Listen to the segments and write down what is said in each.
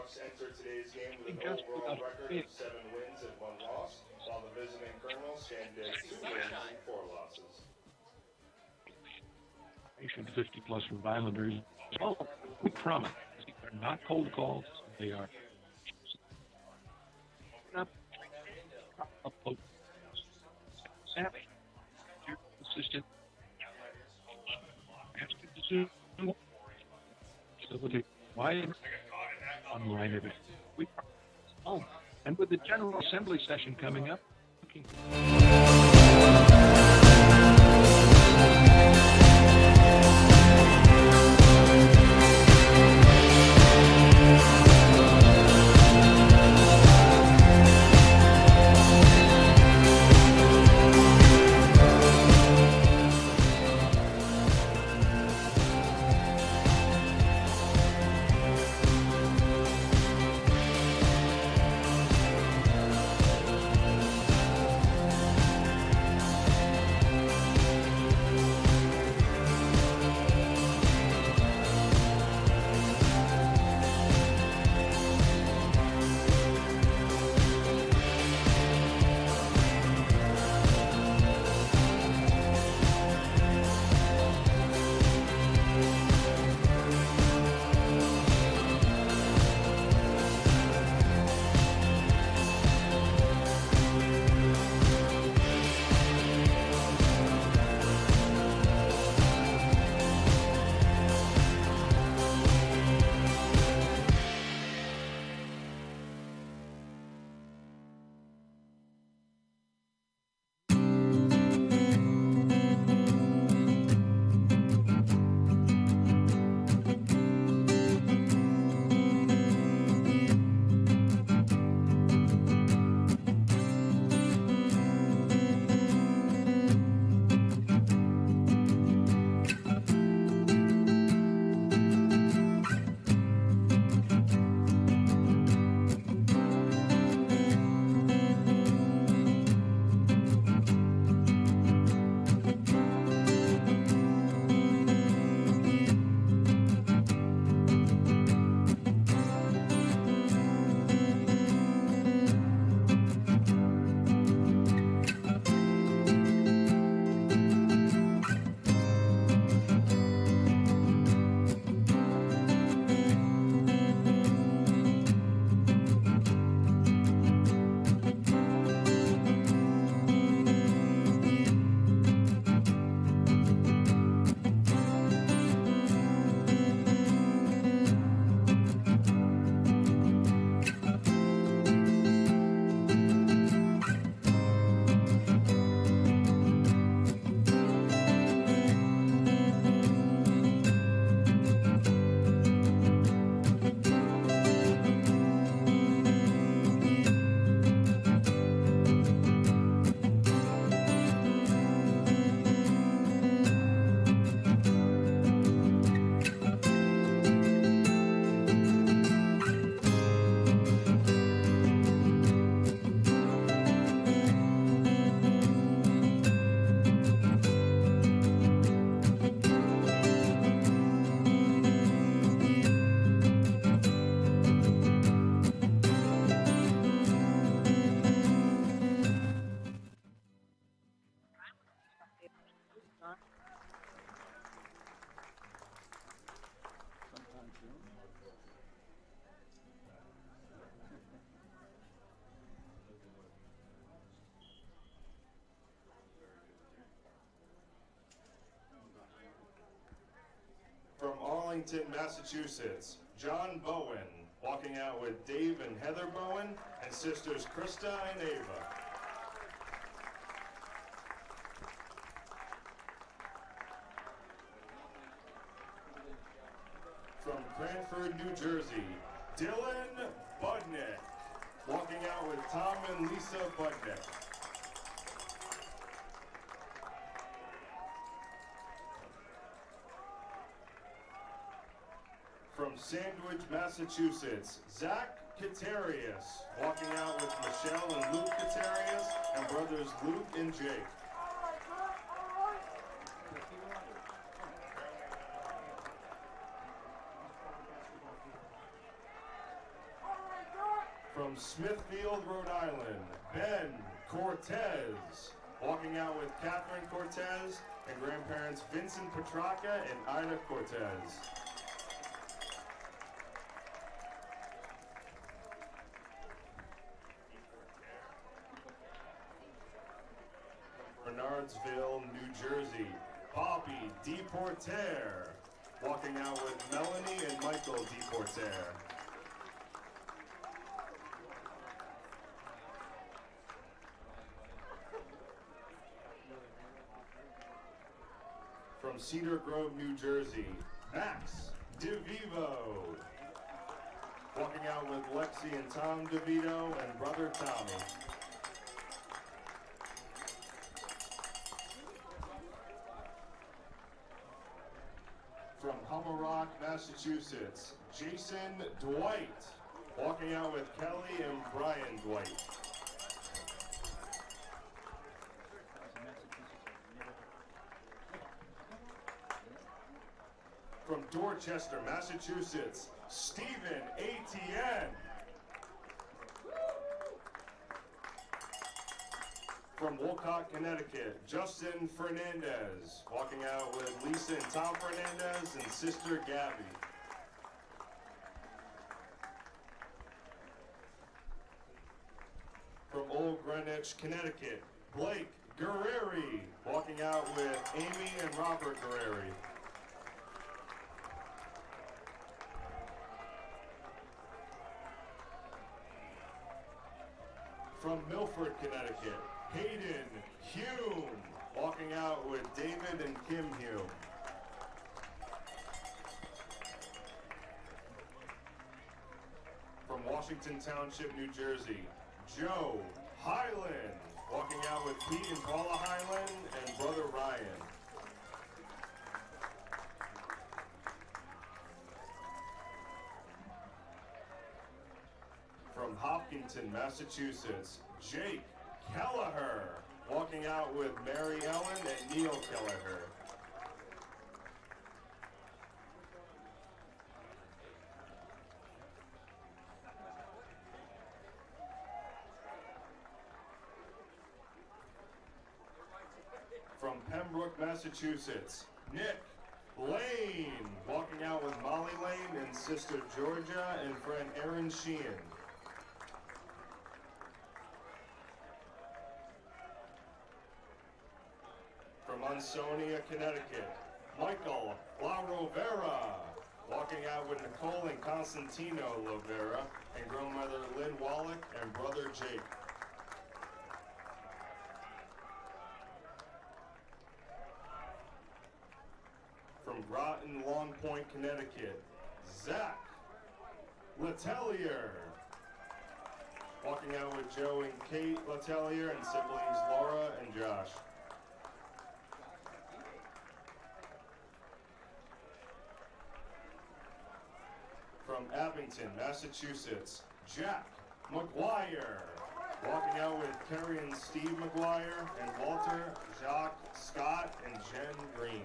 Bucks enter today's game with an overall record of 7 wins and 1 loss, while the visiting Colonels stand at 2 wins and 4 losses. 50 plus from Islanders. Oh, we promise. They're not cold calls. They are up. Savvy. Your assistant. Facility. Why? Online of it. Oh, and with the General Assembly session coming up. From Arlington, Massachusetts, John Bowen, walking out with Dave and Heather Bowen, and sisters Krista and Ava. From Cranford, New Jersey, Dylan Budnick, walking out with Tom and Lisa Budnick. From Sandwich, Massachusetts, Zach Katarius, walking out with Michelle and Luke Katarius, and brothers Luke and Jake. From Smithfield, Rhode Island, Ben Cortez. Walking out with Catherine Cortez and grandparents Vincent Petrarca and Ida Cortez. Bernardsville, New Jersey, Bobby DePorter. Walking out with Melanie and Michael DePorter. From Cedar Grove, New Jersey, Max DeVivo. Walking out with Lexi and Tom DeVito and brother Tommy. From Hummerock, Massachusetts, Jason Dwight. Walking out with Kelly and Brian Dwight. From Dorchester, Massachusetts, Stephen ATN. From Wolcott, Connecticut, Justin Fernandez. Walking out with Lisa and Tom Fernandez and sister Gabby. From Old Greenwich, Connecticut, Blake Guerreri. Walking out with Amy and Robert Guerreri. From Milford, Connecticut, Hayden Hume, walking out with David and Kim Hume. From Washington Township, New Jersey, Joe Highland, walking out with Pete and Paula Highland and brother Ryan. From Hopkinton, Massachusetts, Jake Kelleher, walking out with Mary Ellen and Neil Kelleher. From Pembroke, Massachusetts, Nick Lane, walking out with Molly Lane and sister Georgia and friend Erin Sheehan. From Ansonia, Connecticut, Michael La Rovera, walking out with Nicole and Constantino Lovera and grandmother Lynn Wallach and brother Jake. From Groton, Long Point, Connecticut, Zach Letelier, walking out with Joe and Kate Letelier and siblings Laura and Josh. From Abington, Massachusetts, Jack McGuire, walking out with Terry and Steve McGuire and Walter, Jacques, Scott, and Jen Green.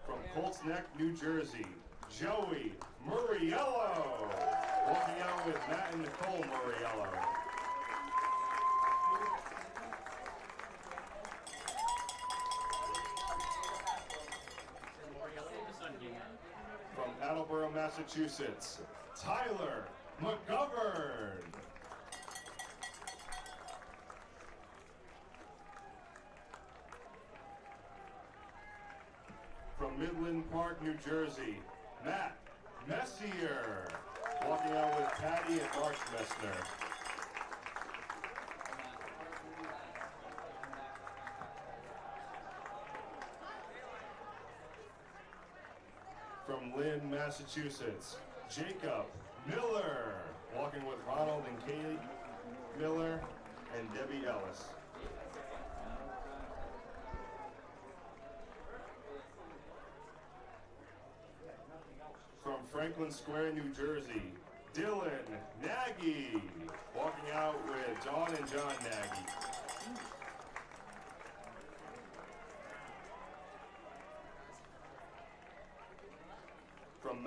From Colts Neck, New Jersey, Joey Muriello, walking out with Matt and Nicole Muriello. From Attleboro, Massachusetts, Tyler McGovern. From Midland Park, New Jersey, Matt Messier, walking out with Patty and Mark Messner. From Lynn, Massachusetts, Jacob Miller, walking with Ronald and Kaylee Miller and Debbie Ellis. From Franklin Square, New Jersey, Dylan Nagy, walking out with Dawn and John Nagy.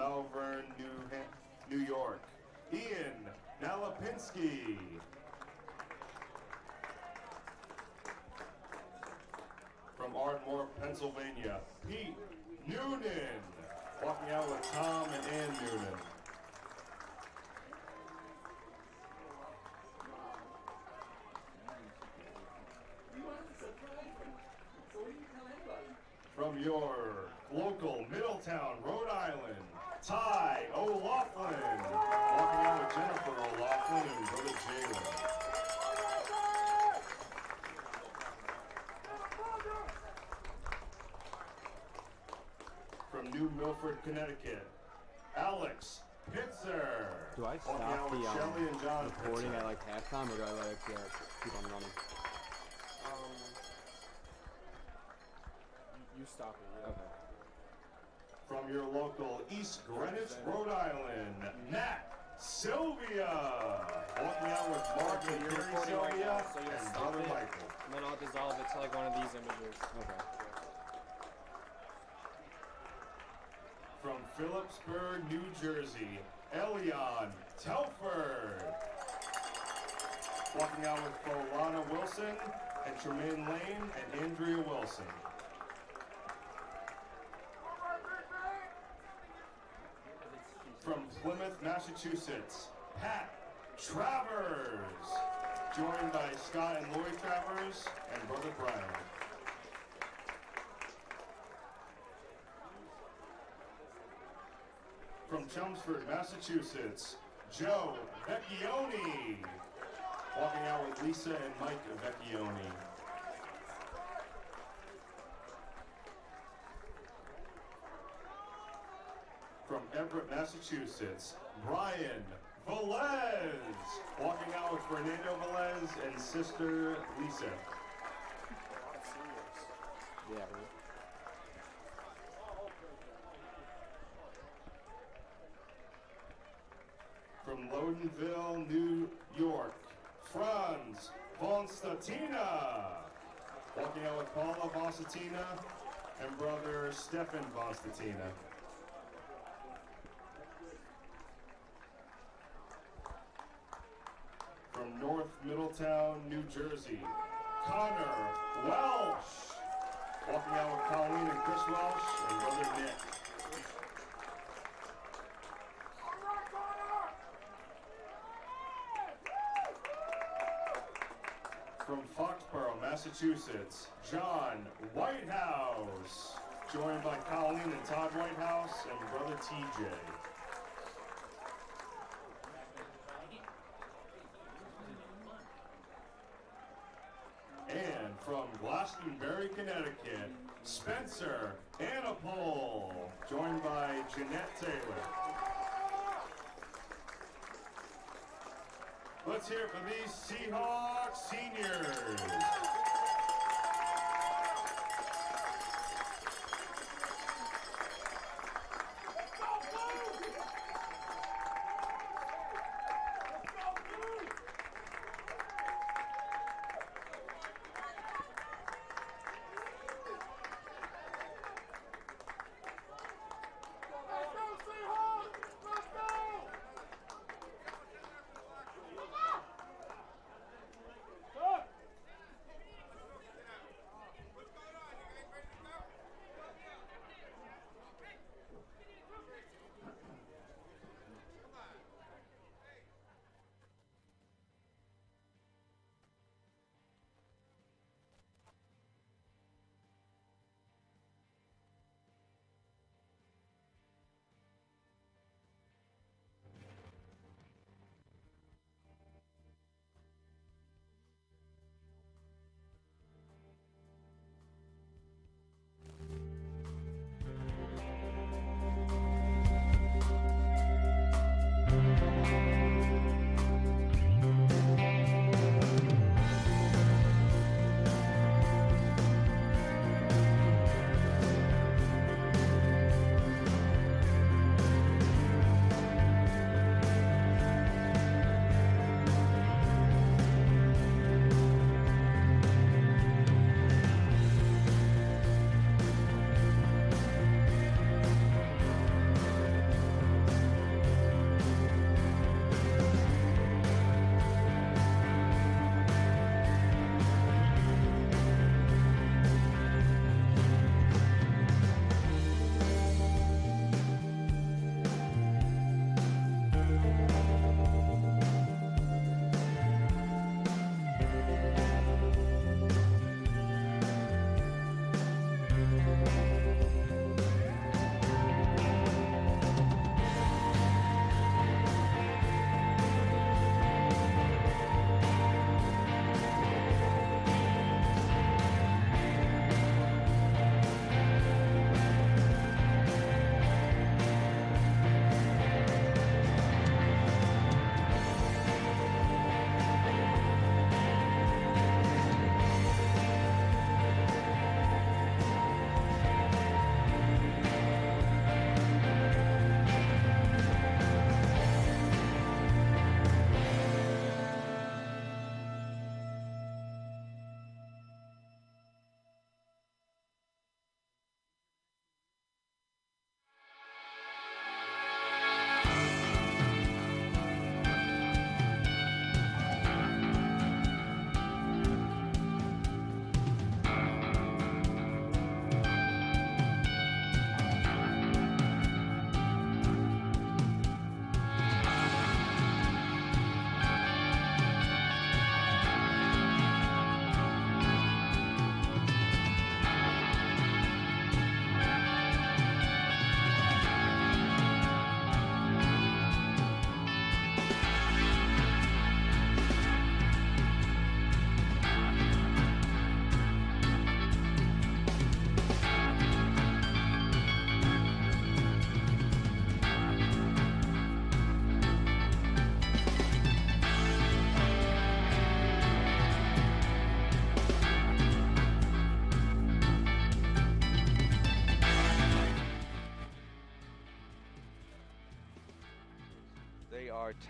Malvern, New York. Ian Nalapinski. From Ardmore, Pennsylvania, Pete Noonan. Walking out with Tom and Ann Noonan. From your local Middletown, Rhode Island, Ty O'Loughlin. Walking out with Jennifer O'Loughlin and brother Jalen. From New Milford, Connecticut, Alex Pitzer. Do I stop Walking out with Shelley and John the recording Pitzer. at like halftime, or do I let it keep on running? You stop it, yeah. Okay. From your local East Greenwich, Rhode Island, Nat Sylvia. Walking out with Mark and You're Gary recording right Sylvia now, so you'll and stop brother it, Michael. and then I'll dissolve it to like one of these images. Okay. From Phillipsburg, New Jersey, Elion Telford. Walking out with Bolana Wilson and Tremaine Lane and Andrea Wilson. From Plymouth, Massachusetts, Pat Travers. Joined by Scott and Lloyd Travers and brother Brian. From Chelmsford, Massachusetts, Joe Vecchione. Walking out with Lisa and Mike Vecchione. From Everett, Massachusetts, Brian Velez. Walking out with Fernando Velez and sister Lisa. Yeah. Right. From Loudonville, New York, Franz von Statina. Walking out with Paula von Statina and brother Stefan von Statina. From North Middletown, New Jersey, Connor Welsh. Walking out with Colleen and Chris Welsh and brother Nick. From Foxborough, Massachusetts, John Whitehouse. Joined by Colleen and Todd Whitehouse and brother TJ. And from Glastonbury, Connecticut, Spencer Annapole. Joined by Jeanette Taylor. Let's hear it for these Seahawks seniors.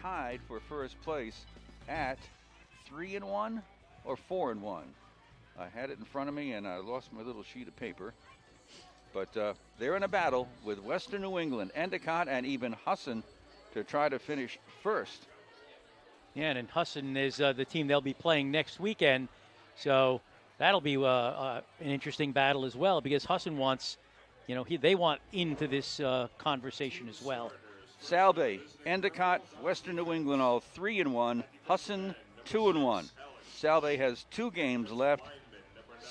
tied for first place at 3-1 or 4-1. I had it in front of me and I lost my little sheet of paper. But they're in a battle with Western New England, Endicott, and even Husson to try to finish first. Yeah, and Husson is the team they'll be playing next weekend. So that'll be an interesting battle as well, because Husson wants, they want into this conversation as well. Salve, Endicott, Western New England all 3-1. Husson 2-1. Salve has 2 games left.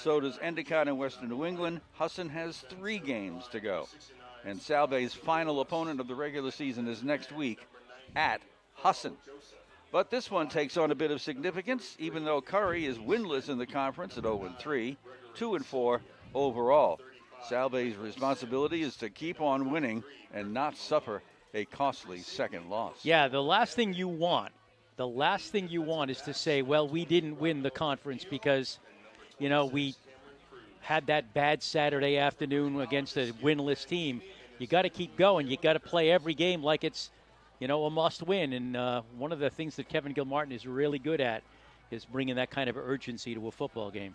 So does Endicott and Western New England. Husson has 3 games to go. And Salve's final opponent of the regular season is next week at Husson. But this one takes on a bit of significance, even though Curry is winless in the conference at 0-3, 2-4 overall. Salve's responsibility is to keep on winning and not suffer a costly second loss. Yeah, the last thing you want is to say, well, we didn't win the conference because, we had that bad Saturday afternoon against a winless team. You got to keep going. You got to play every game like it's, a must win. And one of the things that Kevin Gilmartin is really good at is bringing that kind of urgency to a football game.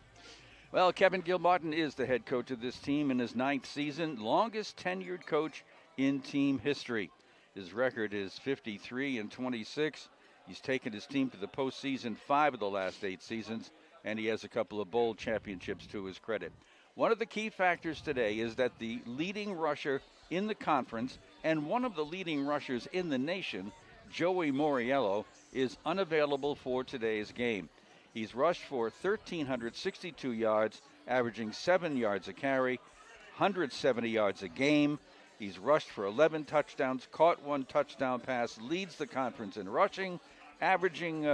Well, Kevin Gilmartin is the head coach of this team in his 9th season, longest tenured coach in team history. His record is 53-26. He's taken his team to the postseason 5 of the last 8 seasons, and he has a couple of bowl championships to his credit. One of the key factors today is that the leading rusher in the conference and one of the leading rushers in the nation, Joey Moriello, is unavailable for today's game. He's rushed for 1,362 yards, averaging 7 yards a carry, 170 yards a game. He's rushed for 11 touchdowns, caught 1 touchdown pass, leads the conference in rushing, averaging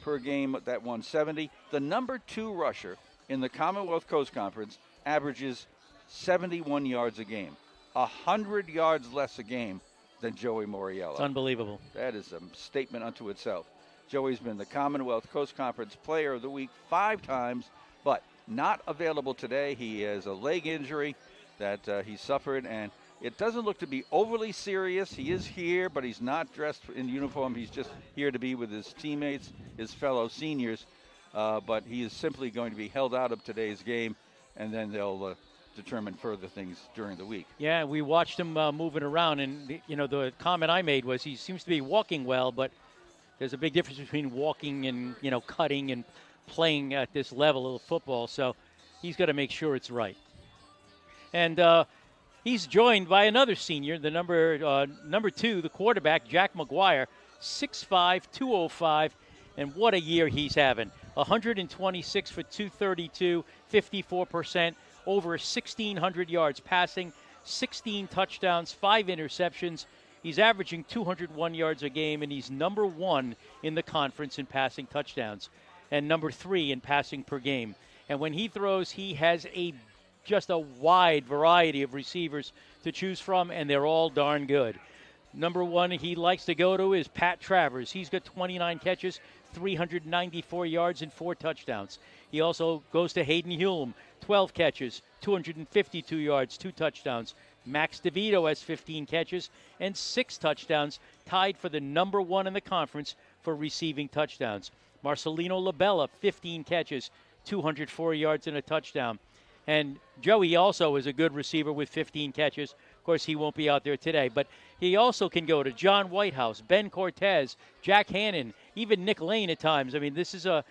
per game at that 170. The number 2 rusher in the Commonwealth Coast Conference averages 71 yards a game, 100 yards less a game than Joey Moriello. It's unbelievable. That is a statement unto itself. Joey's been the Commonwealth Coast Conference Player of the Week 5 times, but not available today. He has a leg injury that he suffered, and it doesn't look to be overly serious. He is here, but he's not dressed in uniform. He's just here to be with his teammates, his fellow seniors. But he is simply going to be held out of today's game, and then they'll determine further things during the week. Yeah, we watched him moving around, and, the comment I made was he seems to be walking well, but there's a big difference between walking and, cutting and playing at this level of football. So he's got to make sure it's right. And he's joined by another senior, the number 2, the quarterback, Jack McGuire, 6'5", 205, and what a year he's having. 126 for 232, 54%, over 1,600 yards passing, 16 touchdowns, 5 interceptions. He's averaging 201 yards a game, and he's number 1 in the conference in passing touchdowns and number 3 in passing per game. And when he throws, he has just a wide variety of receivers to choose from, and they're all darn good. Number 1 he likes to go to is Pat Travers. He's got 29 catches, 394 yards, and 4 touchdowns. He also goes to Hayden Hulme, 12 catches, 252 yards, 2 touchdowns. Max DeVito has 15 catches and 6 touchdowns, tied for the number 1 in the conference for receiving touchdowns. Marcelino Labella, 15 catches, 204 yards, and a touchdown. And Joey also is a good receiver with 15 catches. Of course, he won't be out there today, but he also can go to John Whitehouse, Ben Cortez, Jack Hannon, even Nick Lane at times. I mean, this is a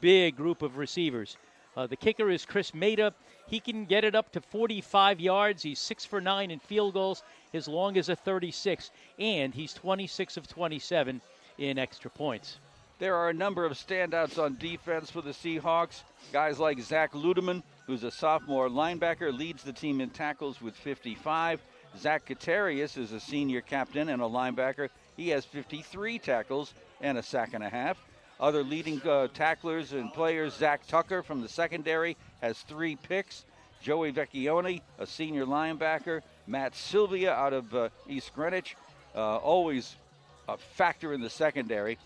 big group of receivers. The kicker is Chris Maida. He can get it up to 45 yards. He's 6 for 9 in field goals, as long as a 36, and he's 26 of 27 in extra points. There are a number of standouts on defense for the Seahawks. Guys like Zach Ludeman, who's a sophomore linebacker, leads the team in tackles with 55. Zach Katarius is a senior captain and a linebacker. He has 53 tackles and a sack and a half. Other leading tacklers and players, Zach Tucker from the secondary has 3 picks. Joey Vecchione, a senior linebacker. Matt Sylvia out of East Greenwich, always a factor in the secondary.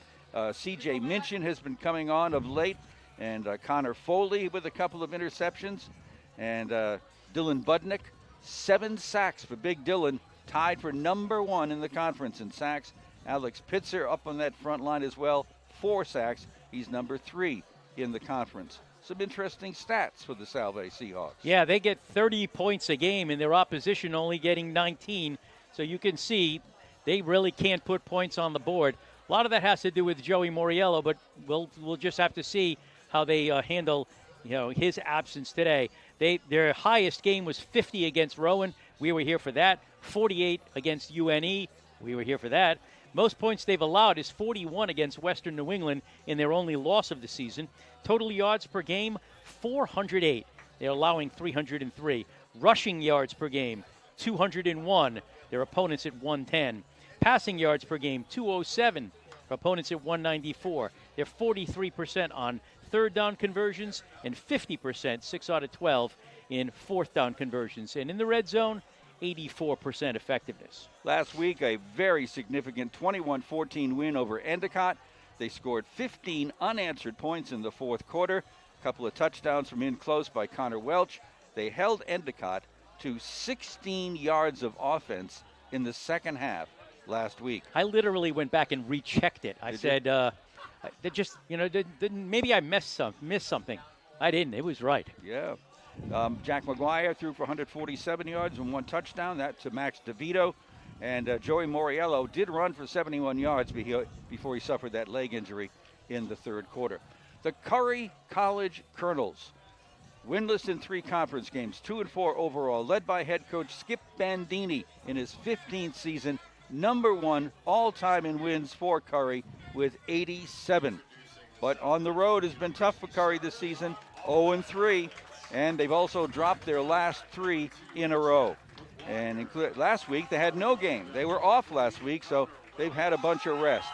C.J. Minchin has been coming on of late, and Connor Foley with a couple of interceptions. And Dylan Budnick, 7 sacks for Big Dylan, tied for number 1 in the conference in sacks. Alex Pitzer up on that front line as well, 4 sacks. He's number 3 in the conference. Some interesting stats for the Salve Seahawks. Yeah, they get 30 points a game, and their opposition only getting 19. So you can see they really can't put points on the board. A lot of that has to do with Joey Moriello, but we'll just have to see how they handle his absence today. Their highest game was 50 against Rowan. We were here for that. 48 against UNE. We were here for that. Most points they've allowed is 41 against Western New England in their only loss of the season. Total yards per game, 408. They're allowing 303. Rushing yards per game, 201. Their opponents at 110. Passing yards per game, 207. Their opponents at 194. They're 43% on third down conversions and 50%, 6 out of 12, in fourth down conversions. And in the red zone, 84% effectiveness. Last week, a very significant 21-14 win over Endicott. They scored 15 unanswered points in the fourth quarter. A couple of touchdowns from in close by Connor Welch. They held Endicott to 16 yards of offense in the second half last week. I literally went back and rechecked it. I said, maybe I missed something. I didn't. It was right. Yeah. Jack McGuire threw for 147 yards and 1 touchdown. That to Max DeVito. And Joey Moriello did run for 71 yards before he suffered that leg injury in the third quarter. The Curry College Colonels, winless in 3 conference games, 2-4 overall, led by head coach Skip Bandini in his 15th season, number 1 all-time in wins for Curry with 87. But on the road has been tough for Curry this season, 0-3. And they've also dropped their last 3 in a row. And last week, they had no game. They were off last week, so they've had a bunch of rest.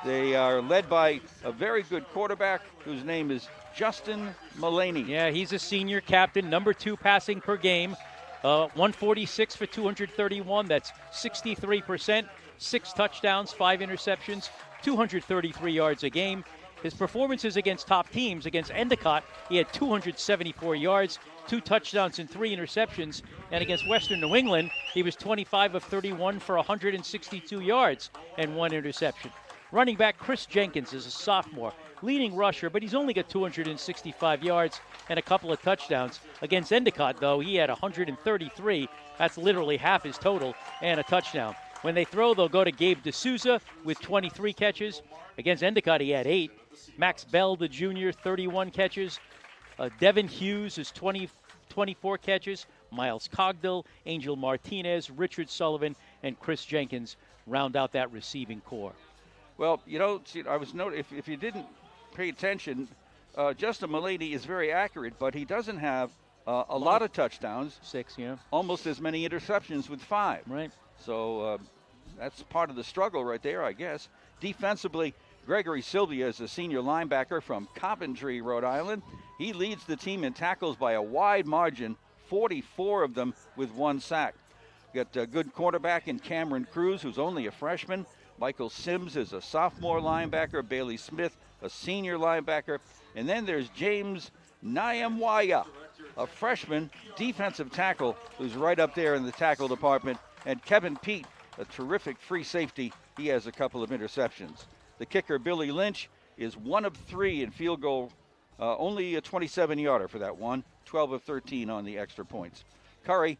They are led by a very good quarterback whose name is Justin Mullaney. Yeah, he's a senior captain, number 2 passing per game, 146 for 231. That's 63%, 6 touchdowns, 5 interceptions, 233 yards a game. His performances against top teams, against Endicott, he had 274 yards, 2 touchdowns and 3 interceptions. And against Western New England, he was 25 of 31 for 162 yards and 1 interception. Running back Chris Jenkins is a sophomore, leading rusher, but he's only got 265 yards and a couple of touchdowns. Against Endicott, though, he had 133. That's literally half his total, and a touchdown. When they throw, they'll go to Gabe D'Souza with 23 catches. Against Endicott, he had 8. Max Bell, the junior, 31 catches. Devin Hughes is 24 catches. Miles Cogdill, Angel Martinez, Richard Sullivan, and Chris Jenkins round out that receiving core. Well, I was noting, if you didn't pay attention, Justin Mullaney is very accurate, but he doesn't have a lot of touchdowns. 6, yeah. Almost as many interceptions with 5. Right. So that's part of the struggle right there, I guess. Defensively, Gregory Sylvia is a senior linebacker from Coventry, Rhode Island. He leads the team in tackles by a wide margin, 44 of them with 1 sack. Got a good quarterback in Cameron Cruz, who's only a freshman. Michael Sims is a sophomore linebacker. Bailey Smith, a senior linebacker. And then there's James Nyamwaya, a freshman defensive tackle who's right up there in the tackle department. And Kevin Pete, a terrific free safety. He has a couple of interceptions. The kicker, Billy Lynch, is 1 of 3 in field goal, only a 27-yarder for that one, 12 of 13 on the extra points. Curry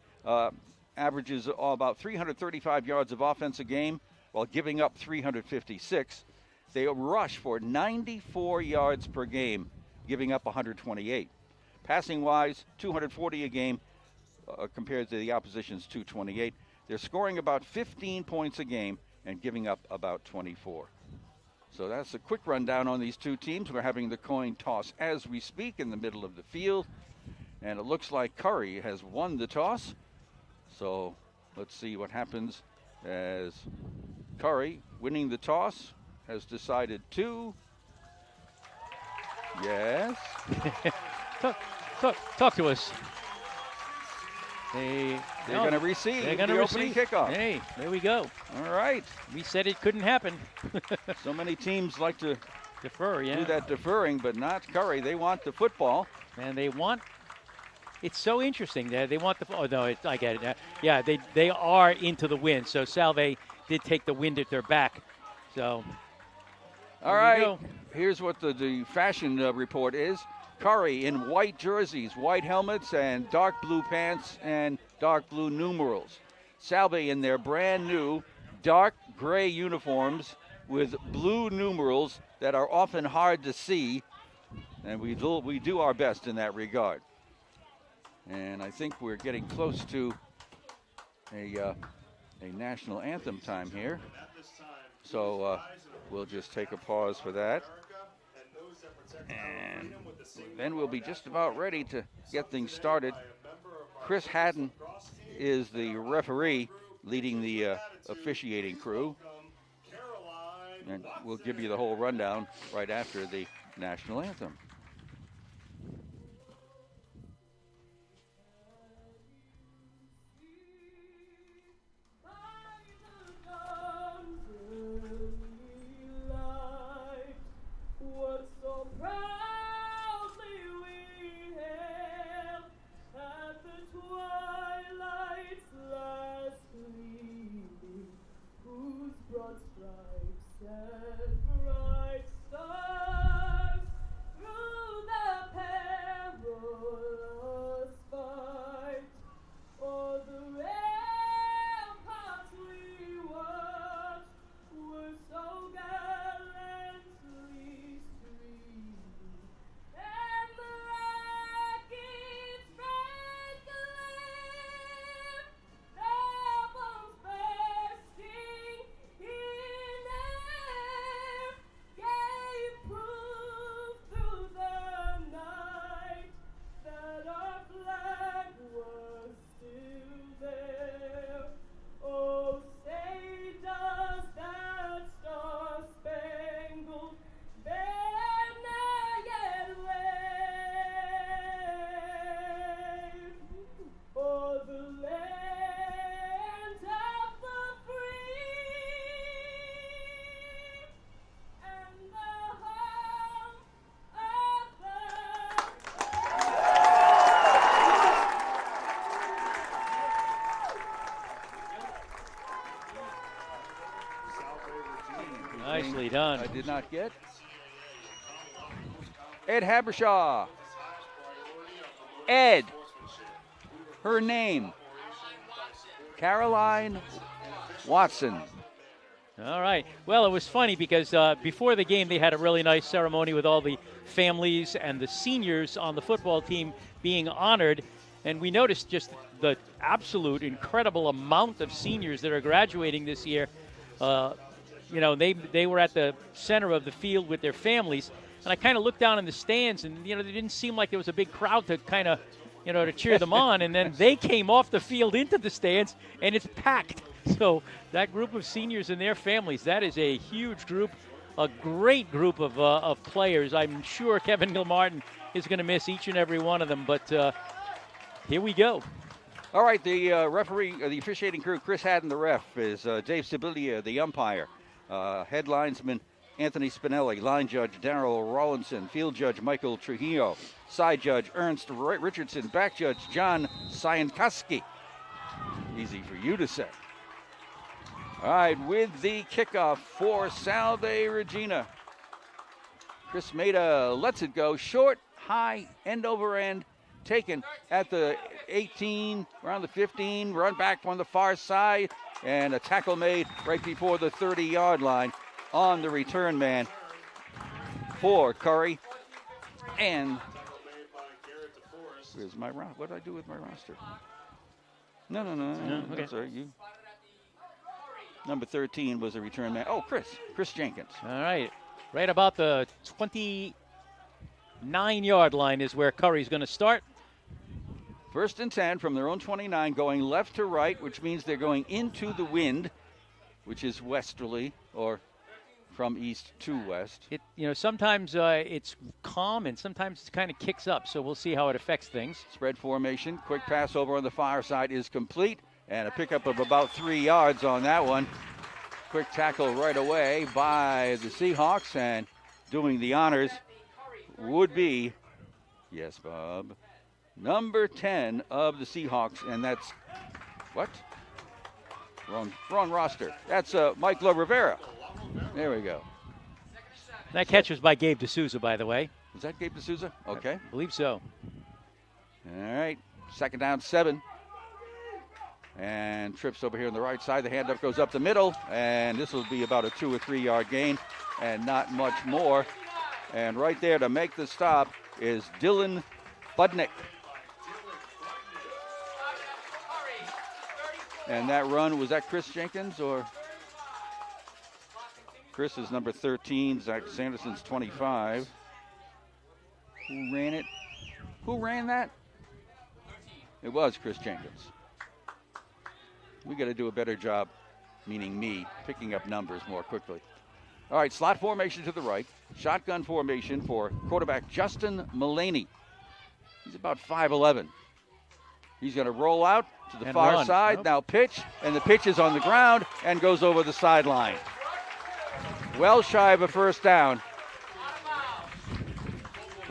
averages about 335 yards of offense a game while giving up 356. They rush for 94 yards per game, giving up 128. Passing-wise, 240 a game compared to the opposition's 228. They're scoring about 15 points a game and giving up about 24. So that's a quick rundown on these 2 teams. We're having the coin toss as we speak in the middle of the field. And it looks like Curry has won the toss. So let's see what happens as Curry, winning the toss, has decided to. Yes. Talk to us. They're going to receive the opening kickoff. Hey, there we go. All right. We said it couldn't happen. So many teams like to defer, yeah. do that deferring, but not Curry. They want the football. And they want. It's so interesting that they want the. Oh no, I get it now. Yeah, they are into the wind. So Salve did take the wind at their back. So, All we right, go. here's what the fashion report is. Curry in white jerseys, white helmets, and dark blue pants and dark blue numerals. Salve in their brand new dark gray uniforms with blue numerals that are often hard to see, and we do our best in that regard. And I think we're getting close to a national anthem time here. So we'll just take a pause for that. And then we'll be just about ready to get things started. Chris Haddon is the referee leading the officiating crew. And we'll give you the whole rundown right after the national anthem. What so proudly we hailed at the twilight's last gleaming, whose broad stripes and bright stars through the perilous fight o'er the ramparts we watched were so gallantly streaming, and the rocket's red glare, their bombs bursting in air, gave proof through the night that our flag was still there. Oh, say does that star-spangled banner yet wave o'er the land of the free and the home of the Nicely done. I did not get. Ed Habershaw. Ed. Her name. Caroline Watson. All right. Well, it was funny because before the game, they had a really nice ceremony with all the families and the seniors on the football team being honored. And we noticed just the absolute incredible amount of seniors that are graduating this year. You know, they were at the center of the field with their families. And I kind of looked down in the stands, and, you know, there didn't seem like there was a big crowd to kind of, you know, to cheer them on. And then they came off the field into the stands, and it's packed. So that group of seniors and their families, that is a huge group, a great group of players. I'm sure Kevin Gilmartin is going to miss each and every one of them. But here we go. All right, the referee, the officiating crew, Chris Haddon, the ref, is Dave Sibilia, the umpire. Head linesman Anthony Spinelli, line judge Darrell Rawlinson, field judge Michael Trujillo, side judge Ernst Richardson, back judge John Scienkoski. Easy for you to say. All right, with the kickoff for Salve Regina. Chris Maida lets it go short, high, end over end, taken at the 18, around the 15, run back on the far side, and a tackle made right before the 30-yard line on the return man for Curry. And where's my roster? What did I do with my roster? No. Okay. That's all right. You. Number 13 was a return man. Oh, Chris Jenkins. All right. Right about the 29-yard line is where Curry's going to start. First and 10 from their own 29, going left to right, which means they're going into the wind, which is westerly, or from east to west. You know, sometimes it's calm and sometimes it kind of kicks up, so we'll see how it affects things. Spread formation, quick pass over on the far side is complete, and a pickup of about 3 yards on that one. Quick tackle right away by the Seahawks, and doing the honors would be, yes, Bob, number 10 of the Seahawks, and that's, what? Wrong roster. That's Mike La Rivera. There we go. That catch was by Gabe D'Souza, by the way. Was that Gabe D'Souza? Okay. I believe so. All right. 2nd down, 7. And trips over here on the right side. The handoff goes up the middle, and this will be about a 2 or 3 yard gain, and not much more. And right there to make the stop is Dylan Budnick. And that run, was that Chris Jenkins or? Chris is number 13, Zach Sanderson's 25. Who ran it? Who ran that? It was Chris Jenkins. We got to do a better job, meaning me, picking up numbers more quickly. All right, slot formation to the right. Shotgun formation for quarterback Justin Mullaney. He's about 5'11". He's going to roll out to the far run. side, Nope. now pitch, and the pitch is on the ground and goes over the sideline. Well shy of a first down.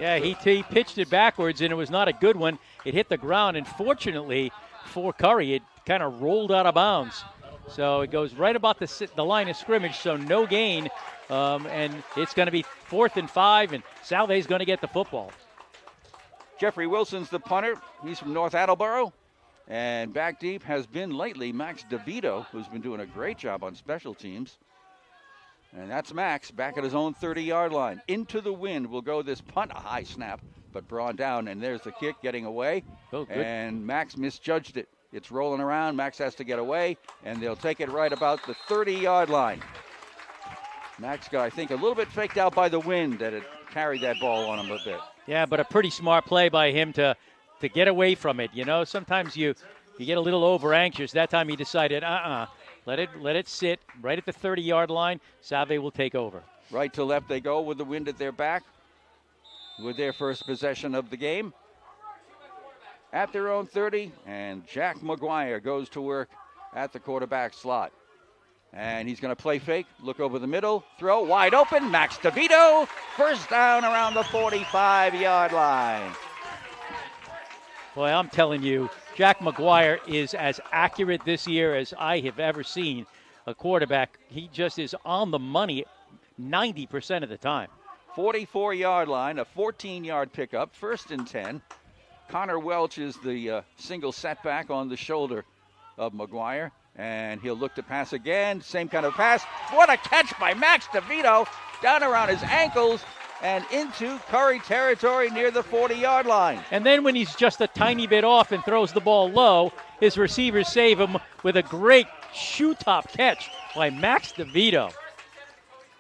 Yeah, he pitched it backwards, and it was not a good one. It hit the ground, and fortunately for Curry, it kind of rolled out of bounds. So it goes right about the line of scrimmage, so no gain, and it's going to be 4th and 5, and Salve's going to get the football. Jeffrey Wilson's the punter. He's from North Attleboro. And back deep has been lately Max DeVito, who's been doing a great job on special teams. And that's Max back at his own 30-yard line. Into the wind will go this punt, a high snap, but brought down. And there's the kick getting away. Oh, good. And Max misjudged it. It's rolling around. Max has to get away, and they'll take it right about the 30-yard line. Max got, I think, a little bit faked out by the wind that it carried that ball on him a bit. Yeah, but a pretty smart play by him to get away from it. You know, sometimes you get a little over anxious. That time he decided, let it sit right at the 30-yard line. Salve will take over. Right to left they go with the wind at their back with their first possession of the game. At their own 30, and Jack McGuire goes to work at the quarterback slot. And he's going to play fake, look over the middle, throw wide open, Max DeVito, first down around the 45-yard line. Boy, I'm telling you, Jack McGuire is as accurate this year as I have ever seen a quarterback. He just is on the money 90% of the time. 44-yard line, a 14-yard pickup, 1st and 10. Connor Welch is the single setback on the shoulder of McGuire, and he'll look to pass again. Same kind of pass. What a catch by Max DeVito, down around his ankles and into Curry territory near the 40-yard line. And then when he's just a tiny bit off and throws the ball low, his receivers save him with a great shoe-top catch by Max DeVito.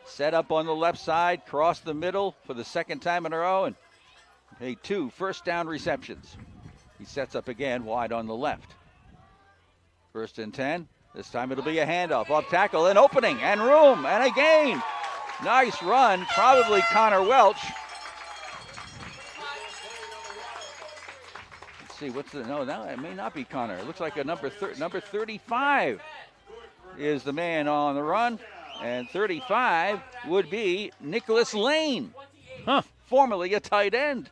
Set up on the left side, cross the middle for the 2nd time in a row, and 2 first down receptions. He sets up again wide on the left. 1st and 10. This time it'll be a handoff. Off tackle, an opening, and room, and a gain. Nice run, probably Connor Welch. Let's see, no, it may not be Connor. It looks like a number 35 is the man on the run, and 35 would be Nicholas Lane, formerly a tight end.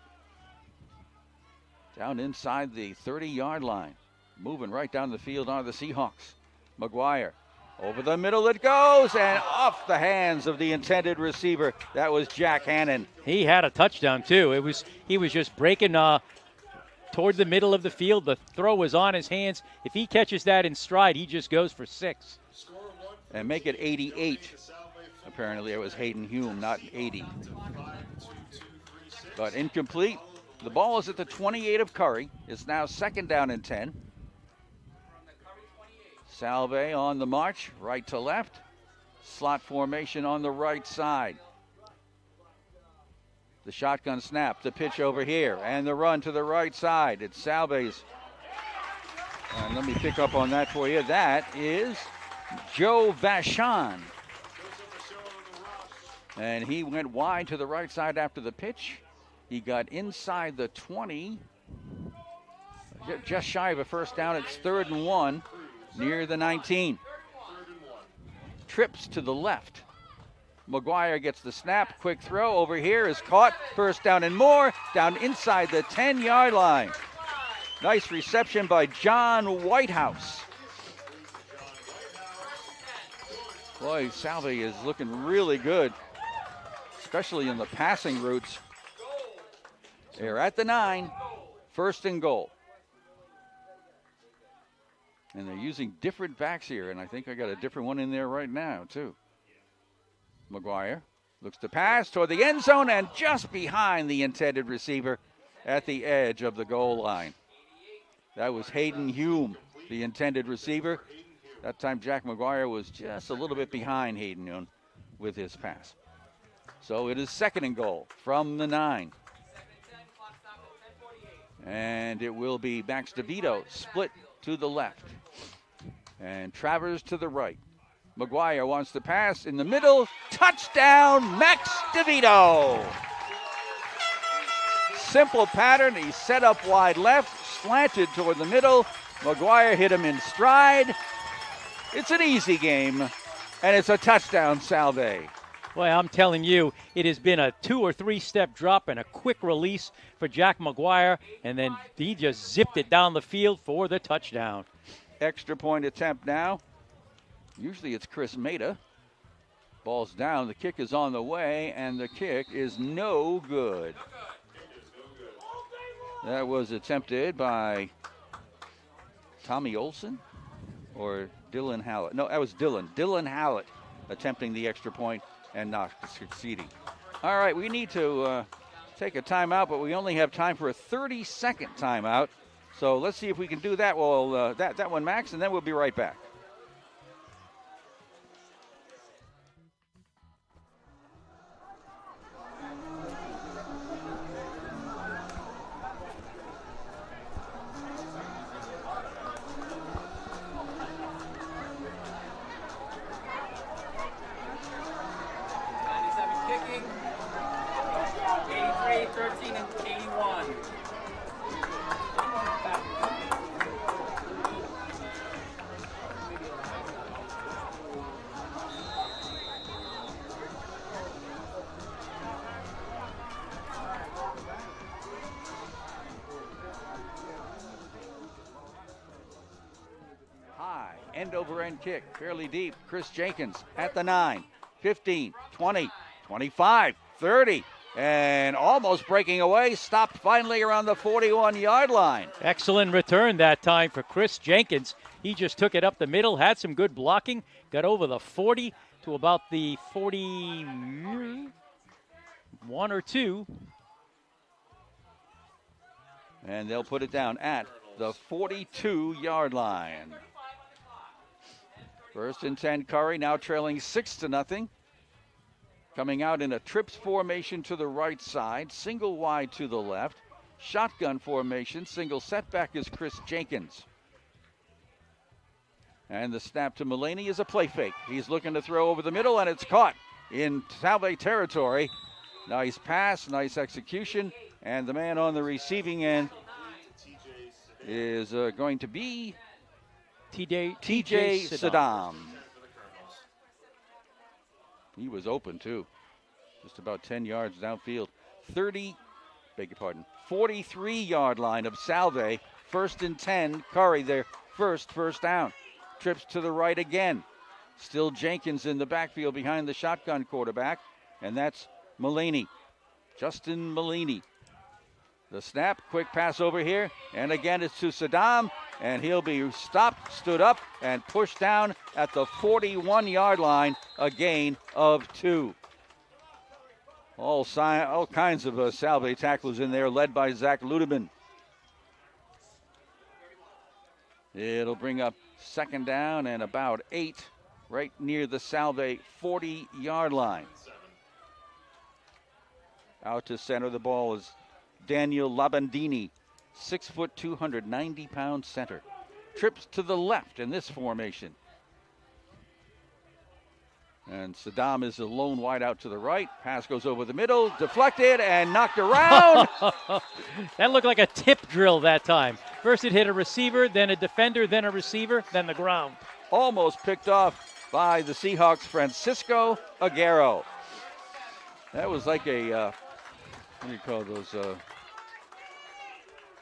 Down inside the 30-yard line, moving right down the field are the Seahawks. McGuire, over the middle it goes, and off the hands of the intended receiver. That was Jack Hannon. He had a touchdown, too. He was just breaking toward the middle of the field. The throw was on his hands. If he catches that in stride, he just goes for 6. And make it 88. Apparently it was Hayden Hume, not 80. But incomplete. The ball is at the 28 of Curry. It's now 2nd down and 10. Salve on the march, right to left. Slot formation on the right side. The shotgun snap, the pitch over here, and the run to the right side. It's Salve's. And let me pick up on that for you. That is Joe Vachon. And he went wide to the right side after the pitch. He got inside the 20, just shy of a first down. It's 3rd and 1, near the 19. Trips to the left. McGuire gets the snap. Quick throw over here is caught. First down and more, down inside the 10-yard line. Nice reception by John Whitehouse. Boy, Salve is looking really good, especially in the passing routes. They're at the 9, 1st and goal. And they're using different backs here, and I think I got a different one in there right now, too. McGuire looks to pass toward the end zone and just behind the intended receiver at the edge of the goal line. That was Hayden Hume, the intended receiver. That time Jack McGuire was just a little bit behind Hayden Hume with his pass. So it is 2nd and goal from the 9. And it will be Max DeVito split to the left. And Travers to the right. McGuire wants to pass in the middle. Touchdown, Max DeVito. Simple pattern. He set up wide left, slanted toward the middle. McGuire hit him in stride. It's an easy game, and it's a touchdown, Salve. Boy, I'm telling you, it has been a 2 or 3 step drop and a quick release for Jack McGuire, and then he just zipped it down the field for the touchdown. Extra point attempt now. Usually it's Chris Maida. Ball's down, the kick is on the way, and the kick is no good. That was attempted by Tommy Olson or Dylan Hallett. No, that was Dylan. Dylan Hallett attempting the extra point and not succeeding. All right, we need to take a timeout, but we only have time for a 30-second timeout. So let's see if we can do that. Well, that one, Max, and then we'll be right back. Kicking, 83, 13, and 81. High, end over end kick, fairly deep. Chris Jenkins at the 9, 15, 20, 25, 30, and almost breaking away. Stopped finally around the 41-yard line. Excellent return that time for Chris Jenkins. He just took it up the middle, had some good blocking, got over the 40 to about the 41 or 2. And they'll put it down at the 42-yard line. 1st and 10, Curry now trailing 6-0. Coming out in a trips formation to the right side, single wide to the left. Shotgun formation, single setback is Chris Jenkins. And the snap to Mulaney is a play fake. He's looking to throw over the middle, and it's caught in Salve territory. Nice pass, nice execution, and the man on the receiving end is going to be TJ Saddam. He was open too, just about 10 yards downfield. 43-yard line of Salve. 1st and 10, Curry, their first down. Trips to the right again. Still Jenkins in the backfield behind the shotgun quarterback, and that's Mulaney, Justin Mulaney. The snap, quick pass over here, and again it's to Saddam, and he'll be stopped, stood up, and pushed down at the 41-yard line, a gain of 2. All kinds of Salve tacklers in there, led by Zach Ludeman. It'll bring up 2nd down and about 8, right near the Salve 40-yard line. Out to center, the ball is Daniel Labandini, 6 foot, 290-pound center. Trips to the left in this formation. And Saddam is a lone wide out to the right. Pass goes over the middle, deflected and knocked around. That looked like a tip drill that time. First it hit a receiver, then a defender, then a receiver, then the ground. Almost picked off by the Seahawks' Francisco Aguero. That was like a, what do you call those?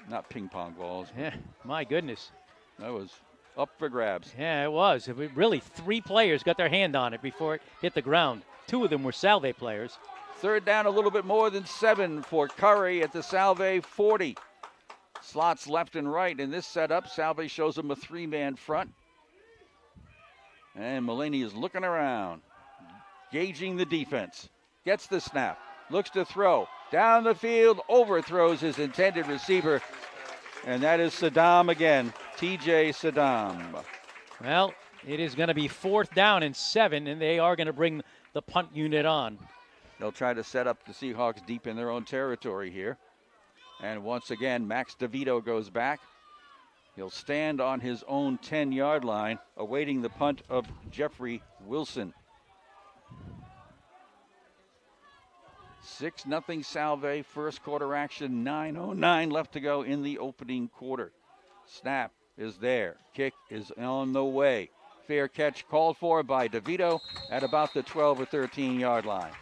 Not ping pong balls. Yeah, my goodness. That was up for grabs. Yeah, it was. Really, 3 players got their hand on it before it hit the ground. 2 of them were Salve players. Third down, a little bit more than 7 for Curry at the Salve 40. Slots left and right in this setup. Salve shows them a 3-man front. And Mulaney is looking around, gauging the defense. Gets the snap, looks to throw. Down the field, overthrows his intended receiver. And that is Saddam again, TJ Saddam. Well, it is going to be 4th down and 7, and they are going to bring the punt unit on. They'll try to set up the Seahawks deep in their own territory here. And once again, Max DeVito goes back. He'll stand on his own 10-yard line, awaiting the punt of Jeffrey Wilson. 6-0 Salve, first quarter action, 9:09 left to go in the opening quarter. Snap is there, kick is on the way. Fair catch called for by DeVito at about the 12 or 13-yard line.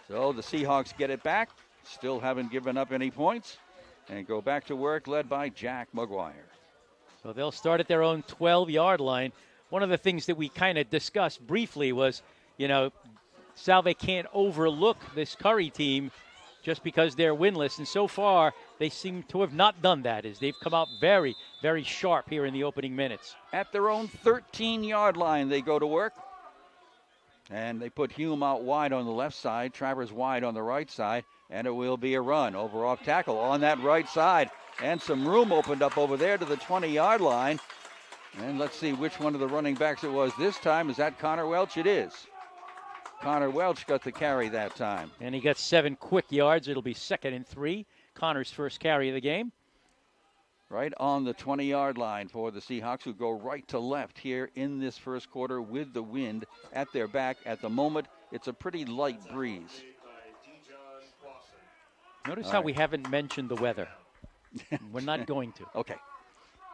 So the Seahawks get it back, still haven't given up any points, and go back to work led by Jack McGuire. So they'll start at their own 12-yard line. One of the things that we kind of discussed briefly was, Salve can't overlook this Curry team just because they're winless. And so far, they seem to have not done that, as they've come out very, very sharp here in the opening minutes. At their own 13-yard line, they go to work. And they put Hume out wide on the left side, Travers wide on the right side, and it will be a run over off tackle on that right side. And some room opened up over there to the 20-yard line. And let's see which one of the running backs it was this time. Is that Connor Welch? It is. Connor Welch got the carry that time. And he got 7 quick yards. It'll be 2nd and 3. Connor's first carry of the game. Right on the 20-yard line for the Seahawks, who go right to left here in this first quarter with the wind at their back. At the moment, it's a pretty light breeze. Notice how we haven't mentioned the weather. We're not going to. Okay,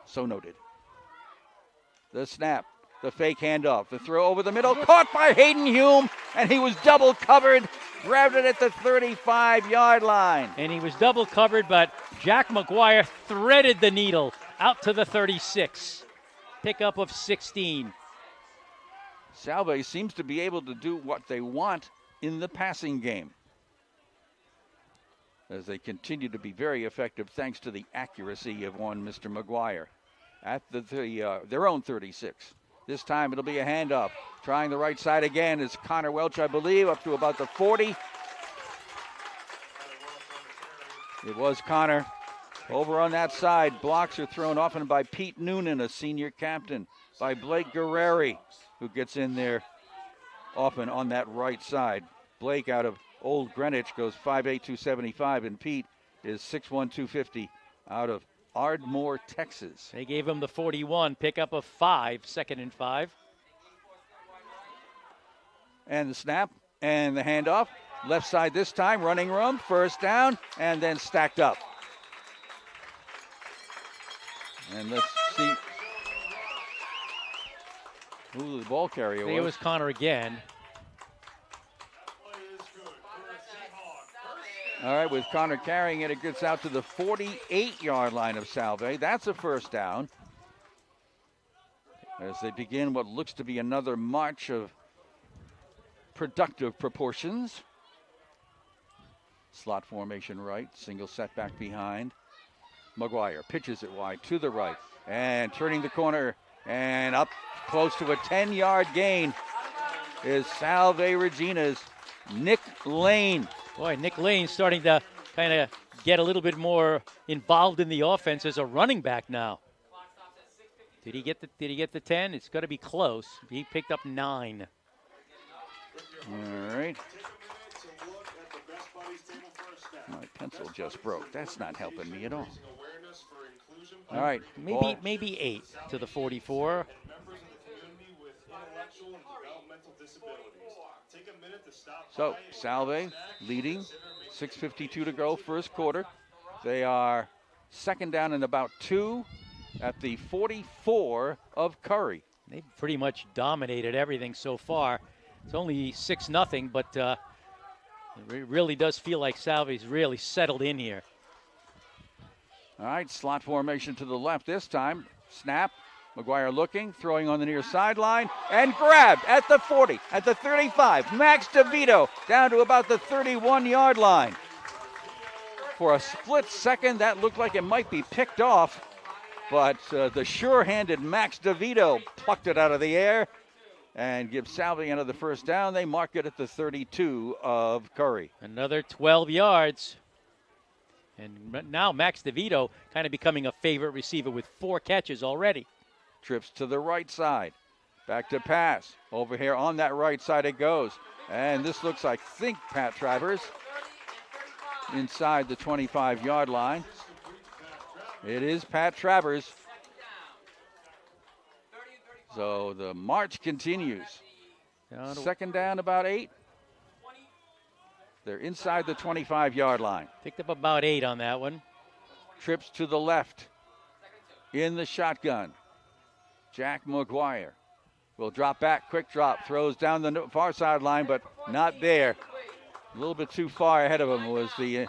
so noted. The snap, the fake handoff, the throw over the middle, caught by Hayden Hume, and he was double covered, grabbed it at the 35-yard line. And he was double covered, but Jack McGuire threaded the needle out to the 36. Pickup of 16. Salve seems to be able to do what they want in the passing game, as they continue to be very effective thanks to the accuracy of one Mr. McGuire at their own 36. This time it'll be a handoff. Trying the right side again is Connor Welch, I believe, up to about the 40. It was Connor. Over on that side, blocks are thrown often by Pete Noonan, a senior captain, by Blake Guerreri, who gets in there often on that right side. Blake out of Old Greenwich goes 5'8", 275, and Pete is 6'1", 250 out of Ardmore, Texas. They gave him the 41, pickup of 5, 2nd and 5. And the snap and the handoff. Left side this time, running room, first down, and then stacked up. And let's see who the ball carrier was. It was Connor again. All right, with Connor carrying it, it gets out to the 48-yard line of Salve. That's a first down, as they begin what looks to be another march of productive proportions. Slot formation right, single setback behind. McGuire pitches it wide to the right, and turning the corner and up close to a 10-yard gain is Salve Regina's Nick Lane. Boy, Nick Lane's starting to kind of get a little bit more involved in the offense as a running back now. Did he get the 10? It's got to be close. He picked up 9. All right. My pencil just broke. That's not helping me at all. All right. Maybe 8 to the 44. So, Salve leading, 6:52 to go, first quarter. They are second down and about 2 at the 44 of Curry. They've pretty much dominated everything so far. It's only 6-0, but it really does feel like Salve's really settled in here. All right, slot formation to the left this time. Snap. McGuire looking, throwing on the near sideline, and grabbed at the 40, at the 35. Max DeVito down to about the 31-yard line. For a split second, that looked like it might be picked off, but the sure-handed Max DeVito plucked it out of the air and gives Salve another first down. They mark it at the 32 of Curry. Another 12 yards. And now Max DeVito kind of becoming a favorite receiver with 4 catches already. Trips to the right side. Back to pass. Over here on that right side it goes. And this looks like, Pat Travers inside the 25-yard line. It is Pat Travers. So the march continues. Second down, about 8. They're inside the 25-yard line. Picked up about 8 on that one. Trips to the left in the shotgun. Jack McGuire will drop back, quick drop, throws down the far sideline, but not there. A little bit too far ahead of him was the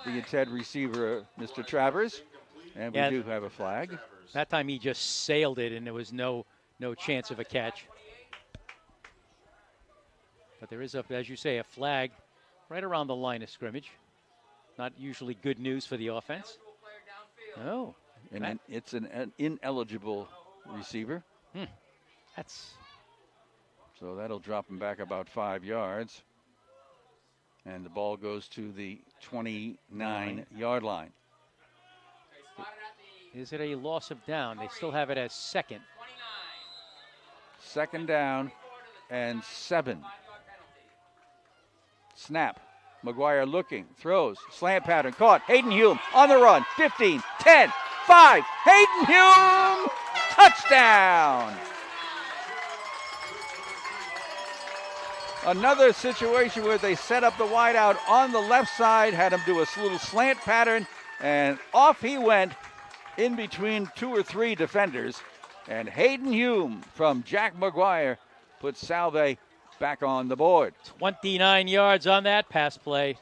intended receiver, Mr. Travers. And we do have a flag. That time he just sailed it, and there was no chance of a catch. But there is, as you say, a flag right around the line of scrimmage. Not usually good news for the offense. No. And it's an ineligible receiver. So that'll drop him back about 5 yards. And the ball goes to the 29-yard line. Is it a loss of down? They still have it as second. Second down and 7. Snap. McGuire looking, throws, slant pattern, caught. Hayden Hume on the run. 15, 10, 5. Hayden Hume, touchdown. Another situation where they set up the wideout on the left side, had him do a little slant pattern, and off he went in between 2 or 3 defenders. And Hayden Hume from Jack McGuire puts Salve back on the board. 29 yards on that pass play.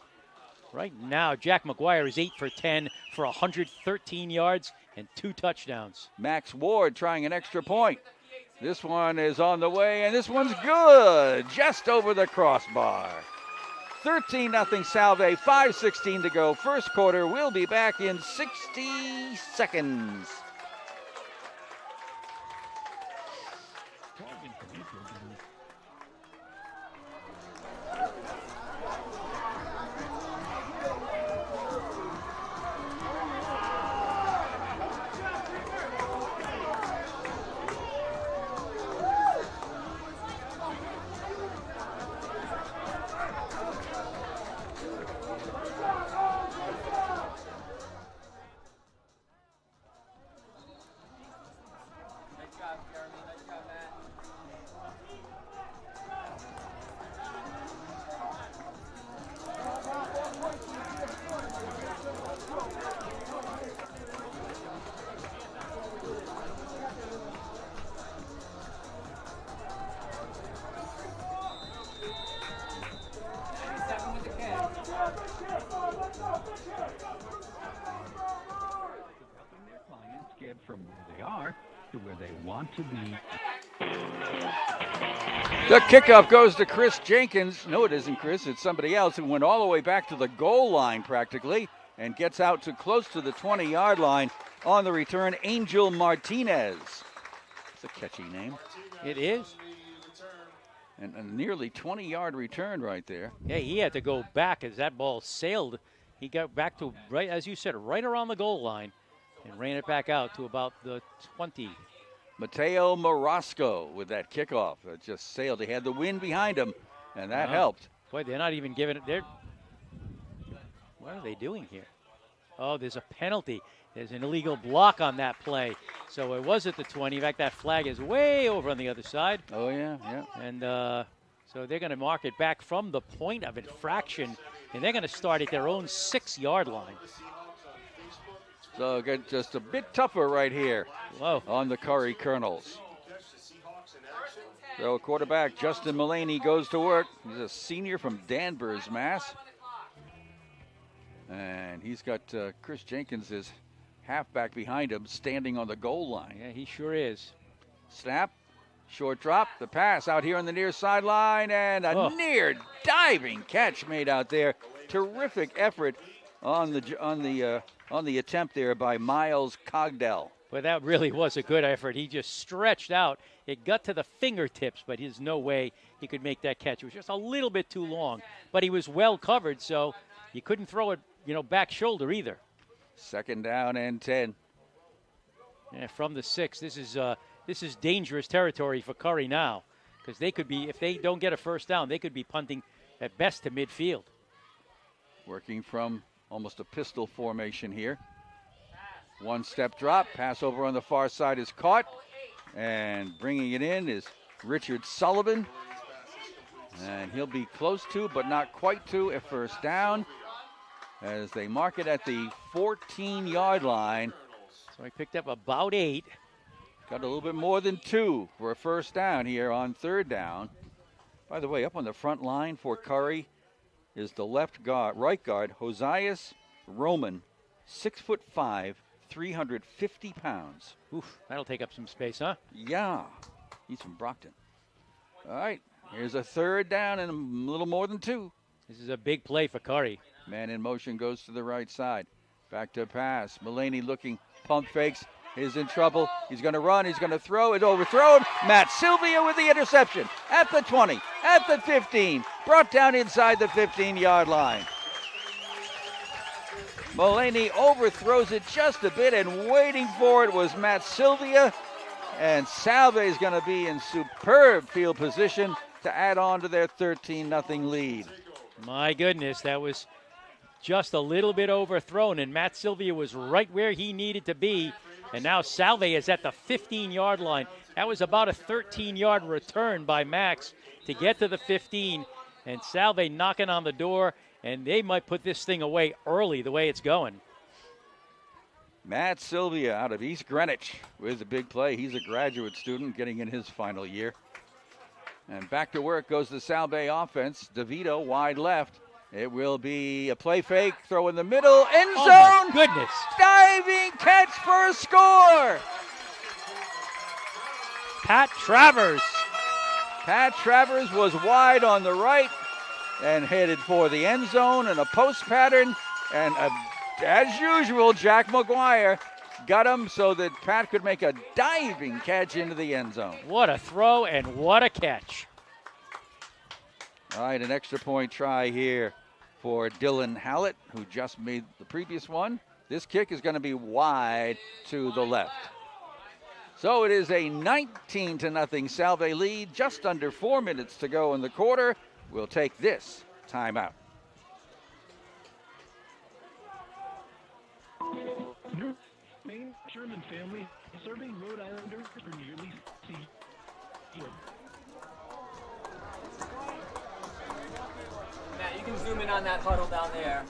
Right now, Jack McGuire is 8 for 10 for 113 yards and 2 touchdowns. Max Ward trying an extra point. This one is on the way, and this one's good, just over the crossbar. 13-0 Salve, 5:16 to go. First quarter. We'll be back in 60 seconds. From where they are to where they want to be. The kickoff goes to Chris Jenkins. No, it isn't Chris. It's somebody else who went all the way back to the goal line practically and gets out to close to the 20-yard line on the return. Angel Martinez. It's a catchy name. It is. And a nearly 20-yard return right there. Yeah, he had to go back as that ball sailed. He got back to, right as you said, right around the goal line and ran it back out to about the 20. Mateo Marasco with that kickoff. It just sailed. He had the wind behind him, and that helped. Boy, they're not even giving it. What are they doing here? Oh, there's a penalty. There's an illegal block on that play. So it was at the 20. In fact, that flag is way over on the other side. Oh, yeah, yeah. And so they're going to mark it back from the point of infraction, and they're going to start at their own 6-yard line. So get just a bit tougher right here. Whoa. On the Curry Colonels. So quarterback Justin Mullaney goes to work. He's a senior from Danvers, Mass. And he's got Chris Jenkins is halfback behind him standing on the goal line. Yeah, he sure is. Snap, short drop, the pass out here on the near sideline, and a near diving catch made out there. Terrific effort on the attempt there by Miles Cogdell. But that really was a good effort. He just stretched out. It got to the fingertips, but there's no way he could make that catch. It was just a little bit too long, but he was well covered, so you couldn't throw it, back shoulder either. 2nd down and 10. Yeah, from the 6, this is dangerous territory for Curry now, because they could be, if they don't get a first down, they could be punting at best to midfield. Working from almost a pistol formation here. 1-step drop, pass over on the far side is caught, and bringing it in is Richard Sullivan. And he'll be close to, but not quite to, a first down as they mark it at the 14-yard line. So he picked up about 8. Got a little bit more than 2 for a first down here on 3rd down. By the way, up on the front line for Curry is the right guard, Josias Roman, 6'5", 350 pounds. Oof, that'll take up some space, huh? Yeah, he's from Brockton. All right, here's a 3rd down and a little more than 2. This is a big play for Curry. Man in motion goes to the right side. Back to pass. Mullaney looking, pump fakes, is in trouble. He's going to run, he's going to throw, it's overthrown. Matt Sylvia with the interception at the 20, at the 15, brought down inside the 15-yard line. Mullaney overthrows it just a bit, and waiting for it was Matt Sylvia. And Salve is going to be in superb field position to add on to their 13-0 lead. My goodness, that was just a little bit overthrown, and Matt Sylvia was right where he needed to be. And now Salve is at the 15-yard line. That was about a 13-yard return by Max to get to the 15. And Salve knocking on the door, and they might put this thing away early the way it's going. Matt Sylvia out of East Greenwich with the big play. He's a graduate student getting in his final year. And back to work goes the Salve offense. DeVito wide left. It will be a play fake, throw in the middle, end zone. Oh my goodness. Diving catch for a score. Pat Travers. Pat Travers was wide on the right and headed for the end zone in a post pattern. And as usual, Jack McGuire got him so that Pat could make a diving catch into the end zone. What a throw and what a catch. All right, an extra point try here for Dylan Hallett, who just made the previous one. This kick is going to be wide to the left. So it is a 19-0 Salve lead, just under 4 minutes to go in the quarter. We'll take this timeout. Your main Sherman family serving Rhode Islanders for nearly 60 years. Matt, you can zoom in on that huddle down there.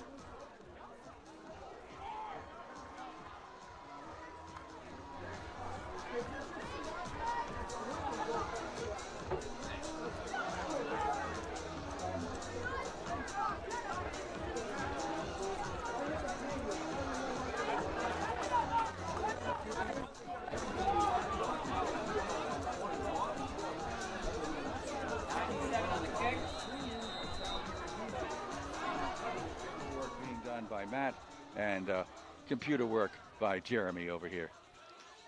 By Matt and computer work by Jeremy over here.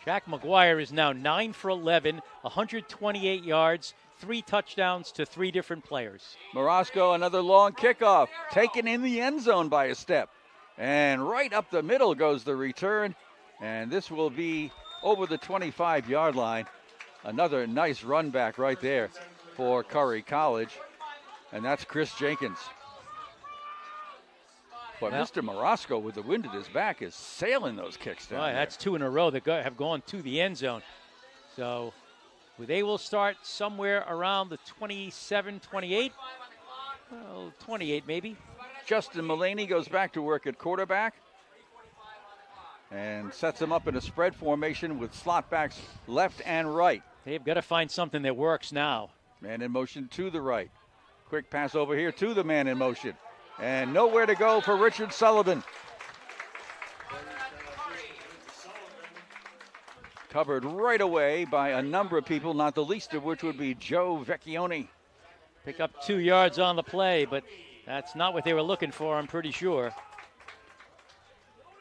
Jack McGuire is now 9 for 11, 128 yards, 3 touchdowns to 3 different players. Morosco, another long kickoff, taken in the end zone by a step. And right up the middle goes the return. And this will be over the 25-yard line. Another nice run back right there for Curry College. And that's Chris Jenkins. But Mr. Morosco, with the wind at his back, is sailing those kicks down. Right, that's 2 in a row that have gone to the end zone. So they will start somewhere around the 27, 28. Well, 28 maybe. Justin Mullaney goes back to work at quarterback and sets him up in a spread formation with slot backs left and right. They've got to find something that works now. Man in motion to the right. Quick pass over here to the man in motion. And nowhere to go for Richard Sullivan. Covered right away by a number of people, not the least of which would be Joe Vecchione. Pick up 2 yards on the play, but that's not what they were looking for, I'm pretty sure.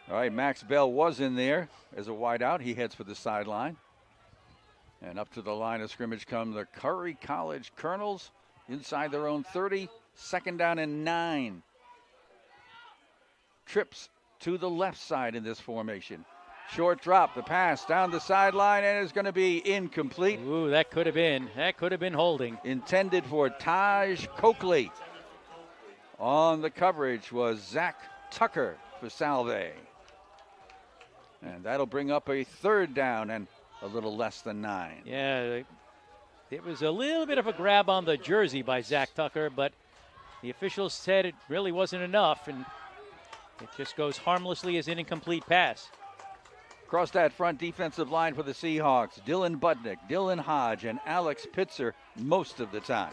All right, Max Bell was in there as a wideout. He heads for the sideline. And up to the line of scrimmage come the Curry College Colonels inside their own 30. 2nd down and 9. Trips to the left side in this formation. Short drop, the pass down the sideline, and it's going to be incomplete. Ooh, that could have been holding. Intended for Taj Coakley. On the coverage was Zach Tucker for Salve. And that'll bring up a 3rd down and a little less than 9. Yeah, it was a little bit of a grab on the jersey by Zach Tucker, but the officials said it really wasn't enough, and it just goes harmlessly as an incomplete pass. Across that front defensive line for the Seahawks, Dylan Budnick, Dylan Hodge, and Alex Pitzer most of the time.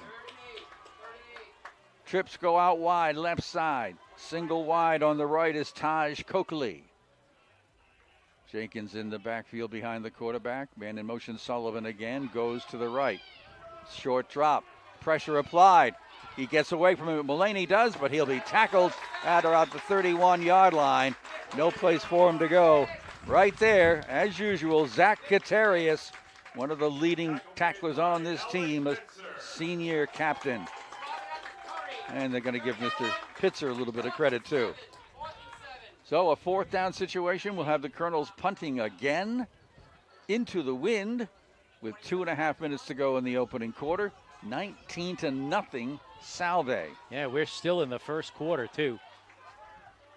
Trips go out wide, left side. Single wide on the right is Taj Coakley. Jenkins in the backfield behind the quarterback. Man in motion, Sullivan again, goes to the right. Short drop, pressure applied. He gets away from it, Mulaney does, but he'll be tackled at around the 31-yard line. No place for him to go. Right there, as usual, Zach Katarius, one of the leading tacklers on this team, a senior captain. And they're going to give Mr. Pitzer a little bit of credit, too. So a 4th down situation. We'll have the Colonels punting again into the wind with 2.5 minutes to go in the opening quarter. 19-0 Salve. Yeah, we're still in the first quarter, too.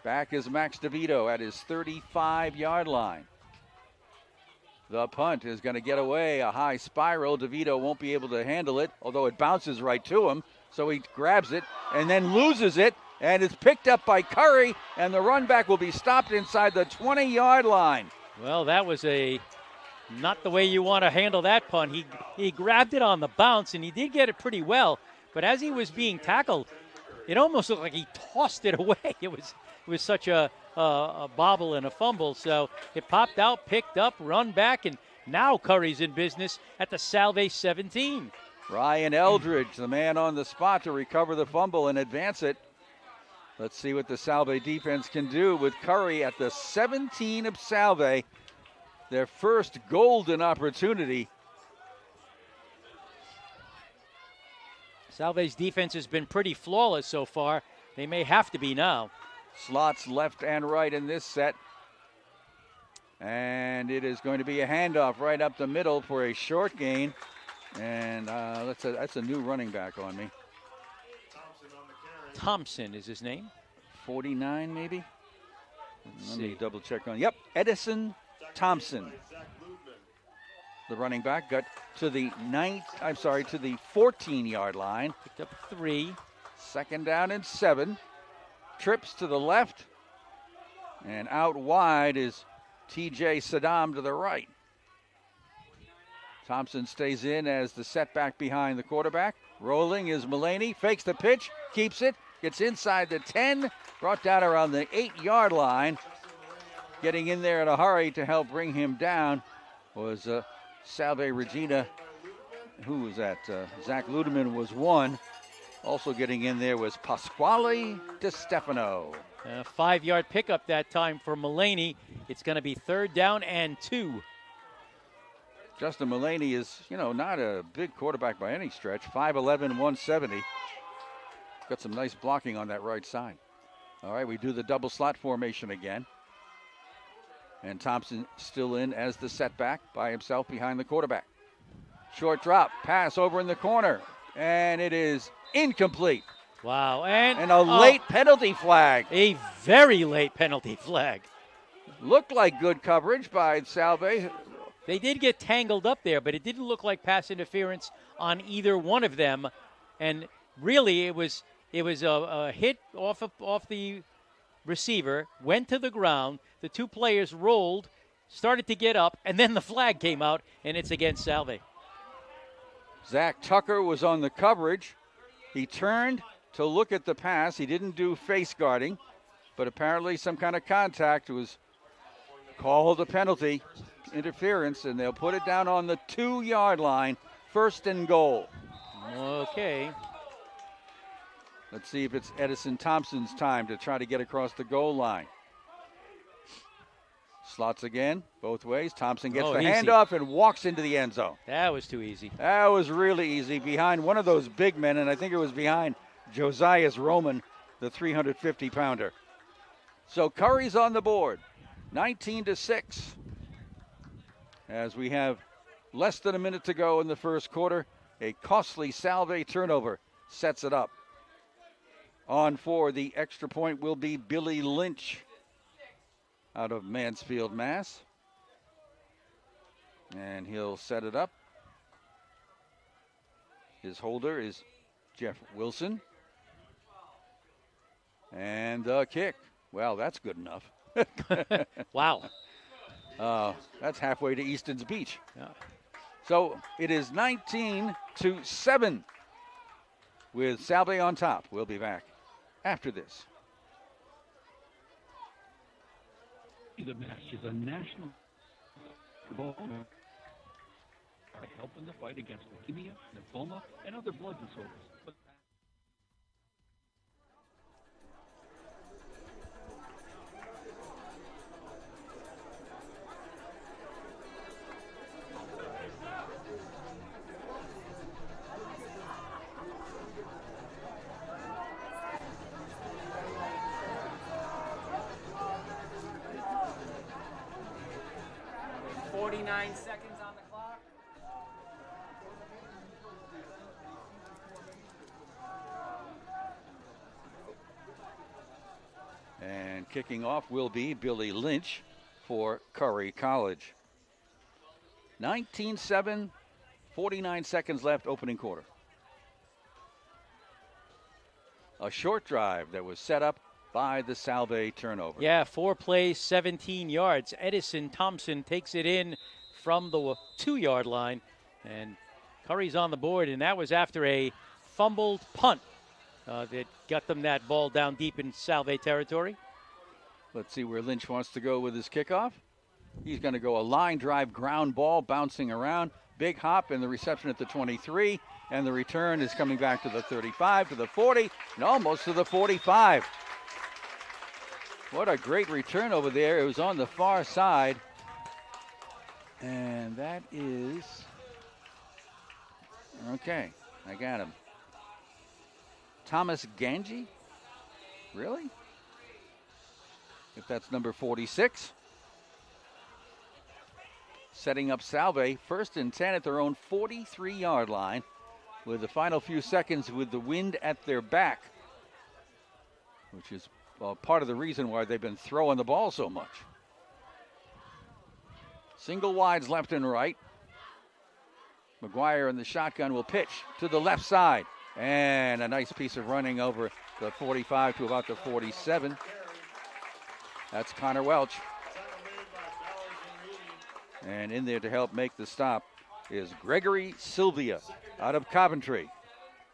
Back is Max DeVito at his 35-yard line. The punt is going to get away, a high spiral. DeVito won't be able to handle it, although it bounces right to him. So he grabs it and then loses it, and it's picked up by Curry, and the run back will be stopped inside the 20-yard line. Well, that was not the way you want to handle that punt. He grabbed it on the bounce, and he did get it pretty well. But as he was being tackled, it almost looked like he tossed it away. It was such a bobble and a fumble. So it popped out, picked up, run back, and now Curry's in business at the Salve 17. Ryan Eldridge, the man on the spot to recover the fumble and advance it. Let's see what the Salve defense can do with Curry at the 17 of Salve. Their first golden opportunity. Salve's defense has been pretty flawless so far. They may have to be now. Slots left and right in this set. And it is going to be a handoff right up the middle for a short gain. And that's a new running back on me. Thompson is his name. 49 maybe? Let me double check on. Yep, Edison Thompson. The running back got to the 14-yard line. Picked up 3. 2nd down and 7. Trips to the left. And out wide is TJ Saddam to the right. Thompson stays in as the setback behind the quarterback. Rolling is Mulaney, fakes the pitch, keeps it, gets inside the 10, brought down around the 8-yard line. Getting in there in a hurry to help bring him down was Salve Regina. Who was that? Zach Ludeman was 1. Also getting in there was Pasquale DeStefano. 5-yard pickup that time for Mulaney. It's going to be 3rd down and 2. Justin Mulaney is, not a big quarterback by any stretch. 5'11", 170. Got some nice blocking on that right side. All right, we do the double slot formation again. And Thompson still in as the setback by himself behind the quarterback. Short drop, pass over in the corner, and it is incomplete. Wow, and a late penalty flag. A very late penalty flag. Looked like good coverage by Salve. They did get tangled up there, but it didn't look like pass interference on either one of them. And really, it was a hit off the receiver, went to the ground. The 2 players rolled, started to get up, and then the flag came out, and it's against Salve. Zach Tucker was on the coverage. He turned to look at the pass. He didn't do face guarding, but apparently some kind of contact was called a penalty. interference, and they'll put it down on the 2-yard line. 1st and goal. Okay. Let's see if it's Edison Thompson's time to try to get across the goal line. Slots again, both ways. Thompson gets the easy. handoff and walks into the end zone. That was too easy. That was really easy, behind one of those big men, and I think it was behind Josias Roman, the 350-pounder. So Curry's on the board, 19-6. As we have less than a minute to go in the first quarter, a costly Salve turnover sets it up. On for the extra point will be Billy Lynch out of Mansfield, Mass. And he'll set it up. His holder is Jeff Wilson. And the kick. Well, that's good enough. Wow. That's halfway to Easton's Beach. Yeah. So it is 19-7 with Salve on top. We'll be back after this. The match is a national ball by helping the fight against leukemia, lymphoma, and other blood disorders. Seconds on the clock. And kicking off will be Billy Lynch for Curry College. 19-7, 49 seconds left, opening quarter. A short drive that was set up by the Salve turnover. Yeah, 4 plays, 17 yards. Edison Thompson takes it in from the 2-yard line, and Curry's on the board, and that was after a fumbled punt that got them that ball down deep in Salve territory. Let's see where Lynch wants to go with his kickoff. He's going to go a line drive ground ball bouncing around. Big hop in the reception at the 23, and the return is coming back to the 35, to the 40, and almost to the 45. What a great return over there. It was on the far side. And that is, okay, I got him. Thomas Ganji? Really? If that's number 46. Setting up Salve, 1st and 10 at their own 43-yard line with the final few seconds with the wind at their back, which is part of the reason why they've been throwing the ball so much. Single wides left and right. McGuire in the shotgun will pitch to the left side. And a nice piece of running over the 45 to about the 47. That's Connor Welch. And in there to help make the stop is Gregory Sylvia out of Coventry,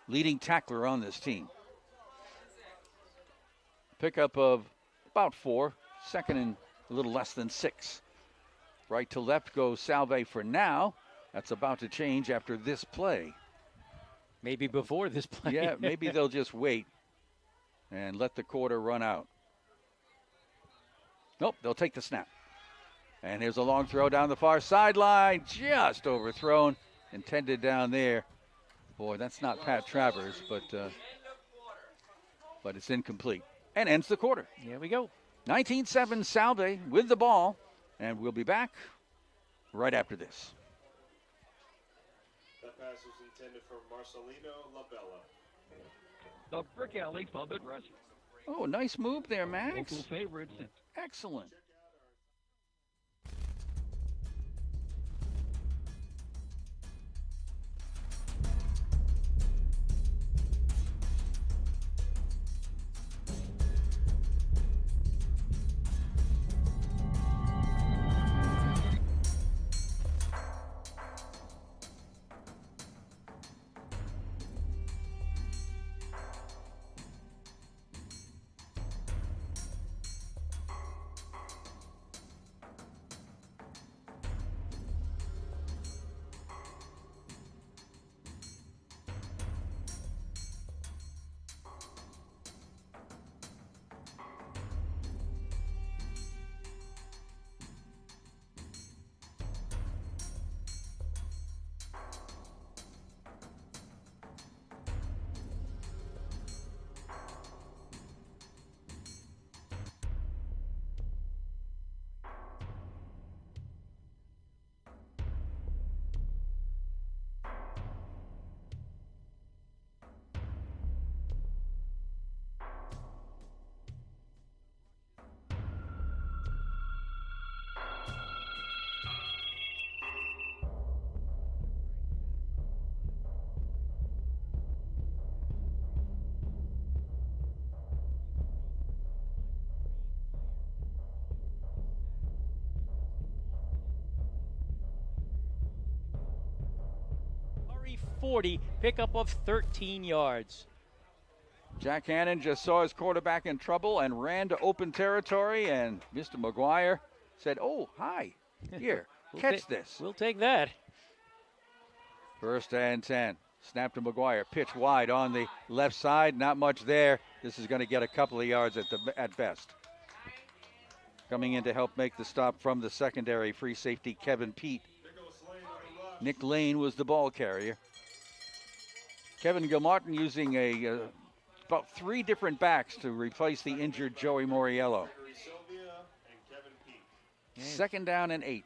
leading tackler on this team. Pickup of about 4, 2nd and a little less than 6. Right to left goes Salve for now. That's about to change after this play. Maybe before this play. Yeah, maybe they'll just wait and let the quarter run out. Nope, they'll take the snap. And here's a long throw down the far sideline, just overthrown, intended down there. Boy, that's not Pat Travers, but it's incomplete. And ends the quarter. Here we go. 19-7 Salve with the ball, and we'll be back right after this. That pass was intended for Marcelino Labella. The Brick Alley Pub and Restaurant. Oh, nice move there, Max. Local favorites. Excellent. 40, pickup of 13 yards. Jack Hannon just saw his quarterback in trouble and ran to open territory, and Mr. McGuire said, "Oh, hi, here, catch this." We'll take that. 1st and 10. Snap to McGuire. Pitch wide on the left side. Not much there. This is going to get a couple of yards at best. Coming in to help make the stop from the secondary, free safety Kevin Pete. Nick Lane was the ball carrier. Kevin Gilmartin using about 3 different backs to replace the injured Joey Moriello. 2nd down and 8.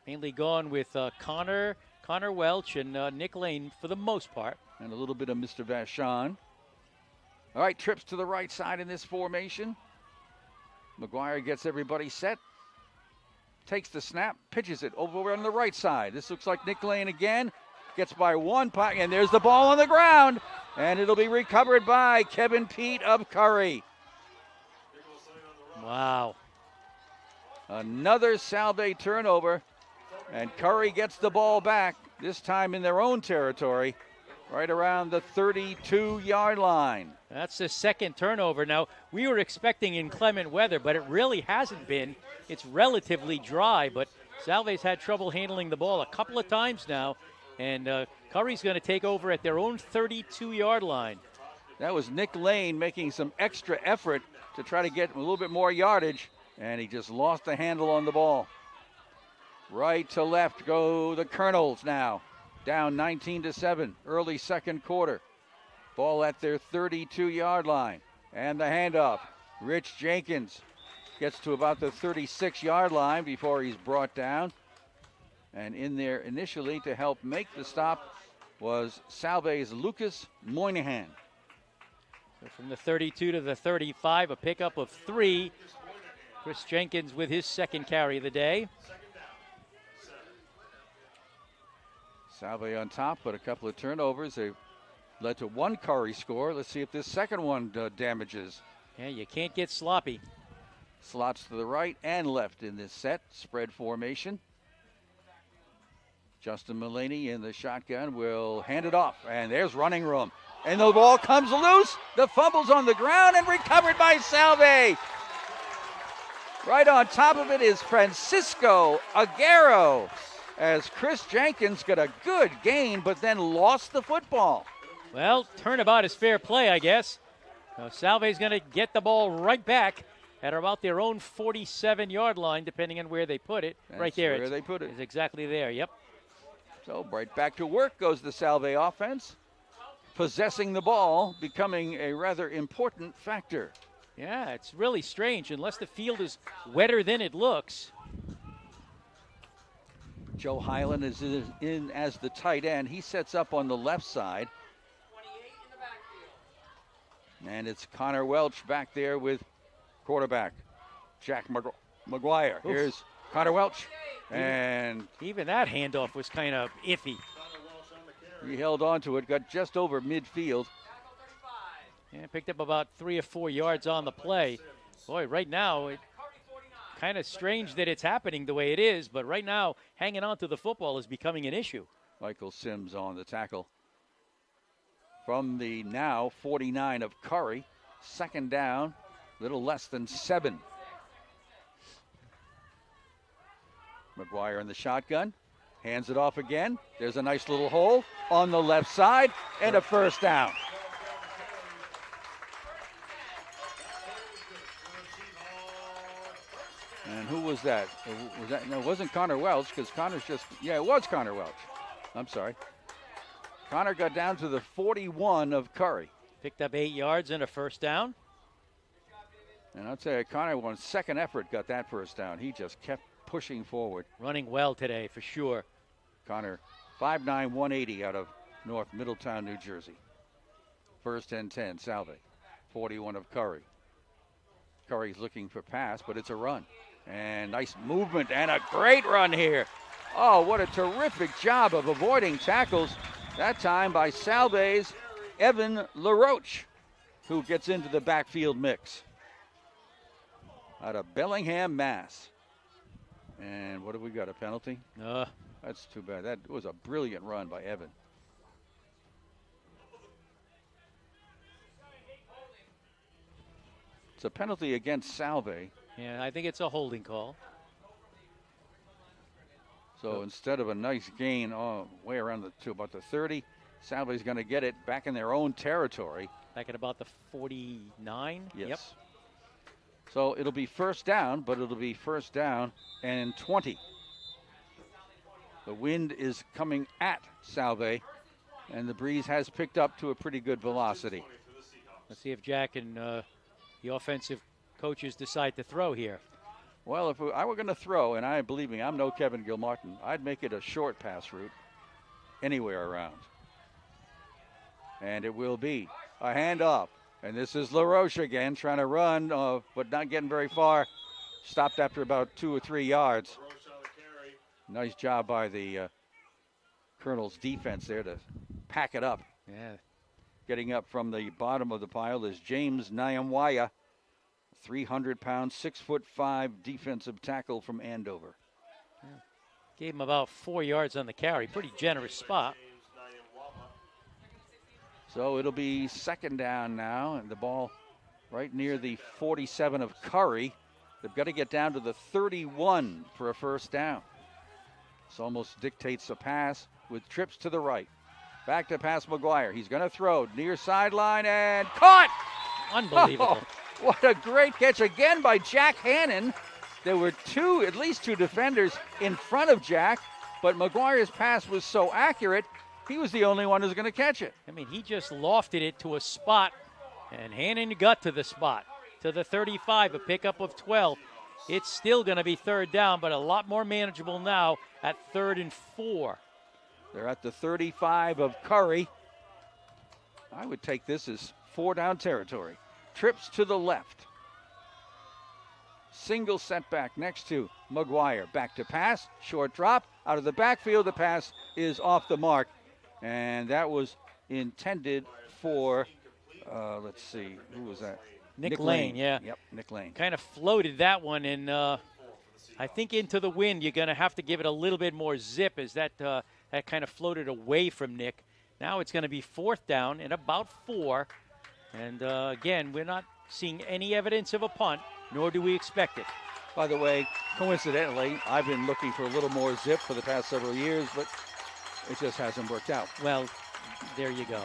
Mainly gone with Connor Welch and Nick Lane for the most part. And a little bit of Mr. Vachon. All right, trips to the right side in this formation. McGuire gets everybody set. Takes the snap, pitches it over on the right side. This looks like Nick Lane again. Gets by 1 puck, and there's the ball on the ground. And it'll be recovered by Kevin Pete of Curry. Wow. Another Salve turnover. And Curry gets the ball back, this time in their own territory, right around the 32-yard line. That's the 2nd turnover. Now, we were expecting inclement weather, but it really hasn't been. It's relatively dry, but Salve's had trouble handling the ball a couple of times now, and Curry's going to take over at their own 32-yard line. That was Nick Lane making some extra effort to try to get a little bit more yardage, and he just lost the handle on the ball. Right to left go the Colonels now. Down 19-7, early 2nd quarter. Ball at their 32-yard line. And the handoff. Rich Jenkins gets to about the 36-yard line before he's brought down. And in there initially to help make the stop was Salve's Lucas Moynihan. So from the 32 to the 35, a pickup of 3. Chris Jenkins with his 2nd carry of the day. Salve on top, but a couple of turnovers. They led to 1 Curry score. Let's see if this second one damages. Yeah, you can't get sloppy. Slots to the right and left in this set. Spread formation. Justin Mullaney in the shotgun will hand it off. And there's running room. And the ball comes loose. The fumble's on the ground and recovered by Salve. Right on top of it is Francisco Aguero, as Chris Jenkins got a good gain, but then lost the football. Well, turnabout is fair play, I guess. Salve's going to get the ball right back at about their own 47-yard line, depending on where they put it. That's right there. where they put it. It's exactly there, yep. So right back to work goes the Salve offense. Possessing the ball, becoming a rather important factor. Yeah, it's really strange. Unless the field is wetter than it looks. Joe Hyland is in as the tight end. He sets up on the left side. And it's Connor Welch back there with quarterback Jack McGuire. Oof. Here's Connor Welch. And even that handoff was kind of iffy. He held on to it, got just over midfield. Yeah, picked up about 3 or 4 yards on the play. Boy, right now, it kind of strange that it's happening the way it is, but right now, hanging on to the football is becoming an issue. Michael Sims on the tackle. From the now 49 of Curry, 2nd down, little less than 7. McGuire in the shotgun, hands it off again. There's a nice little hole on the left side, and a 1st down. And who was that? Was that? No, it wasn't Connor Welch, because Connor's just, yeah, it was Connor Welch. I'm sorry. Connor got down to the 41 of Curry. Picked up 8 yards and a 1st down. And I'll tell you, Connor, on 2nd effort, got that 1st down. He just kept pushing forward. Running well today, for sure. Connor, 5'9", 180 out of North Middletown, New Jersey. 1st and 10, Salve. 41 of Curry. Curry's looking for pass, but it's a run. And nice movement and a great run here. Oh, what a terrific job of avoiding tackles. That time by Salve's Evan LaRoche, who gets into the backfield mix. Out of Bellingham, Mass. And what have we got, a penalty? That's too bad. That was a brilliant run by Evan. It's a penalty against Salve. Yeah, I think it's a holding call. So instead of a nice gain way around to about the 30, Salve's going to get it back in their own territory. Back at about the 49. Yes. Yep. So it'll be first down, but it'll be first down and 20. The wind is coming at Salve, and the breeze has picked up to a pretty good velocity. Let's see if Jack and the offensive coaches decide to throw here. Well, if I were going to throw, and believe me, I'm no Kevin Gilmartin, I'd make it a short pass route anywhere around. And it will be a handoff. And this is LaRoche again, trying to run, but not getting very far. Stopped after about 2 or 3 yards. Nice job by the Colonel's defense there to pack it up. Yeah. Getting up from the bottom of the pile is James Nyamwaya, 300-pound, 6'5" defensive tackle from Andover. Yeah. Gave him about 4 yards on the carry. Pretty generous spot. So it'll be second down now, and the ball right near the 47 of Curry. They've got to get down to the 31 for a first down. This almost dictates a pass with trips to the right. Back to pass McGuire. He's going to throw near sideline and caught! Unbelievable. Oh, what a great catch again by Jack Hannon. There were at least two defenders in front of Jack, but McGuire's pass was so accurate, he was the only one who's going to catch it. I mean, he just lofted it to a spot, and Hannon got to the spot, to the 35, a pickup of 12. It's still going to be third down, but a lot more manageable now at 3rd and 4. They're at the 35 of Curry. I would take this as 4-down territory. Trips to the left. Single setback next to McGuire. Back to pass, short drop, out of the backfield. The pass is off the mark. And that was intended for, let's see, who was that? Nick Lane, yeah. Yep, Nick Lane. Kind of floated that one, and I think into the wind, you're going to have to give it a little bit more zip as that kind of floated away from Nick. Now it's going to be 4th down and about 4. And again, we're not seeing any evidence of a punt, nor do we expect it. By the way, coincidentally, I've been looking for a little more zip for the past several years, but it just hasn't worked out. Well, there you go.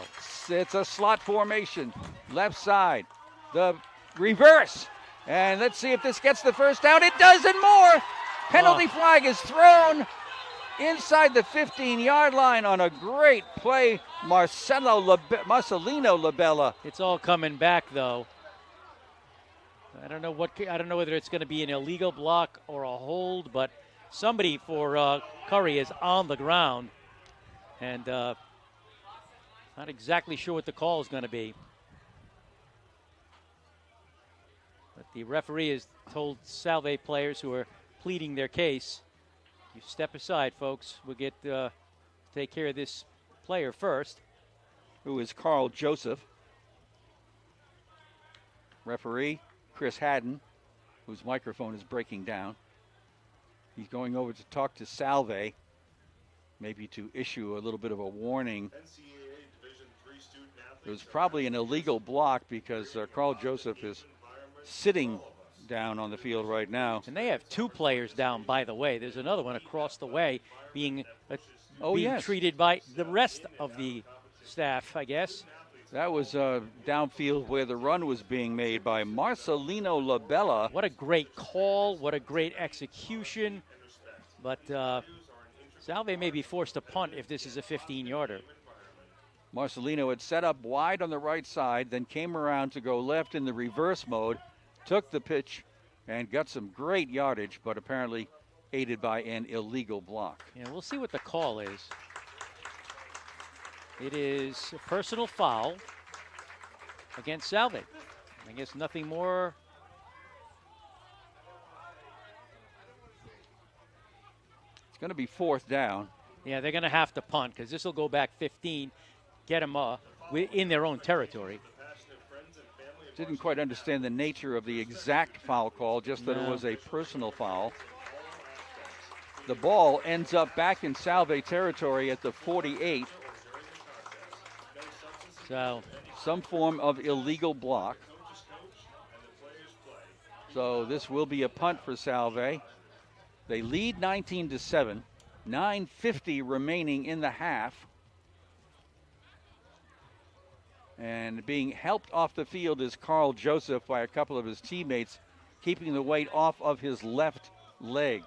It's a slot formation. Left side. The reverse. And let's see if this gets the first down. It does and more. Penalty flag is thrown inside the 15-yard line on a great play. Marcelino Labella. It's all coming back, though. I don't know whether it's going to be an illegal block or a hold, but somebody for Curry is on the ground. And not exactly sure what the call is going to be. But the referee has told Salve players who are pleading their case, you step aside, folks. We'll take care of this player first. Who is Carl Joseph. Referee Chris Haddon, whose microphone is breaking down. He's going over to talk to Salve, maybe to issue a little bit of a warning. It was probably an illegal block because Carl Joseph is sitting down on the field right now. And they have 2 players down, by the way. There's another one across the way being treated by the rest of the staff, I guess. That was downfield where the run was being made by Marcelino Labella. What a great call. What a great execution. But Salve may be forced to punt if this is a 15-yarder. Marcelino had set up wide on the right side, then came around to go left in the reverse mode, took the pitch, and got some great yardage, but apparently aided by an illegal block. Yeah, we'll see what the call is. It is a personal foul against Salve. I guess nothing more. It's going to be 4th down. Yeah, they're going to have to punt because this will go back 15, get them in their own territory. Didn't quite understand the nature of the exact foul call, just that it was a personal foul. The ball ends up back in Salve territory at the 48. So some form of illegal block. So this will be a punt for Salve. They lead 19-7. 9:50 remaining in the half. And being helped off the field is Carl Joseph by a couple of his teammates, keeping the weight off of his left leg.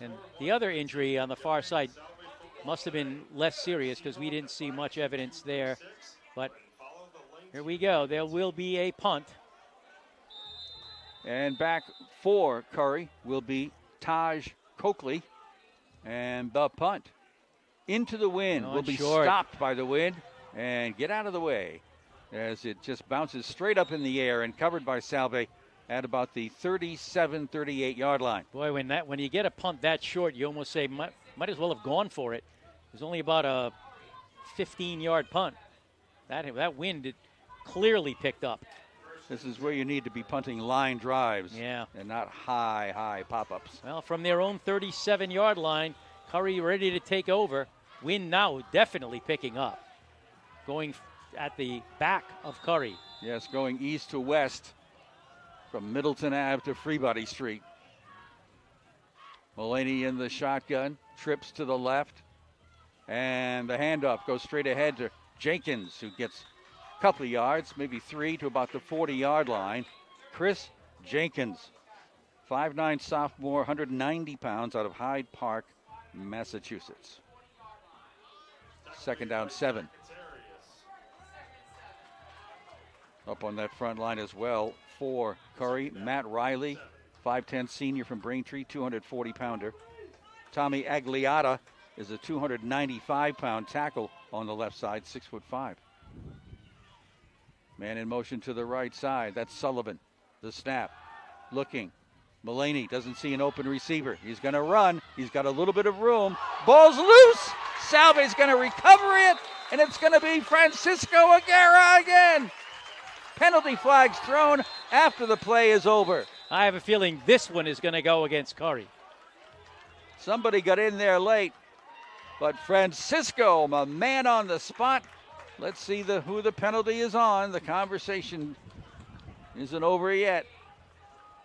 And the other injury on the far side must have been less serious because we didn't see much evidence there. But here we go. There will be a punt. And back for Curry will be Taj Coakley. And the punt into the wind will be stopped by the wind and get out of the way as it just bounces straight up in the air and covered by Salve at about the 37-38 yard line. Boy, when you get a punt that short, you almost say might as well have gone for it. It was only about a 15-yard punt. That wind it clearly picked up. This is where you need to be punting line drives, yeah, and not high pop-ups. Well, from their own 37-yard line, Curry ready to take over. Wind now definitely picking up. Going at the back of Curry. Yes, going east to west from Middleton Ave to Freebody Street. Mulaney in the shotgun, trips to the left, and the handoff goes straight ahead to Jenkins, who gets a couple of yards, maybe 3 to about the 40-yard line. Chris Jenkins, 5'9" sophomore, 190 pounds, out of Hyde Park, Massachusetts. Second down, 7. Up on that front line as well for Curry, Matt Riley, 5'10" senior from Braintree, 240-pounder. Tommy Agliata is a 295-pound tackle on the left side, 6'5". Man in motion to the right side. That's Sullivan. The snap. Looking. Mulaney doesn't see an open receiver. He's going to run. He's got a little bit of room. Ball's loose. Salve's going to recover it, and it's going to be Francisco Aguirre again. Penalty flags thrown after the play is over. I have a feeling this one is going to go against Curry. Somebody got in there late, but Francisco, my man on the spot. Let's see who the penalty is on. The conversation isn't over yet.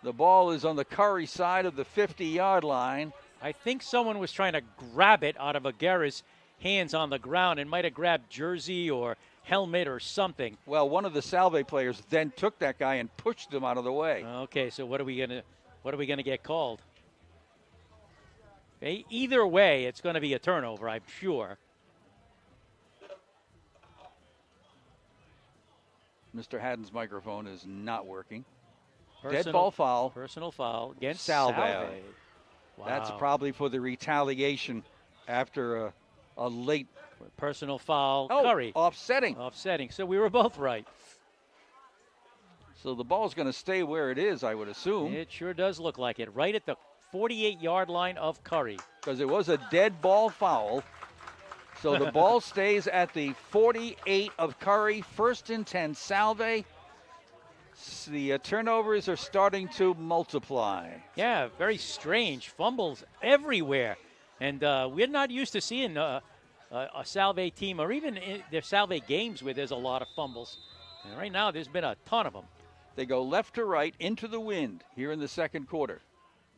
The ball is on the Curry side of the 50-yard line. I think someone was trying to grab it out of Aguirre's hands on the ground and might have grabbed jersey or helmet or something. Well, one of the Salve players then took that guy and pushed him out of the way. Okay, so what are we gonna get called? Either way, it's going to be a turnover, I'm sure. Mr. Haddon's microphone is not working. Dead ball foul. Personal foul against Salve. Wow. That's probably for the retaliation after a late personal foul. Curry. Offsetting. So we were both right. So the ball's going to stay where it is, I would assume. It sure does look like it. Right at the 48-yard line of Curry. Because it was a dead ball foul. So the ball stays at the 48 of Curry. 1st and 10, Salve. The turnovers are starting to multiply. Yeah, very strange. Fumbles everywhere. And we're not used to seeing a Salve team or even in their Salve games where there's a lot of fumbles. And right now there's been a ton of them. They go left to right into the wind here in the second quarter.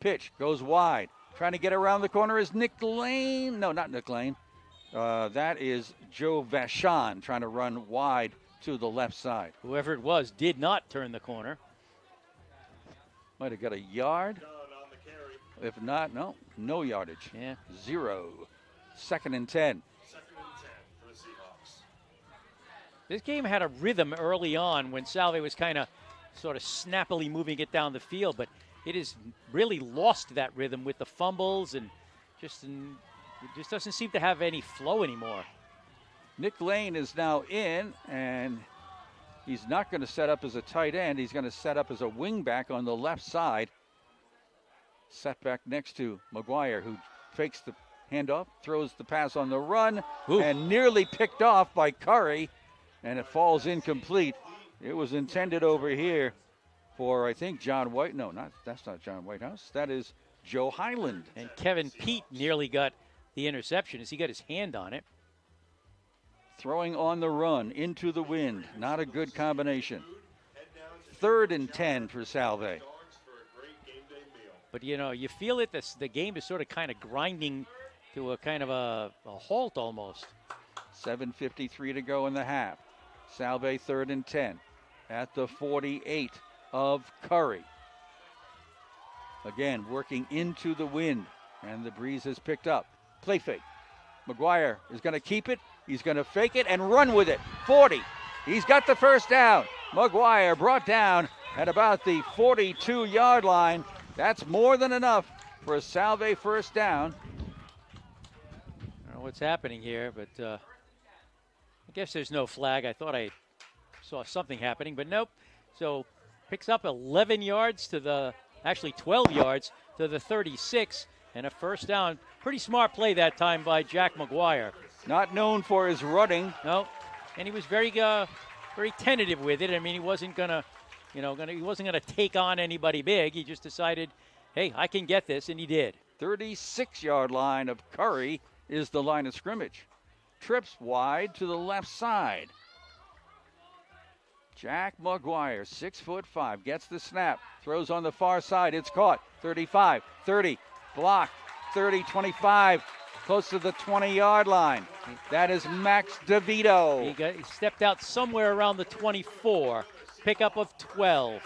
Pitch goes wide. Trying to get around the corner is Nick Lane. No, not Nick Lane. That is Joe Vachon trying to run wide to the left side. Whoever it was did not turn the corner. Might have got a yard. If not, no yardage. Yeah. 0. 2nd and 10. 2nd and 10 for the Seahawks. This game had a rhythm early on when Salve was kind of sort of snappily moving it down the field, but it has really lost that rhythm with the fumbles and it just doesn't seem to have any flow anymore. Nick Lane is now in, and he's not going to set up as a tight end. He's going to set up as a wingback on the left side. Set back next to McGuire, who fakes the handoff, throws the pass on the run, and nearly picked off by Curry, and it falls incomplete. It was intended over here for, I think, John White. No, that's not John Whitehouse. That is Joe Highland. And Kevin Pete nearly got the interception as he got his hand on it. Throwing on the run into the wind. Not a good combination. 3rd and 10 for Salve. But, you feel it. The game is sort of kind of grinding to a kind of a halt almost. 7:53 to go in the half. Salve 3rd and 10 at the 48 of Curry. Again, working into the wind, and the breeze has picked up. Play fake. McGuire is going to keep it. He's going to fake it and run with it. 40. He's got the first down. McGuire brought down at about the 42-yard line. That's more than enough for a Salve first down. I don't know what's happening here, but I guess there's no flag. I thought I saw something happening, but nope. So picks up 11 yards to the, actually 12 yards to the 36, and a first down. Pretty smart play that time by Jack McGuire. Not known for his running. No, and he was very tentative with it. I mean, he wasn't gonna take on anybody big. He just decided, hey, I can get this, and he did. 36-yard line of Curry is the line of scrimmage. Trips wide to the left side. Jack McGuire, 6'5", gets the snap, throws on the far side. It's caught. 35, 30, block, 30, 25, close to the 20-yard line. That is Max DeVito. He stepped out somewhere around the 24. Pickup of 12.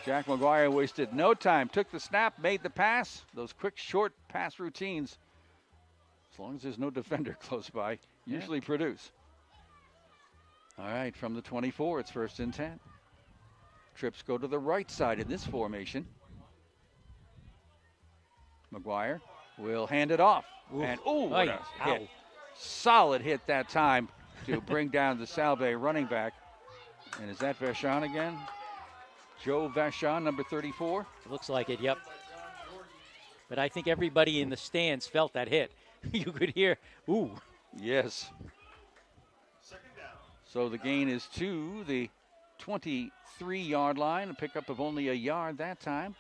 Jack McGuire wasted no time. Took the snap, made the pass. Those quick, short pass routines, as long as there's no defender close by, usually produce. All right, from the 24, it's 1st and 10. Trips go to the right side in this formation. McGuire will hand it off. Ooh. And, what a hit. Solid hit that time to bring down the Salve running back. And is that Vachon again? Joe Vachon, number 34? It looks like it, yep. But I think everybody in the stands felt that hit. You could hear, ooh. Yes. So the gain is to the 23-yard line, a pickup of only a yard that time.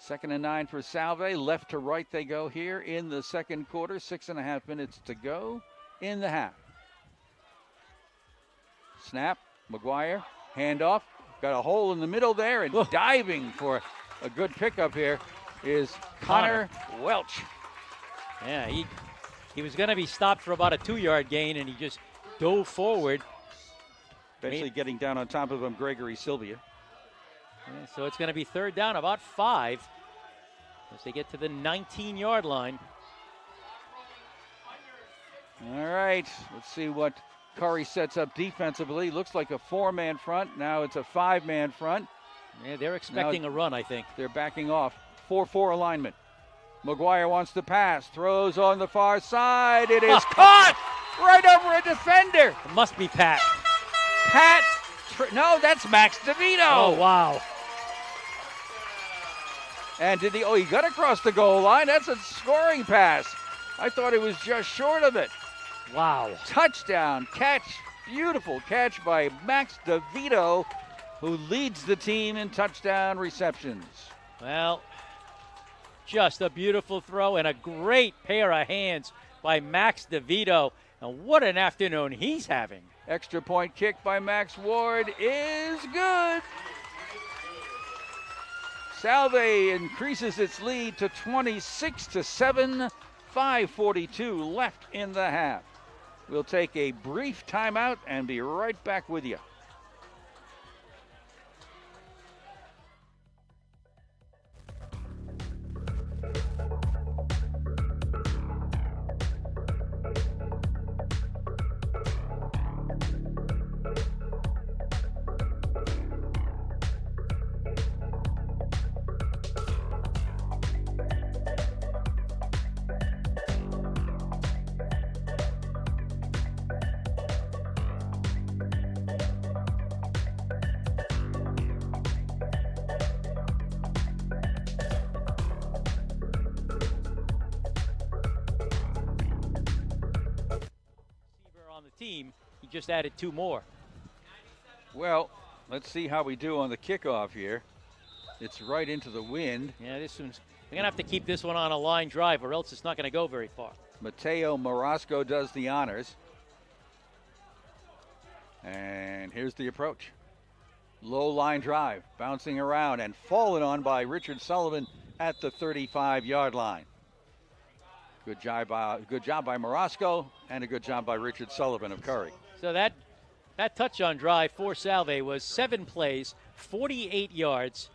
2nd and 9 for Salve. Left to right they go here in the second quarter. 6.5 minutes to go in the half. Snap, McGuire, handoff. Got a hole in the middle there, and diving for a good pickup here is Connor Welch. Yeah, he was going to be stopped for about a 2-yard gain, and he just dove forward. Eventually getting down on top of him, Gregory Sylvia. Yeah, so it's going to be 3rd down, about 5, as they get to the 19-yard line. All right, let's see what Curry sets up defensively. Looks like a 4-man front. Now it's a 5-man front. Yeah, they're expecting a run, I think. They're backing off. 4-4 alignment. McGuire wants to pass. Throws on the far side. It is caught right over a defender. It must be Pat. No, that's Max DeVito. Oh, wow. And he got across the goal line. That's a scoring pass. I thought it was just short of it. Wow. Touchdown catch. Beautiful catch by Max DeVito, who leads the team in touchdown receptions. Well, just a beautiful throw and a great pair of hands by Max DeVito. And what an afternoon he's having. Extra point kick by Max Ward is good. Salve increases its lead to 26-7. 5:42 left in the half. We'll take a brief timeout and be right back with you. Team, he just added 2 more. Well, let's see how we do on the kickoff here. It's right into the wind. Yeah, this one's, we're going to have to keep this one on a line drive or else it's not going to go very far. Mateo Marasco does the honors. And here's the approach. Low line drive, bouncing around and fallen on by Richard Sullivan at the 35-yard line. Good job by Morosco and a good job by Richard Sullivan of Curry. So that touchdown drive for Salve was 7 plays, 48 yards.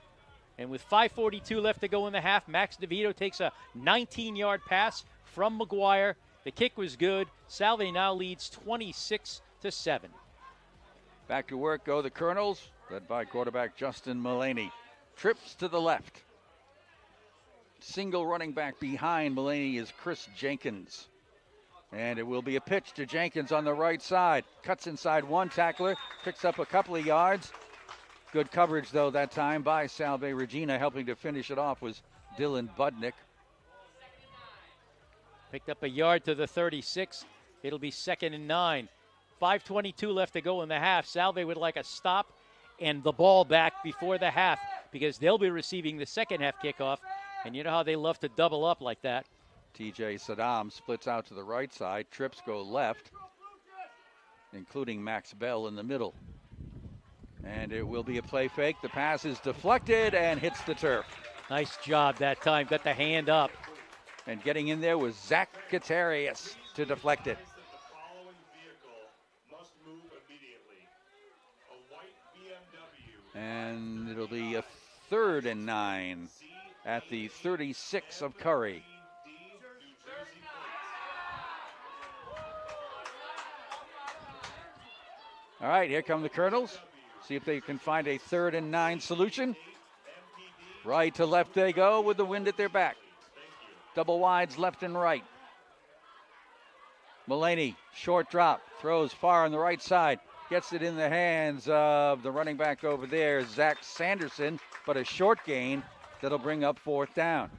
And with 5:42 left to go in the half, Max DeVito takes a 19-yard pass from McGuire. The kick was good. Salve now leads 26-7. Back to work go the Colonels, led by quarterback Justin Mullaney. Trips to the left. Single running back behind Mullaney is Chris Jenkins. And it will be a pitch to Jenkins on the right side. Cuts inside one tackler, picks up a couple of yards. Good coverage, though, that time by Salve Regina. Helping to finish it off was Dylan Budnick. Picked up a yard to the 36. It'll be 2nd and 9. 5:22 left to go in the half. Salve would like a stop and the ball back before the half because they'll be receiving the second half kickoff. And you know how they love to double up like that. TJ Saddam splits out to the right side. Trips go left, including Max Bell in the middle. And it will be a play fake. The pass is deflected and hits the turf. Nice job that time. Got the hand up. And getting in there was Zach Gutierrez to deflect it. The following vehicle must move immediately. A white BMW. And it'll be a 3rd and 9 at the 36 of Curry. All right, here come the Colonels. See if they can find a 3rd and 9 solution. Right to left they go with the wind at their back. Double wides left and right. Mullaney, short drop, throws far on the right side. Gets it in the hands of the running back over there, Zach Sanderson, but a short gain that'll bring up 4th down.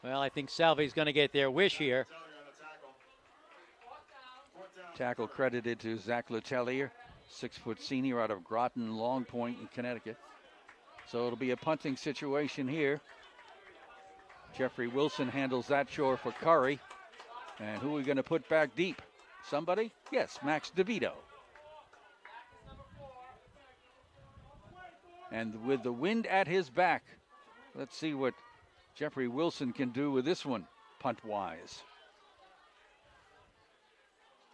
Well, I think Salve's going to get their wish here. Tackle credited to Zach Letelier, 6-foot senior out of Groton Long Point in Connecticut. So it'll be a punting situation here. Jeffrey Wilson handles that chore for Curry. And who are we going to put back deep? Somebody? Yes, Max DeVito. And with the wind at his back, let's see what Jeffrey Wilson can do with this one, punt-wise.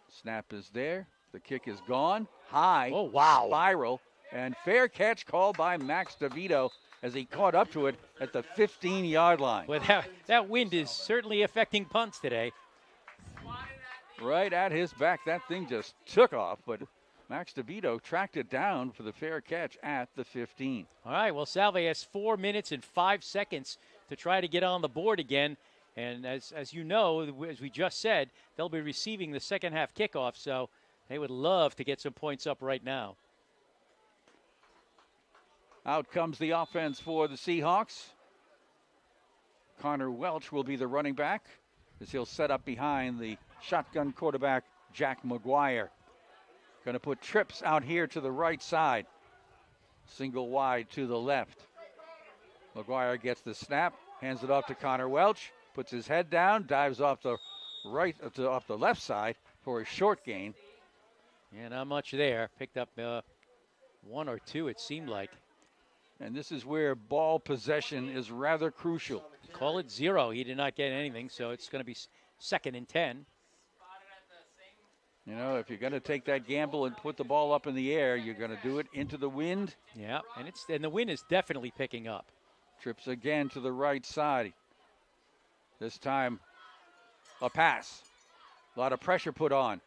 Snap is there. The kick is gone. High. Oh, wow. Spiral. And fair catch called by Max DeVito as he caught up to it at the 15-yard line. Well, that wind is certainly affecting punts today. Right at his back. That thing just took off, but Max DeVito tracked it down for the fair catch at the 15. All right, well, Salve has 4 minutes and 5 seconds to try to get on the board again. And as you know, as we just said, they'll be receiving the second half kickoff, so they would love to get some points up right now. Out comes the offense for the Seahawks. Connor Welch will be the running back as he'll set up behind the shotgun quarterback, Jack McGuire. Going to put trips out here to the right side. Single wide to the left. McGuire gets the snap, hands it off to Connor Welch, puts his head down, dives off the off the left side for a short gain. Yeah, not much there. Picked up 1 or 2, it seemed like. And this is where ball possession is rather crucial. Call it 0. He did not get anything, so it's going to be 2nd and 10. You know, if you're going to take that gamble and put the ball up in the air, you're going to do it into the wind. Yeah, and the wind is definitely picking up. Trips again to the right side. This time, a pass. A lot of pressure put on.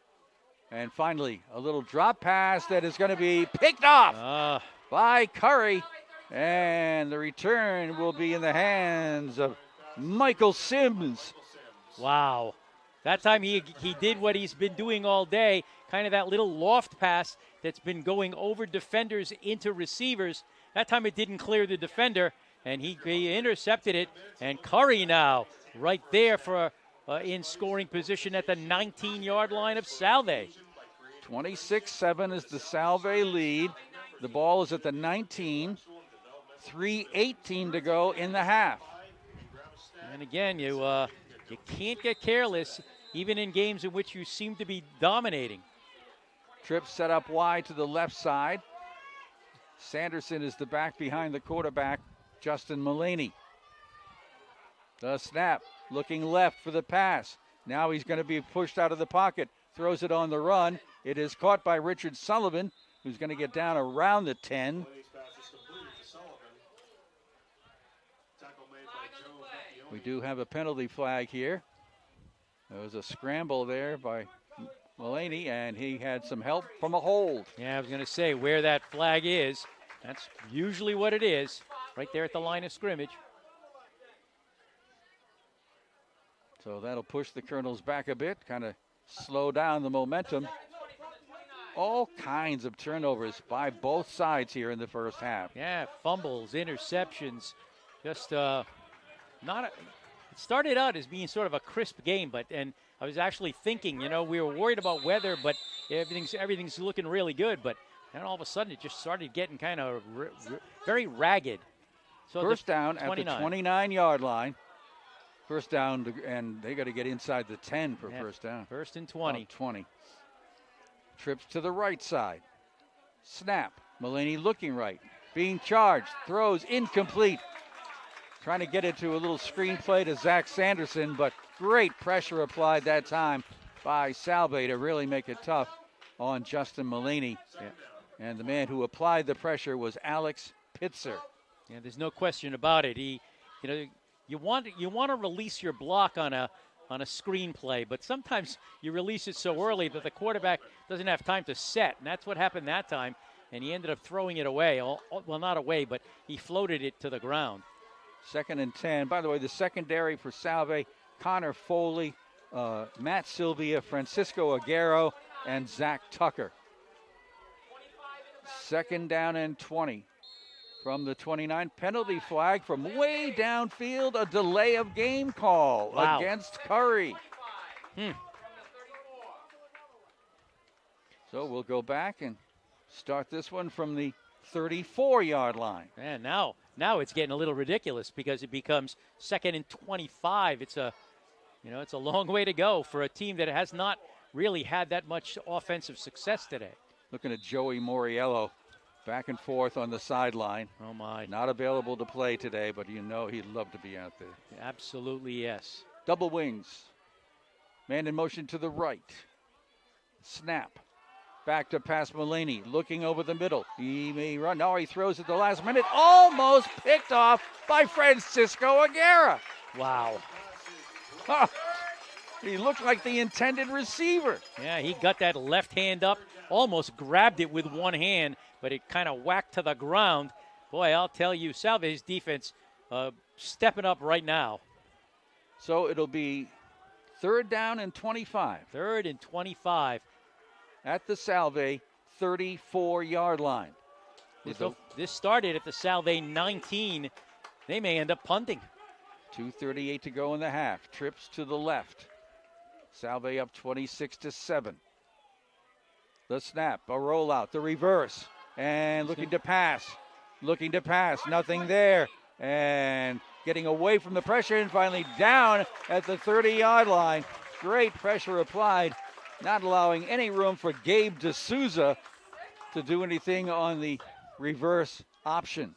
And finally, a little drop pass that is going to be picked off by Curry. And the return will be in the hands of Michael Sims. Wow. That time he did what he's been doing all day, kind of that little loft pass that's been going over defenders into receivers. That time it didn't clear the defender, and he intercepted it. And Curry now right there for in scoring position at the 19-yard line of Salve. 26-7 is the Salve lead. The ball is at the 19. 3:18 to go in the half. And again, you can't get careless, even in games in which you seem to be dominating. Trips set up wide to the left side. Sanderson is the back behind the quarterback, Justin Mullaney. The snap, looking left for the pass. Now he's going to be pushed out of the pocket. Throws it on the run. It is caught by Richard Sullivan, who's going to get down around the 10. Mullaney's pass is completed to Sullivan. Tackle made by Joe Vecchione. We do have a penalty flag here. There was a scramble there by Mullaney, and he had some help from a hold. Yeah, I was going to say where that flag is. That's usually what it is, right there at the line of scrimmage. So that'll push the Colonels back a bit, kind of slow down the momentum. All kinds of turnovers by both sides here in the first half. Yeah, fumbles, interceptions, just not. It started out as being sort of a crisp game, and I was actually thinking, we were worried about weather, but everything's looking really good. But then all of a sudden, it just started getting kind of very ragged. So first down at the 29-yard line. First down, and they got to get inside the 10 for first down. First and 20. 20. Trips to the right side. Snap. Mullaney looking right. Being charged. Throws incomplete. Trying to get it to a little screen play to Zach Sanderson, but great pressure applied that time by Salve to really make it tough on Justin Mullaney. Yeah. And the man who applied the pressure was Alex Pitzer. Yeah, there's no question about it. You want to release your block on a screenplay, but sometimes you release it so early that the quarterback doesn't have time to set, and that's what happened that time. And he ended up throwing it away. Well, not away, but he floated it to the ground. 2nd and 10. By the way, the secondary for Salve: Connor Foley, Matt Sylvia, Francisco Aguero, and Zach Tucker. 2nd down and 20. From the 29, penalty flag from way downfield, a delay of game call against Curry. So we'll go back and start this one from the 34-yard line. And now it's getting a little ridiculous because it becomes 2nd and 25. It's a long way to go for a team that has not really had that much offensive success today. Looking at Joey Moriello. Back and forth on the sideline. Oh, my. Not available to play today, but he'd love to be out there. Absolutely, yes. Double wings. Man in motion to the right. Snap. Back to pass Mullaney. Looking over the middle. He may run. No, he throws at the last minute. Almost picked off by Francisco Aguera. Wow. He looked like the intended receiver. Yeah, he got that left hand up. Almost grabbed it with one hand, but it kind of whacked to the ground. Boy, I'll tell you, Salve's defense stepping up right now. So it'll be 3rd down and 25. 3rd and 25. At the Salve 34-yard line. This started at the Salve 19. They may end up punting. 2:38 to go in the half. Trips to the left. Salve up 26-7. The snap, a rollout, the reverse, and looking to pass. Nothing there. And getting away from the pressure and finally down at the 30-yard line. Great pressure applied, not allowing any room for Gabe D'Souza to do anything on the reverse option.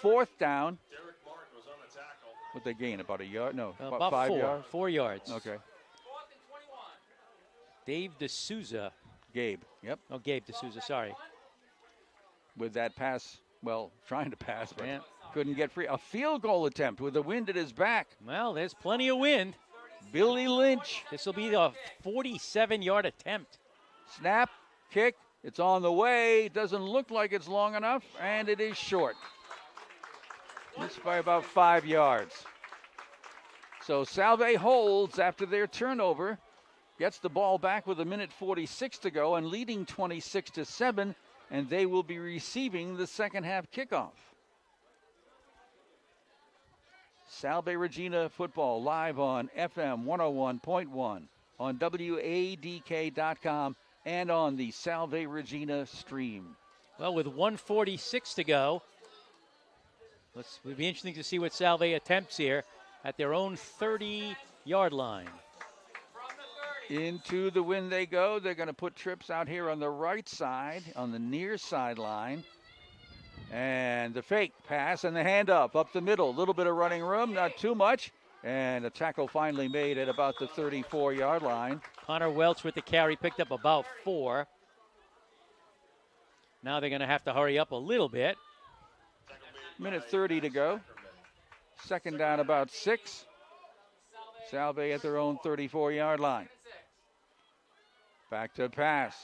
4th down. Derek Martin was on the tackle. What they gain, about a yard? No, about 5 4 yards? 4 yards. Okay. Dave D'Souza. Gabe, yep. Oh, Gabe D'Souza, sorry. With that pass, well, trying to pass, but Yeah. couldn't get free. A field goal attempt with the wind at his back. Well, there's plenty of wind. Billy Lynch. This will be the 47-yard attempt. Snap, kick, it's on the way. Doesn't look like it's long enough, and it is short. Missed by about 5 yards. So Salve holds after their turnover. Gets the ball back with 1:46 to go and leading 26-7, and they will be receiving the second half kickoff. Salve Regina football live on FM 101.1, on WADK.com, and on the Salve Regina stream. Well, with 1:46 to go, it'll be interesting to see what Salve attempts here at their own 30-yard line. Into the wind they go. They're going to put trips out here on the right side, on the near sideline. And the fake pass and the handoff up the middle. A little bit of running room, not too much. And a tackle finally made at about the 34-yard line. Connor Welch with the carry, picked up about 4. Now they're going to have to hurry up a little bit. Minute 30 to go. Second down, about 6. Salve at their own 34-yard line. Back to pass.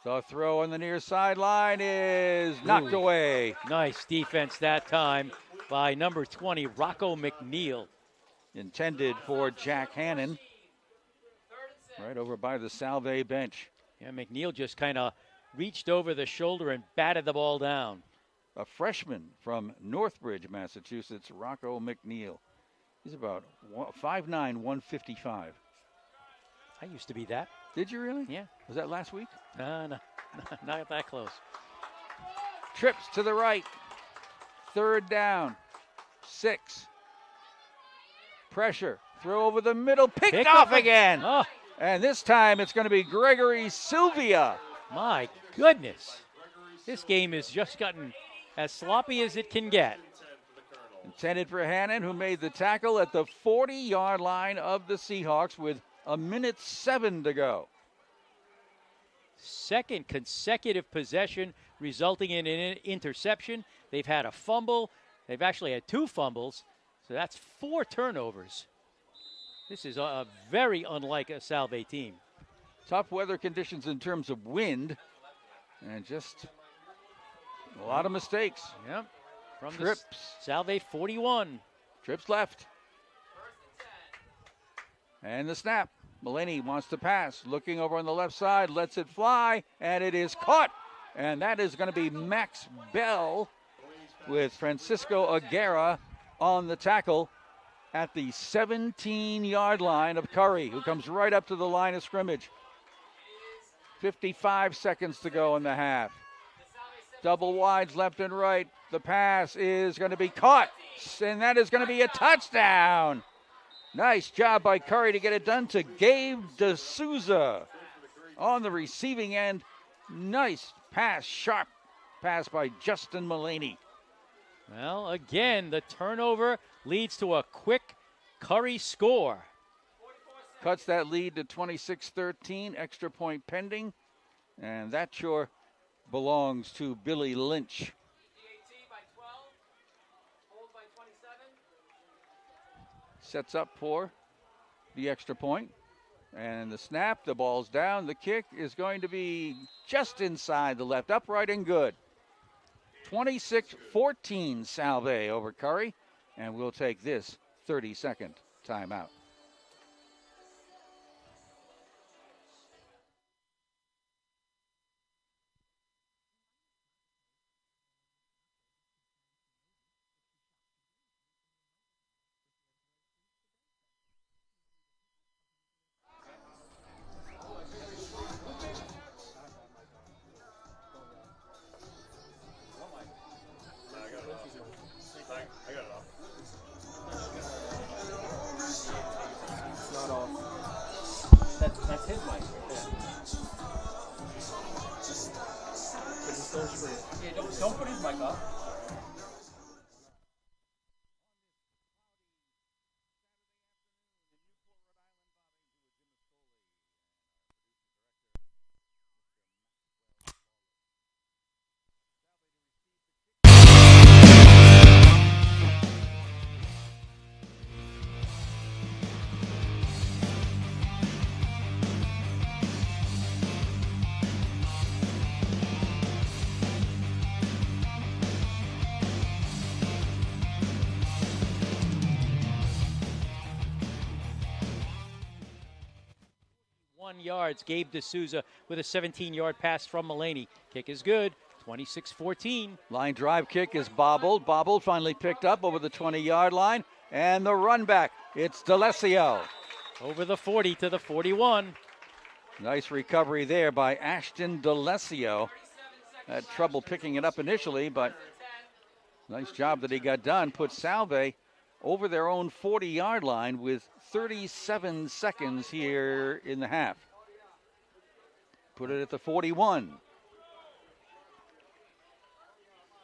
The throw on the near sideline is knocked away. Nice defense that time by number 20, Rocco McNeil. Intended for Jack Hannon. Right over by the Salve bench. Yeah, McNeil just kind of reached over the shoulder and batted the ball down. A freshman from Northbridge, Massachusetts, Rocco McNeil. He's about 5'9", 155. I used to be that. Did you really? Yeah. Was that last week? No, not that close. Trips to the right. Third down. 6. Pressure. Throw over the middle. Picked off again. Oh, And this time it's going to be Gregory Sylvia. my goodness. This game has just gotten as sloppy as it can get. Intended for Hannon, who made the tackle at the 40-yard line of the Seahawks with a minute 7 to go. Second consecutive possession resulting in an interception. They've had a fumble. They've actually had 2 fumbles. So that's 4 turnovers. This is a very unlike a Salve team. Tough weather conditions in terms of wind. And just a lot of mistakes. Yep. From Trips. the Salve 41. Trips left. And the snap. Mulaney wants to pass. Looking over on the left side. Lets it fly. And it is caught. And that is going to be Max Bell with Francisco Aguera on the tackle at the 17-yard line of Curry, who comes right up to the line of scrimmage. 55 seconds to go in the half. Double wides left and right. The pass is going to be caught, and that is going to be a touchdown. Nice job by Curry to get it done to Gabe D'Souza on the receiving end. Nice pass, sharp pass by Justin Mulaney. Well, again, the turnover leads to a quick Curry score. Cuts that lead to 26-13, extra point pending, and that sure belongs to Billy Lynch. Sets up for the extra point. And the snap, the ball's down. The kick is going to be just inside the left upright and good. 26-14 Salve over Curry. And we'll take this 30-second timeout. That's his mic. Yeah, don't put his mic up. Yards. Gabe D'Souza with a 17-yard pass from Mulaney. Kick is good. 26-14. Line drive kick is bobbled. Finally picked up over the 20-yard line. And the run back, it's D'Alessio. Over the 40 to the 41. Nice recovery there by Ashton D'Alessio. Had trouble picking it up initially, but nice job that he got done. Put Salve over their own 40-yard line with 37 seconds here in the half. Put it at the 41.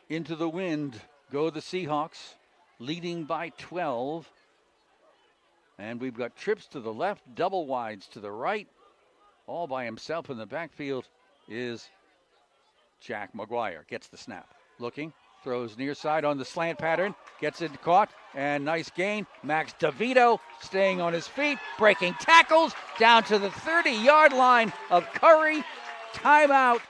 Into the wind go the Seahawks, leading by 12. And we've got trips to the left, double wides to the right. All by himself in the backfield is Jack McGuire. Gets the snap. Looking, throws near side on the slant pattern, gets it caught, and nice gain. Max DeVito staying on his feet, breaking tackles down to the 30-yard line of Curry. Timeout.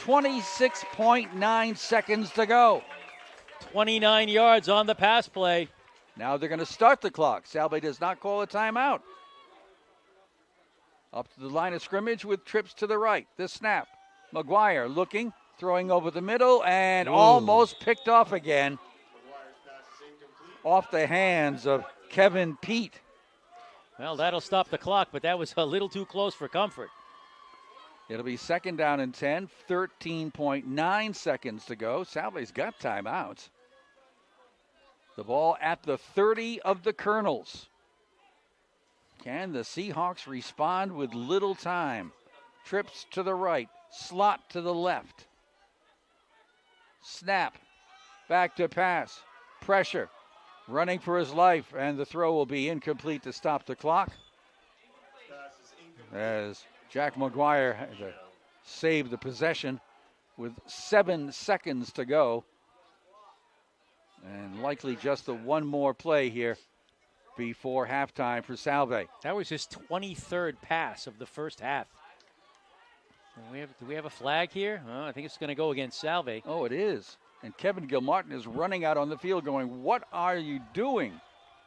26.9 seconds to go. 29 yards on the pass play. Now they're going to start the clock. Salve does not call a timeout. Up to the line of scrimmage with trips to the right. This snap. McGuire looking, throwing over the middle, and almost picked off again. Off the hands of Kevin Pete. Well, that'll stop the clock, but that was a little too close for comfort. It'll be 2nd down and 10, 13.9 seconds to go. Salve's got timeouts. The ball at the 30 of the Colonels. Can the Seahawks respond with little time? Trips to the right, slot to the left. Snap, back to pass, pressure, running for his life, and the throw will be incomplete to stop the clock. As Jack McGuire had to save the possession with 7 seconds to go. And likely just the one more play here before halftime for Salve. That was his 23rd pass of the first half. Do we have a flag here? Oh, I think it's going to go against Salve. Oh, it is. And Kevin Gilmartin is running out on the field going, what are you doing?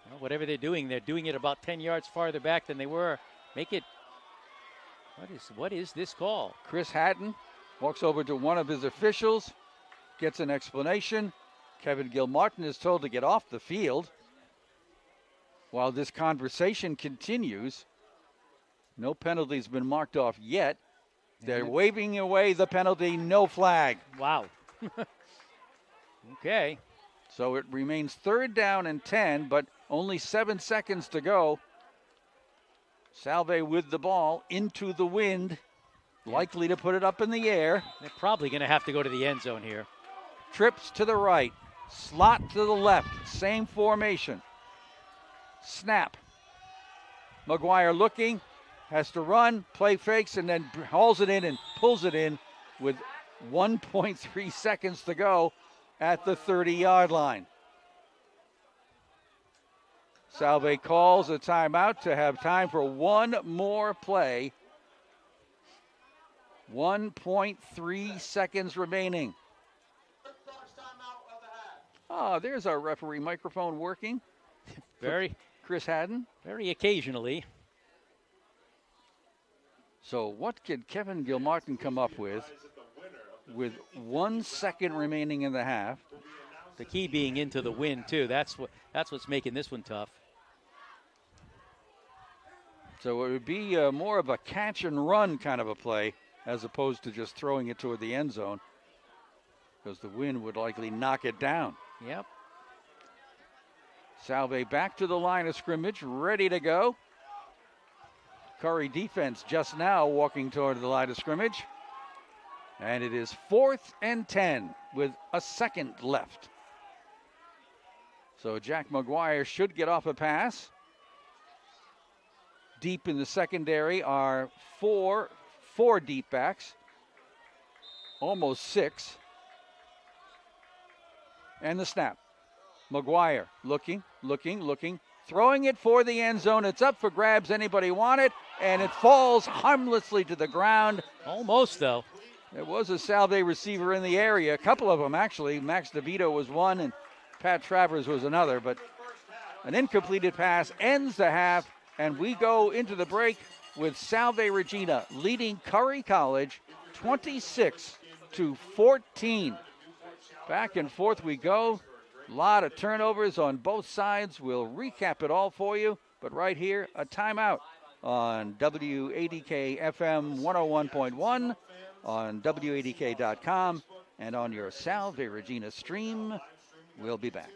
Well, whatever they're doing it about 10 yards farther back than they were. Make it. What is this call? Chris Hatton walks over to one of his officials, gets an explanation. Kevin Gilmartin is told to get off the field. While this conversation continues, no penalty's been marked off yet. They're waving away the penalty, no flag. Wow. Okay. So it remains 3rd down and 10, but only 7 seconds to go. Salve with the ball into the wind, likely to put it up in the air. They're probably going to have to go to the end zone here. Trips to the right, slot to the left, same formation. Snap. McGuire looking, has to run, play fakes, and then hauls it in and pulls it in with 1.3 seconds to go at the 30-yard line. Salve calls a timeout to have time for one more play. 1.3 seconds remaining. Oh, there's our referee microphone working. Chris Haddon. Very occasionally. So what could Kevin Gilmartin come up with 1 second remaining in the half? The key being into the wind too. That's what's making this one tough. So it would be more of a catch and run kind of a play as opposed to just throwing it toward the end zone, because the wind would likely knock it down. Yep. Salve back to the line of scrimmage, ready to go. Curry defense just now walking toward the line of scrimmage. And it is 4th and 10 with a second left. So Jack McGuire should get off a pass. Deep in the secondary are four deep backs, almost 6. And the snap. McGuire looking, throwing it for the end zone. It's up for grabs. Anybody want it? And it falls harmlessly to the ground. Almost, though. There was a Salve receiver in the area, a couple of them actually. Max DeVito was one and Pat Travers was another, but an incompleted pass ends the half, and we go into the break with Salve Regina leading Curry College 26-14. Back and forth we go. A lot of turnovers on both sides. We'll recap it all for you, but right here, a timeout on WADK FM 101.1, on WADK.com, and on your Salve Regina stream. We'll be back.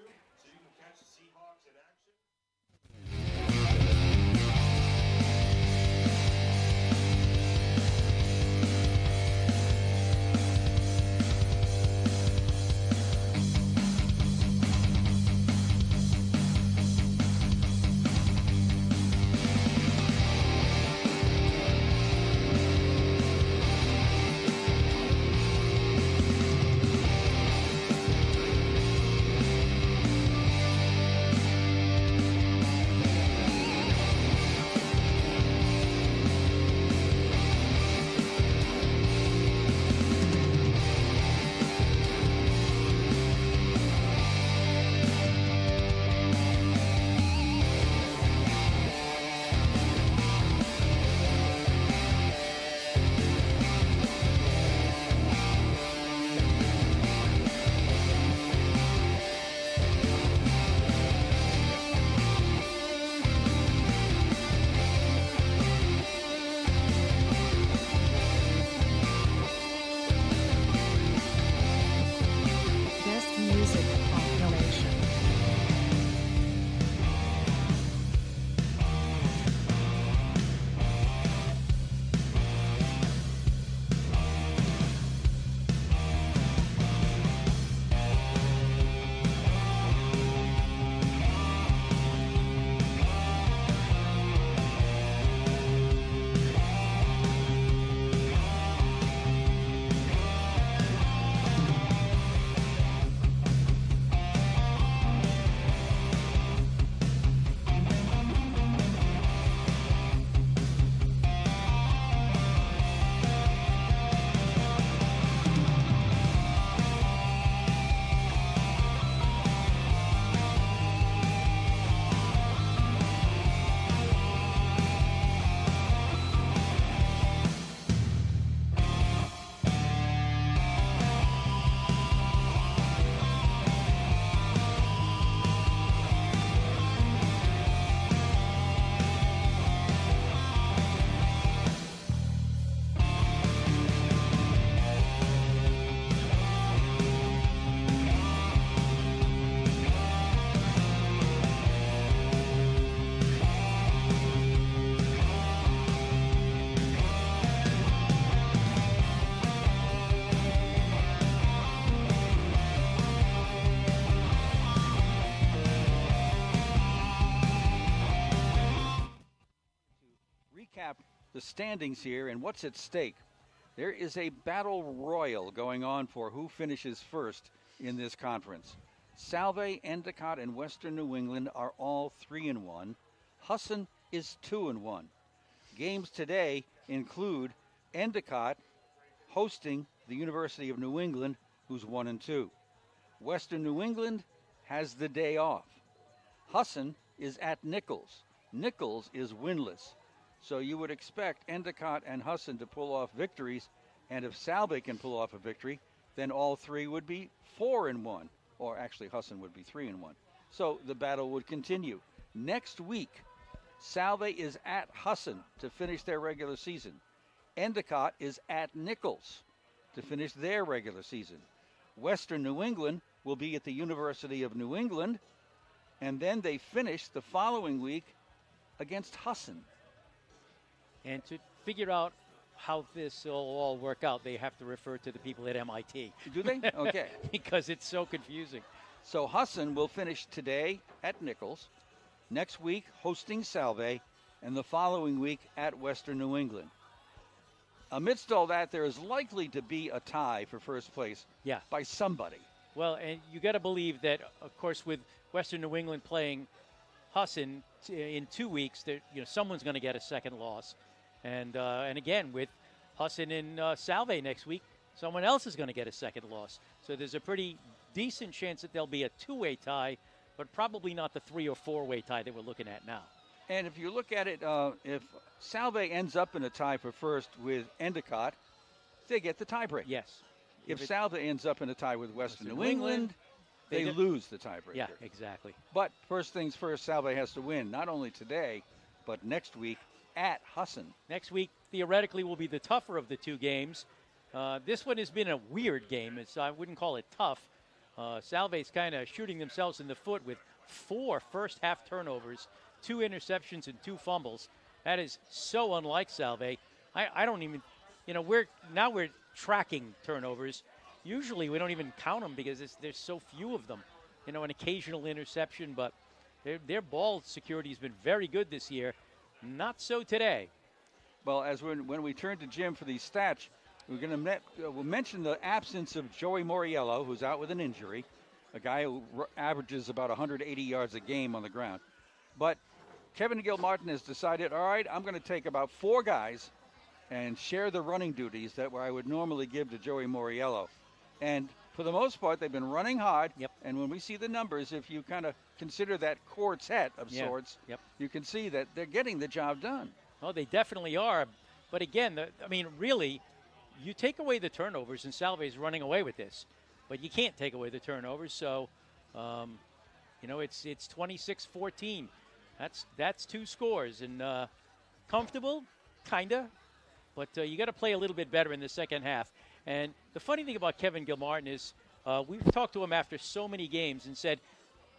the standings here and what's at stake. There is a battle royal going on for who finishes first in this conference. Salve, Endicott, and Western New England are all 3-1. Husson is 2-1. Games today include Endicott hosting the University of New England, who's 1-2. Western New England has the day off. Husson is at Nichols. Nichols is winless. So you would expect Endicott and Husson to pull off victories, and if Salve can pull off a victory, then all three would be 4-1, or actually Husson would be 3-1. So the battle would continue. Next week, Salve is at Husson to finish their regular season. Endicott is at Nichols to finish their regular season. Western New England will be at the University of New England, and then they finish the following week against Husson. And to figure out how this will all work out, they have to refer to the people at MIT. Do they? Okay. Because it's so confusing. So Husson will finish today at Nichols, next week hosting Salve, and the following week at Western New England. Amidst all that, there is likely to be a tie for first place by somebody. Well, and you got to believe that, of course, with Western New England playing Husson in 2 weeks, that someone's going to get a second loss. And again, with Husson and Salve next week, someone else is going to get a second loss. So there's a pretty decent chance that there'll be a two-way tie, but probably not the 3- or 4-way tie that we're looking at now. And if you look at it, if Salve ends up in a tie for first with Endicott, they get the tiebreak. Yes. If Salve ends up in a tie with Western New England, they lose the tiebreaker. Yeah, exactly. But first things first, Salve has to win, not only today, but next week at Husson. Next week, theoretically, will be the tougher of the two games. This one has been a weird game. I wouldn't call it tough. Salve's kind of shooting themselves in the foot with 4 first-half turnovers, 2 interceptions, and 2 fumbles. That is so unlike Salve. I don't even, we're tracking turnovers. Usually we don't even count them because there's so few of them. An occasional interception, but their ball security has been very good this year. Not so today. Well, when we turn to Jim for these stats, we're going to we'll mention the absence of Joey Moriello, who's out with an injury, a guy who averages about 180 yards a game on the ground. But Kevin Gilmartin has decided, all right, I'm going to take about 4 guys and share the running duties that I would normally give to Joey Moriello. And for the most part, they've been running hard. Yep. And when we see the numbers, if you kind of consider that quartet of sorts, you can see that they're getting the job done. Oh, they definitely are. But again, really, you take away the turnovers, and Salve's running away with this. But you can't take away the turnovers, so, it's 26-14. That's 2 scores. And comfortable, kind of. But you got to play a little bit better in the second half. And the funny thing about Kevin Gilmartin is we've talked to him after so many games and said,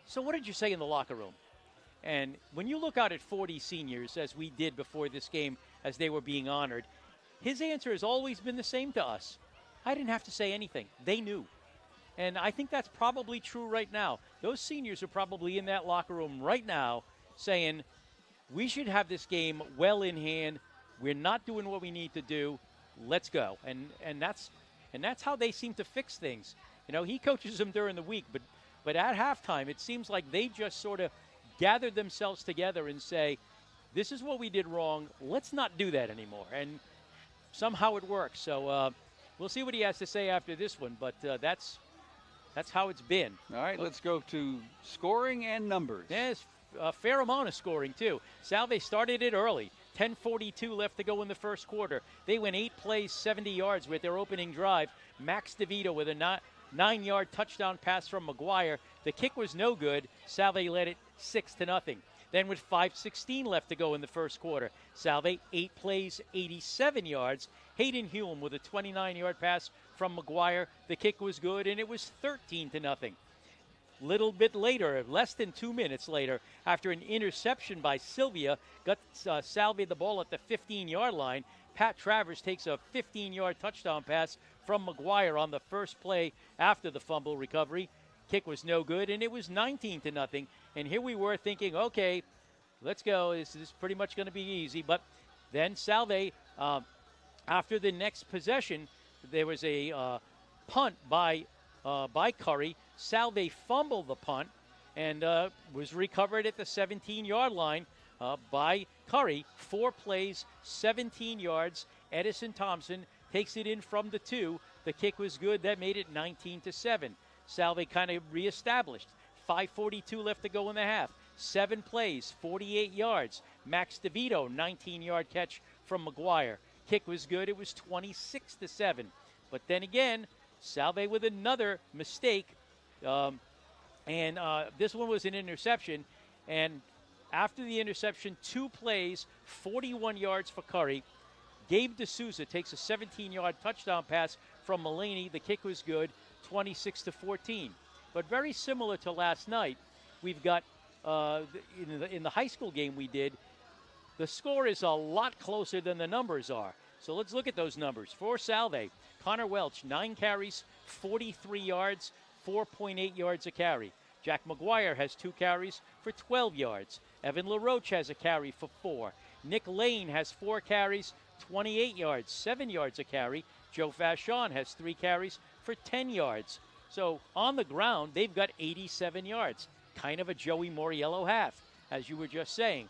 so what did you say in the locker room? And when you look out at 40 seniors, as we did before this game, as they were being honored, his answer has always been the same to us. I didn't have to say anything. They knew. And I think that's probably true right now. Those seniors are probably in that locker room right now saying, we should have this game well in hand. We're not doing what we need to do. Let's go. And that's how they seem to fix things. He coaches them during the week, but at halftime, it seems like they just sort of gather themselves together and say, this is what we did wrong. Let's not do that anymore. And somehow it works. So we'll see what he has to say after this one, but that's how it's been. All right, let's go to scoring and numbers. There's a fair amount of scoring, too. Salve started it early. 10:42 left to go in the first quarter. They went 8 plays, 70 yards with their opening drive. Max DeVito with a 9-yard touchdown pass from McGuire. The kick was no good. Salve led it 6-0. Then with 5:16 left to go in the first quarter, Salve 8 plays, 87 yards. Hayden Hulme with a 29-yard pass from McGuire. The kick was good, and it was 13-0. Little bit later, less than 2 minutes later, after an interception by Sylvia, got Salve the ball at the 15-yard line. Pat Travers takes a 15-yard touchdown pass from McGuire on the first play after the fumble recovery. Kick was no good, and it was 19-0. And here we were thinking, okay, let's go. This is pretty much going to be easy. But Then Salve, after the next possession, there was a punt by Curry. Salve fumbled the punt and was recovered at the 17-yard line by Curry. 4 plays, 17 yards. Edison Thompson takes it in from the 2. The kick was good. That made it 19-7. Salve kind of reestablished. 5:42 left to go in the half. 7 plays, 48 yards. Max DeVito, 19-yard catch from McGuire. Kick was good. It was 26-7. But then again, Salve with another mistake. This one was an interception. And after the interception, 2 plays, 41 yards for Curry. Gabe D'Souza takes a 17-yard touchdown pass from Mulaney. The kick was good, 26-14. But very similar to last night, we've got in the high school game we did, the score is a lot closer than the numbers are. So let's look at those numbers. For Salve, Connor Welch, 9 carries, 43 yards, 4.8 yards a carry. Jack McGuire has 2 carries for 12 yards. Evan LaRoche has a carry for 4. Nick Lane has 4 carries, 28 yards, 7 yards a carry. Joe Vachon has 3 carries for 10 yards. So on the ground, they've got 87 yards. Kind of a Joey Moriello half, as you were just saying.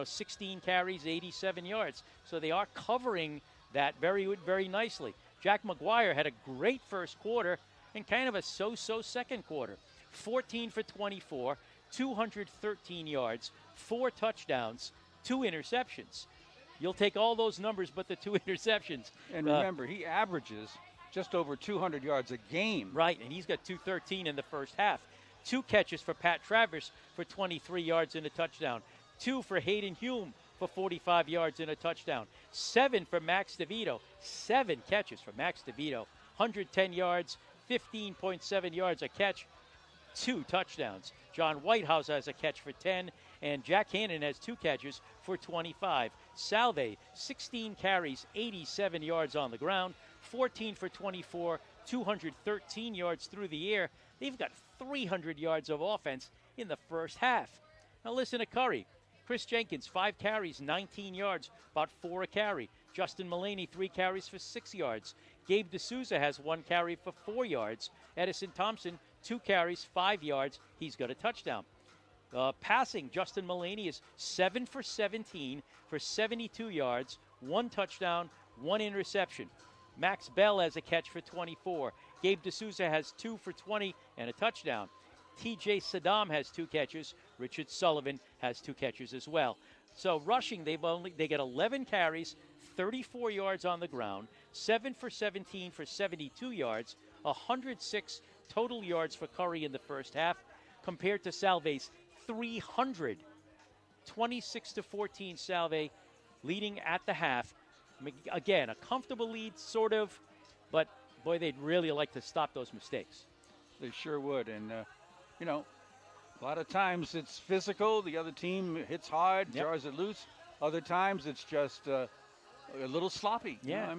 16 carries, 87 yards. So they are covering that very, very nicely. Jack McGuire had a great first quarter and kind of a so-so second quarter. 14 for 24, 213 yards, 4 touchdowns, 2 interceptions. You'll take all those numbers but the 2 interceptions. And remember, he averages just over 200 yards a game. Right, and he's got 213 in the first half. 2 catches for Pat Travers for 23 yards and a touchdown. 2 for Hayden Hume for 45 yards and a touchdown. 7 for Max DeVito. 7 catches for Max DeVito. 110 yards, 15.7 yards a catch, 2 touchdowns. John Whitehouse has a catch for 10, and Jack Hannon has 2 catches for 25. Salve, 16 carries, 87 yards on the ground, 14 for 24, 213 yards through the air. They've got 300 yards of offense in the first half. Now listen to Curry. Chris Jenkins, 5 carries, 19 yards, about 4 a carry. Justin Mulaney, 3 carries for 6 yards. Gabe D'Souza has 1 carry for 4 yards. Edison Thompson, 2 carries, 5 yards. He's got a touchdown. Passing, Justin Mulaney is 7 for 17 for 72 yards, 1 touchdown, 1 interception. Max Bell has a catch for 24. Gabe D'Souza has 2 for 20 and a touchdown. TJ Saddam has 2 catches. Richard Sullivan has 2 catches as well. So rushing, they get 11 carries, 34 yards on the ground, 7 for 17 for 72 yards, 106 total yards for Curry in the first half, compared to Salve's 300. 26-14 Salve leading at the half. Again, a comfortable lead, sort of, but boy, they'd really like to stop those mistakes. They sure would. And, a lot of times it's physical. The other team hits hard, jars it loose. Other times it's just a little sloppy. Yeah,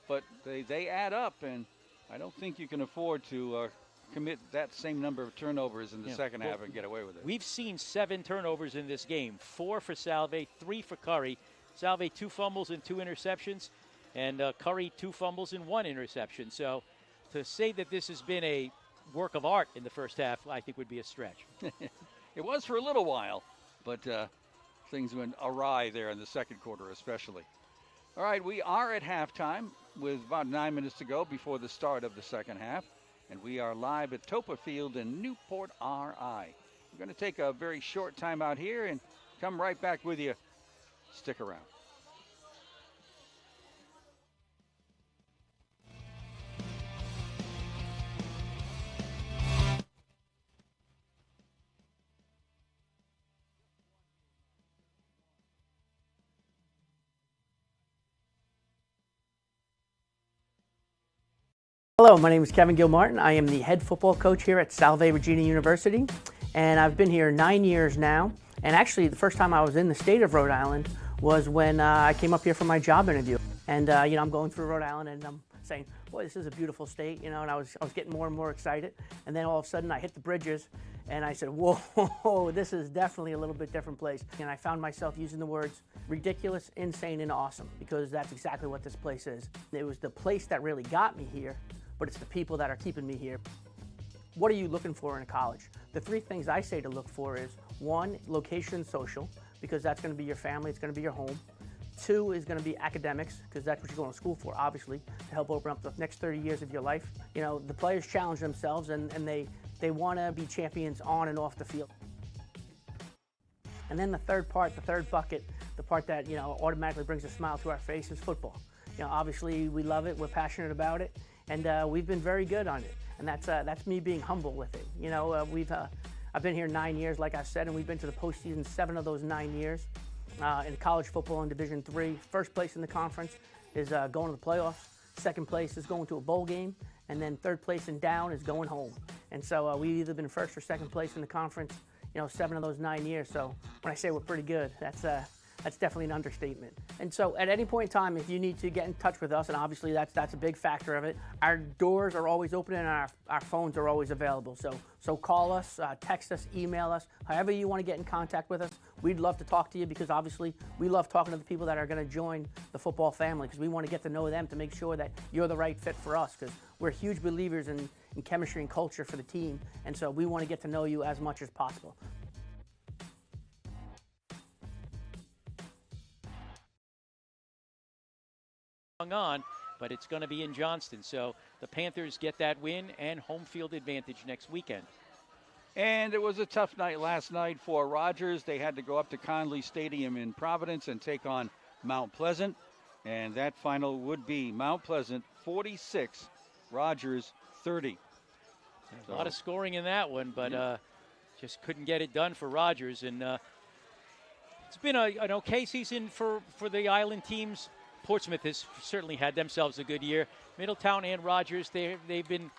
But they add up, and I don't think you can afford to commit that same number of turnovers in the second half and get away with it. We've seen 7 turnovers in this game, 4 for Salve, 3 for Curry. Salve 2 fumbles and 2 interceptions, and Curry 2 fumbles and 1 interception. So to say that this has been a work of art in the first half, I think would be a stretch. It was for a little while, but things went awry there in the second quarter especially. All right, we are at halftime with about 9 minutes to go before the start of the second half, and we are live at Topa Field in Newport, RI. We're going to take a very short time out here and come right back with you. Stick around. Hello, my name is Kevin Gilmartin. I am the head football coach here at Salve Regina University, and I've been here 9 years now. And actually, the first time I was in the state of Rhode Island was when I came up here for my job interview. And I'm going through Rhode Island, and I'm saying, boy, this is a beautiful state, you know, and I was getting more and more excited. And then all of a sudden I hit the bridges and I said, whoa, this is definitely a little bit different place. And I found myself using the words ridiculous, insane, and awesome, because that's exactly what this place is. It was the place that really got me here, but it's the people that are keeping me here. What are you looking for in a college? The three things I say to look for is, one, location, social, because that's going to be your family, it's going to be your home. Two is going to be academics, because that's what you're going to school for, obviously, to help open up the next 30 years of your life. You know, the players challenge themselves, and they want to be champions on and off the field. And then the third part, the third bucket, the part that, you know, automatically brings a smile to our face is football. You know, obviously we love it, we're passionate about it, and we've been very good on it. And that's me being humble with it. You know, I've been here 9 years, like I said, and we've been to the postseason 7 of those 9 years. In college football in Division III, first place in the conference is going to the playoffs. Second place is going to a bowl game, and then third place and down is going home. And so we've either been first or second place in the conference, you know, 7 of those 9 years. So when I say we're pretty good, that's definitely an understatement. And so at any point in time, if you need to get in touch with us, and obviously that's a big factor of it, our doors are always open and our phones are always available. So call us, text us, email us, however you want to get in contact with us. We'd love to talk to you, because obviously we love talking to the people that are going to join the football family, because we want to get to know them to make sure that you're the right fit for us, because we're huge believers in chemistry and culture for the team, and so we want to get to know you as much as possible. On, but it's going to be in Johnston, so the Panthers get that win and home field advantage next weekend. And it was a tough night last night for Rogers. They had to go up to Conley Stadium in Providence and take on Mount Pleasant, and that final would be Mount Pleasant 46, Rogers 30. A lot of scoring in that one, but just couldn't get it done for Rogers. And it's been an okay season for the Island teams. Portsmouth has certainly had themselves a good year. Middletown and Rogers, they've been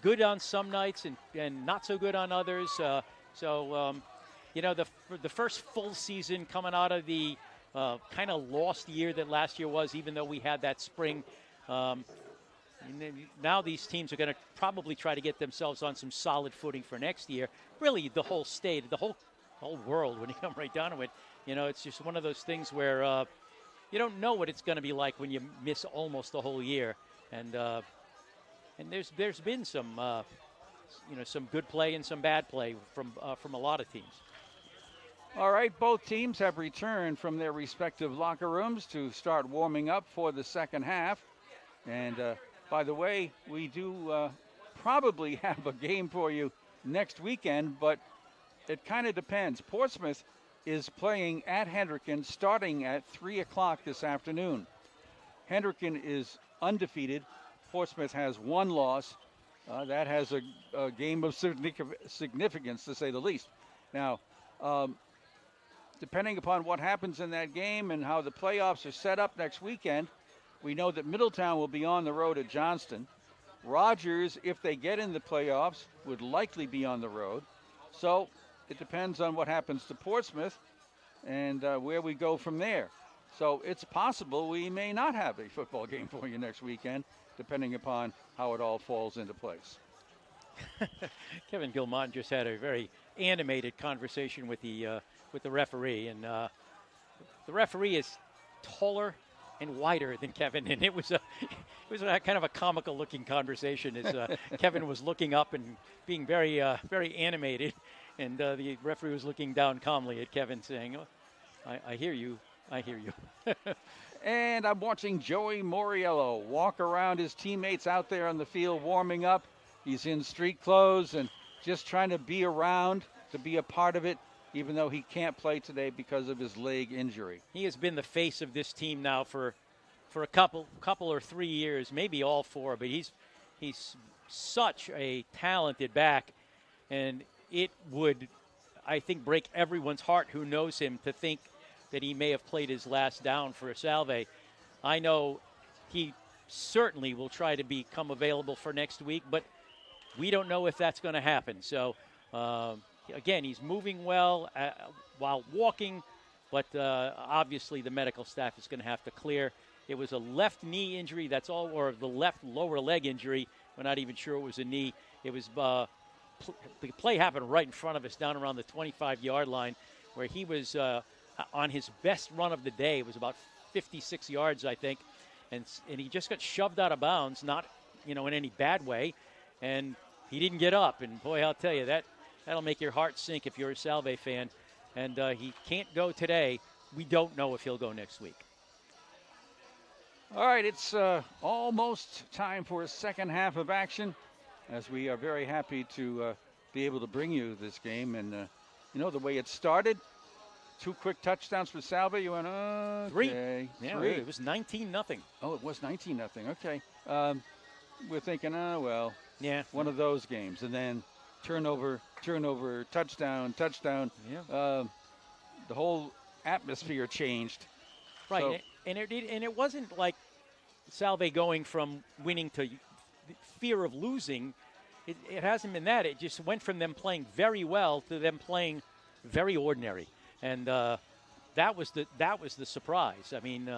good on some nights and not so good on others. You know, the first full season coming out of the kind of lost year that last year was, even though we had that spring. And now these teams are going to probably try to get themselves on some solid footing for next year. Really, the whole state, the whole world, when you come right down to it, you know, it's just one of those things where you don't know what it's going to be like when you miss almost the whole year. And there's been some you know, some good play and some bad play from a lot of teams. All right, both teams have returned from their respective locker rooms to start warming up for the second half. And by the way, we do probably have a game for you next weekend, but it kind of depends. Portsmouth is playing at Hendricken starting at 3 o'clock this afternoon. Hendricken is undefeated. Portsmouth has one loss. That has a game of significance, to say the least. Now, depending upon what happens in that game and how the playoffs are set up next weekend, we know that Middletown will be on the road at Johnston. Rogers, if they get in the playoffs, would likely be on the road. So it depends on what happens to Portsmouth and where we go from there. So it's possible we may not have a football game for you next weekend, depending upon how it all falls into place. Kevin Gilmont just had a very animated conversation with the referee, and the referee is taller and wider than Kevin, and it was a kind of a comical looking conversation as Kevin was looking up and being very very animated, and the referee was looking down calmly at Kevin, saying, oh, I hear you, I hear you. And I'm watching Joey Moriello walk around his teammates out there on the field warming up. He's in street clothes and just trying to be around, to be a part of it, even though he can't play today because of his leg injury. He has been the face of this team now for a couple or 3 years, maybe all 4, but he's such a talented back, and it would, I think, break everyone's heart who knows him to think that he may have played his last down for Salve. I know he certainly will try to become available for next week, but we don't know if that's going to happen. So, again, he's moving well while walking, but obviously the medical staff is going to have to clear It was a left knee injury, that's all, or the left lower leg injury. We're not even sure it was a knee. It was the play happened right in front of us down around the 25-yard line where he was on his best run of the day. It was about 56 yards, I think, and he just got shoved out of bounds, not, in any bad way, and he didn't get up. And, boy, I'll tell you, that'll make your heart sink if you're a Salve fan. And he can't go today. We don't know if he'll go next week. All right, it's almost time for a second half of action, as we are very happy to be able to bring you this game. And, the way it started, 2 quick touchdowns for Salve. You went, okay. 3. Yeah, 3. Really, it was 19-0. Oh, it was 19-0. Okay. We're thinking, yeah, one of those games. And then turnover, touchdown. Yeah. The whole atmosphere changed. Right, So, and it wasn't like Salve going from winning to fear of losing. It hasn't been that. It just went from them playing very well to them playing very ordinary, and that was the surprise. I mean,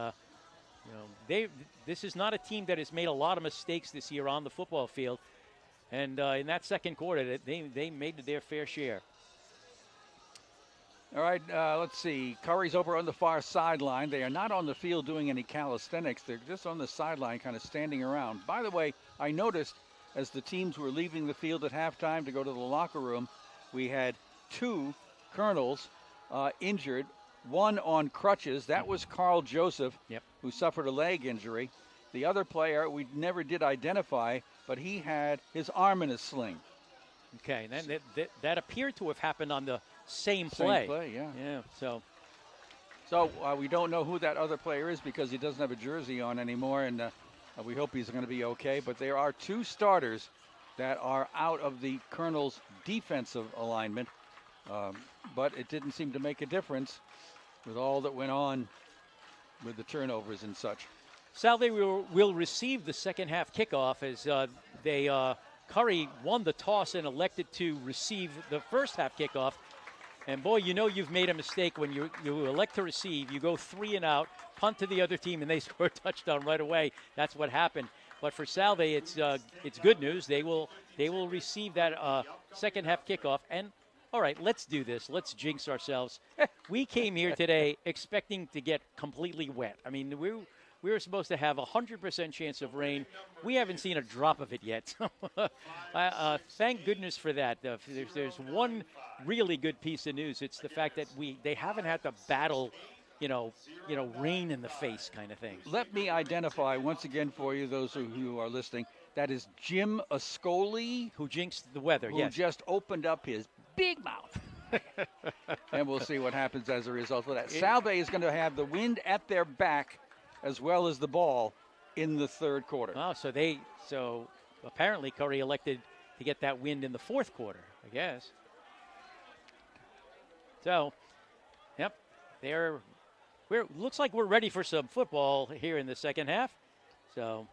this is not a team that has made a lot of mistakes this year on the football field, and in that second quarter, they made their fair share. all right, let's see. Curry's over on the far sideline. They are not on the field doing any calisthenics. They're just on the sideline kind of standing around. By the way, I noticed as the teams were leaving the field at halftime to go to the locker room, we had 2 Colonels injured, one on crutches. That was Carl Joseph, who suffered a leg injury. The other player we never did identify, but he had his arm in a sling. Okay, and that appeared to have happened on the same play. Same play, yeah. Yeah, So we don't know who that other player is because he doesn't have a jersey on anymore, and we hope he's going to be okay. But there are 2 starters that are out of the Colonel's defensive alignment, but it didn't seem to make a difference with all that went on with the turnovers and such. Salve will receive the second half kickoff as Curry won the toss and elected to receive the first half kickoff. And boy, you've made a mistake when you elect to receive. You go 3 and out, punt to the other team, and they score a touchdown right away. That's what happened. But for Salve, it's good news. They will receive that second half kickoff. And all right, let's do this. Let's jinx ourselves. We came here today expecting to get completely wet. I mean, we were supposed to have a 100% chance of rain. We haven't seen a drop of it yet. Thank goodness for that. There's one really good piece of news. It's the fact that they haven't had to battle, rain in the face kind of thing. Let me identify once again for you, those who are listening. That is Jim Ascoli, who jinxed the weather. Who just opened up his big mouth. And we'll see what happens as a result of that. Salve is going to have the wind at their back as well as the ball in the third quarter. Oh, so apparently Curry elected to get that wind in the fourth quarter, I guess. So, yep, looks like we're ready for some football here in the second half. So,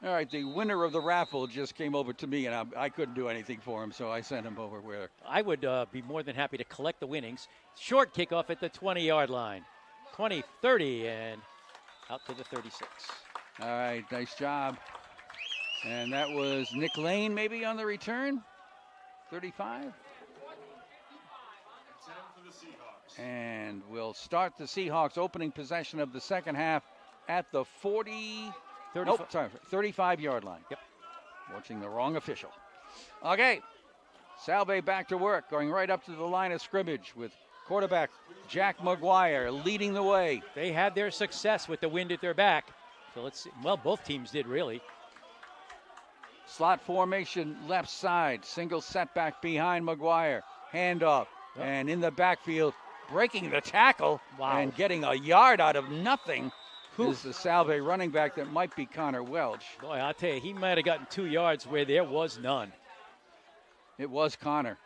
all right, the winner of the raffle just came over to me, and I couldn't do anything for him, so I sent him over where. I would be more than happy to collect the winnings. Short kickoff at the 20-yard line. 20, 30, and out to the 36. All right, nice job. And that was Nick Lane maybe on the return. 35. 10 for the Seahawks. And we'll start the Seahawks opening possession of the second half at the 35-yard line. Yep. Watching the wrong official. Okay. Salve back to work, going right up to the line of scrimmage with quarterback Jack McGuire leading the way. They had their success with the wind at their back. So let's see. Well, both teams did, really. Slot formation left side. Single setback behind McGuire. Handoff. Yep. And in the backfield, breaking the tackle. Wow. And getting a yard out of nothing is the Salve running back that might be Connor Welch. Boy, I'll tell you, he might have gotten 2 yards where there was none. It was Connor.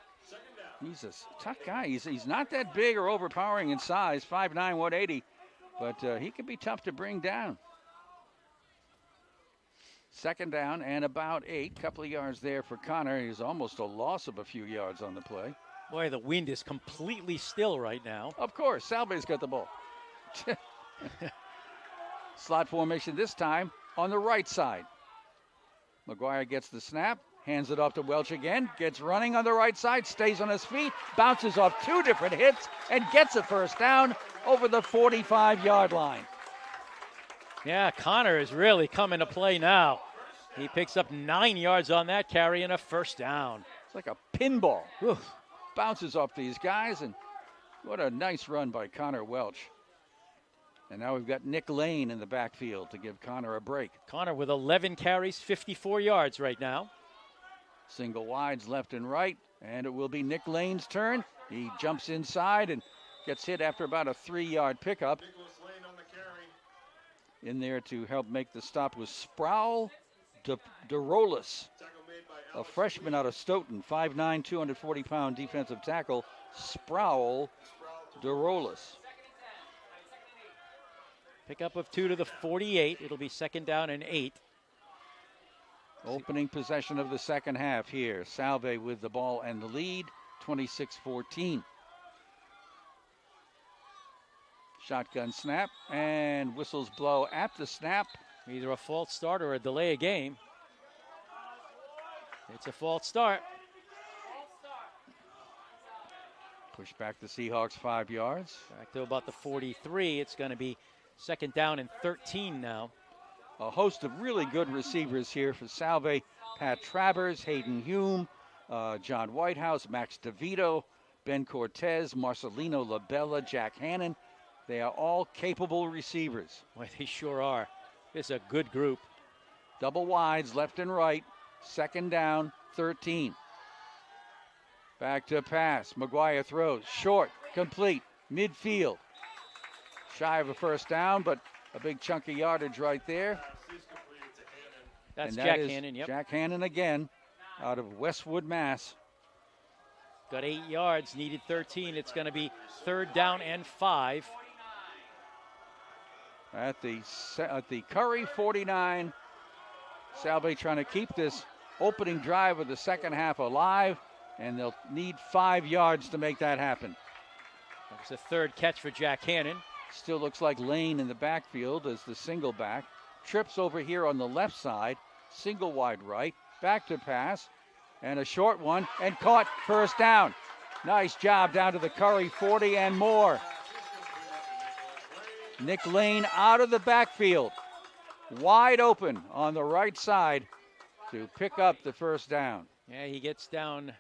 He's a tough guy. He's not that big or overpowering in size, 5'9", 180, but he can be tough to bring down. Second down and about 8, couple of yards there for Connor. He's almost a loss of a few yards on the play. Boy, the wind is completely still right now. Of course, Salve's got the ball. Slot formation this time on the right side. McGuire gets the snap, hands it off to Welch again, gets running on the right side, stays on his feet, bounces off 2 different hits, and gets a first down over the 45-yard line. Yeah, Connor is really coming to play now. He picks up 9 yards on that carry and a first down. It's like a pinball. Bounces off these guys, and what a nice run by Connor Welch. And now we've got Nick Lane in the backfield to give Connor a break. Connor with 11 carries, 54 yards right now. Single wides left and right, and it will be Nick Lane's turn. He jumps inside and gets hit after about a 3-yard pickup. In there to help make the stop was Sproul DeRolis, a freshman out of Stoughton, 5'9", 240-pound defensive tackle, Sproul DeRolis. Pickup of 2 to the 48. It'll be second down and 8. Opening possession of the second half here. Salve with the ball and the lead, 26-14. Shotgun snap, and whistles blow at the snap. Either a false start or a delay of game. It's a false start. Push back the Seahawks 5 yards. Back to about the 43. It's going to be second down and 13 now. A host of really good receivers here for Salve. Pat Travers, Hayden Hume, John Whitehouse, Max DeVito, Ben Cortez, Marcelino Labella, Jack Hannon. They are all capable receivers. Well, they sure are. It's a good group. Double wides left and right. Second down, 13. Back to pass. McGuire throws. Short, complete, midfield. Shy of a first down, but a big chunk of yardage right there. That's and Jack is Hannon, yep. Jack Hannon again out of Westwood, Mass. Got 8 yards, needed 13. It's going to be third down and 5. At the Curry 49, Salve trying to keep this opening drive of the second half alive, and they'll need 5 yards to make that happen. That's a third catch for Jack Hannon. Still looks like Lane in the backfield as the single back. Trips over here on the left side, single wide right, back to pass, and a short one, and caught, first down. Nice job down to the Curry 40 and more. Nick Lane out of the backfield, wide open on the right side to pick up the first down. Yeah, he gets down. 39.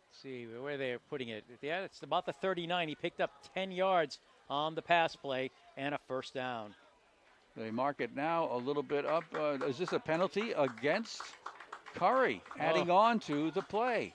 Let's see where they're putting it. Yeah, it's about the 39. He picked up 10 yards on the pass play and a first down. They mark it now a little bit up. Is this a penalty against Curry, adding on to the play?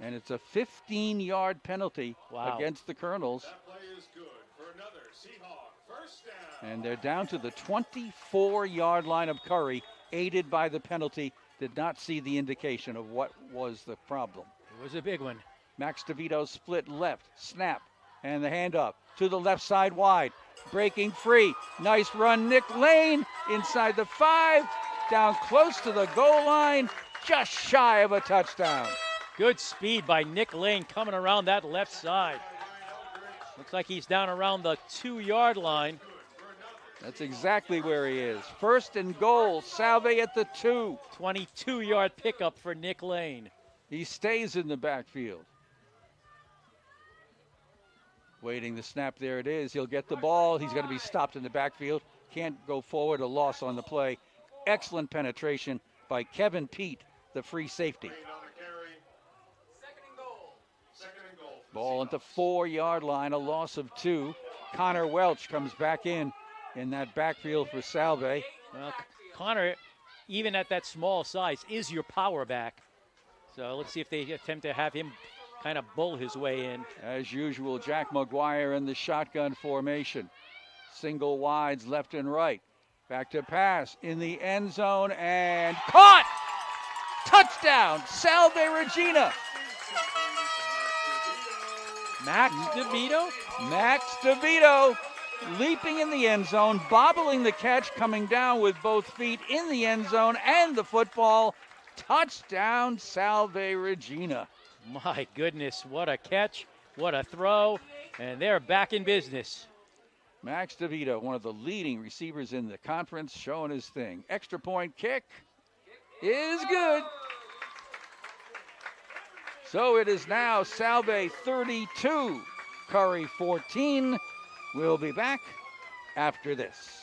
And it's a 15-yard penalty against the Colonels. That play is good for another Seahawk first down. And they're down to the 24-yard line of Curry, aided by the penalty. Did not see the indication of what was the problem. It was a big one. Max DeVito split left, snap, and the handoff to the left side wide. Breaking free. Nice run, Nick Lane inside the 5, down close to the goal line, just shy of a touchdown. Good speed by Nick Lane coming around that left side. Looks like he's down around the 2-yard line. That's exactly where he is. First and goal, Salve at the 2. 22-yard pickup for Nick Lane. He stays in the backfield. Waiting the snap, there it is. He'll get the ball. He's going to be stopped in the backfield. Can't go forward, a loss on the play. Excellent penetration by Kevin Pete, the free safety. Ball at the 4-yard line, a loss of 2. Connor Welch comes back in that backfield for Salve. Well, Connor, even at that small size, is your power back. So let's see if they attempt to have him kind of bull his way in. As usual, Jack McGuire in the shotgun formation. Single wides left and right. Back to pass in the end zone and caught! Touchdown, Salve Regina. Max DeVito? Max DeVito leaping in the end zone, bobbling the catch, coming down with both feet in the end zone and the football. Touchdown, Salve Regina. My goodness, what a catch, what a throw. And they're back in business. Max DeVito, one of the leading receivers in the conference, showing his thing. Extra point kick is good. So it is now Salve 32, Curry 14. We'll be back after this.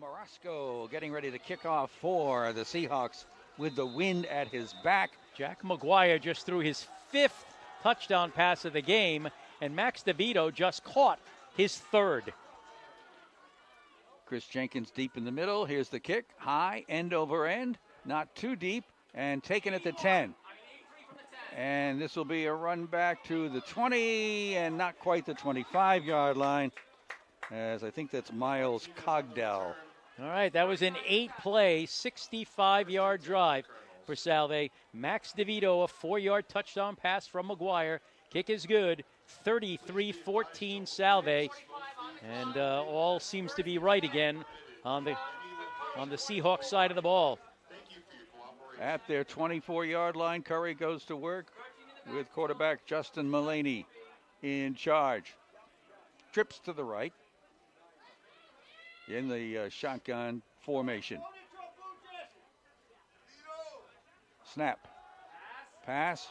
Marasco getting ready to kick off for the Seahawks with the wind at his back. Jack McGuire just threw his 5th touchdown pass of the game, and Max DeVito just caught his 3rd. Chris Jenkins deep in the middle. Here's the kick. High, end over end. Not too deep, and taken at the 10. And this will be a run back to the 20, and not quite the 25-yard line, as I think that's Miles Cogdell. All right, that was an 8-play, 65-yard drive for Salve. Max DeVito, a 4-yard touchdown pass from McGuire. Kick is good, 33-14 Salve. And all seems to be right again on the Seahawks side of the ball. At their 24-yard line, Curry goes to work with quarterback Justin Mullaney in charge. Trips to the right in the shotgun formation. Snap. Pass.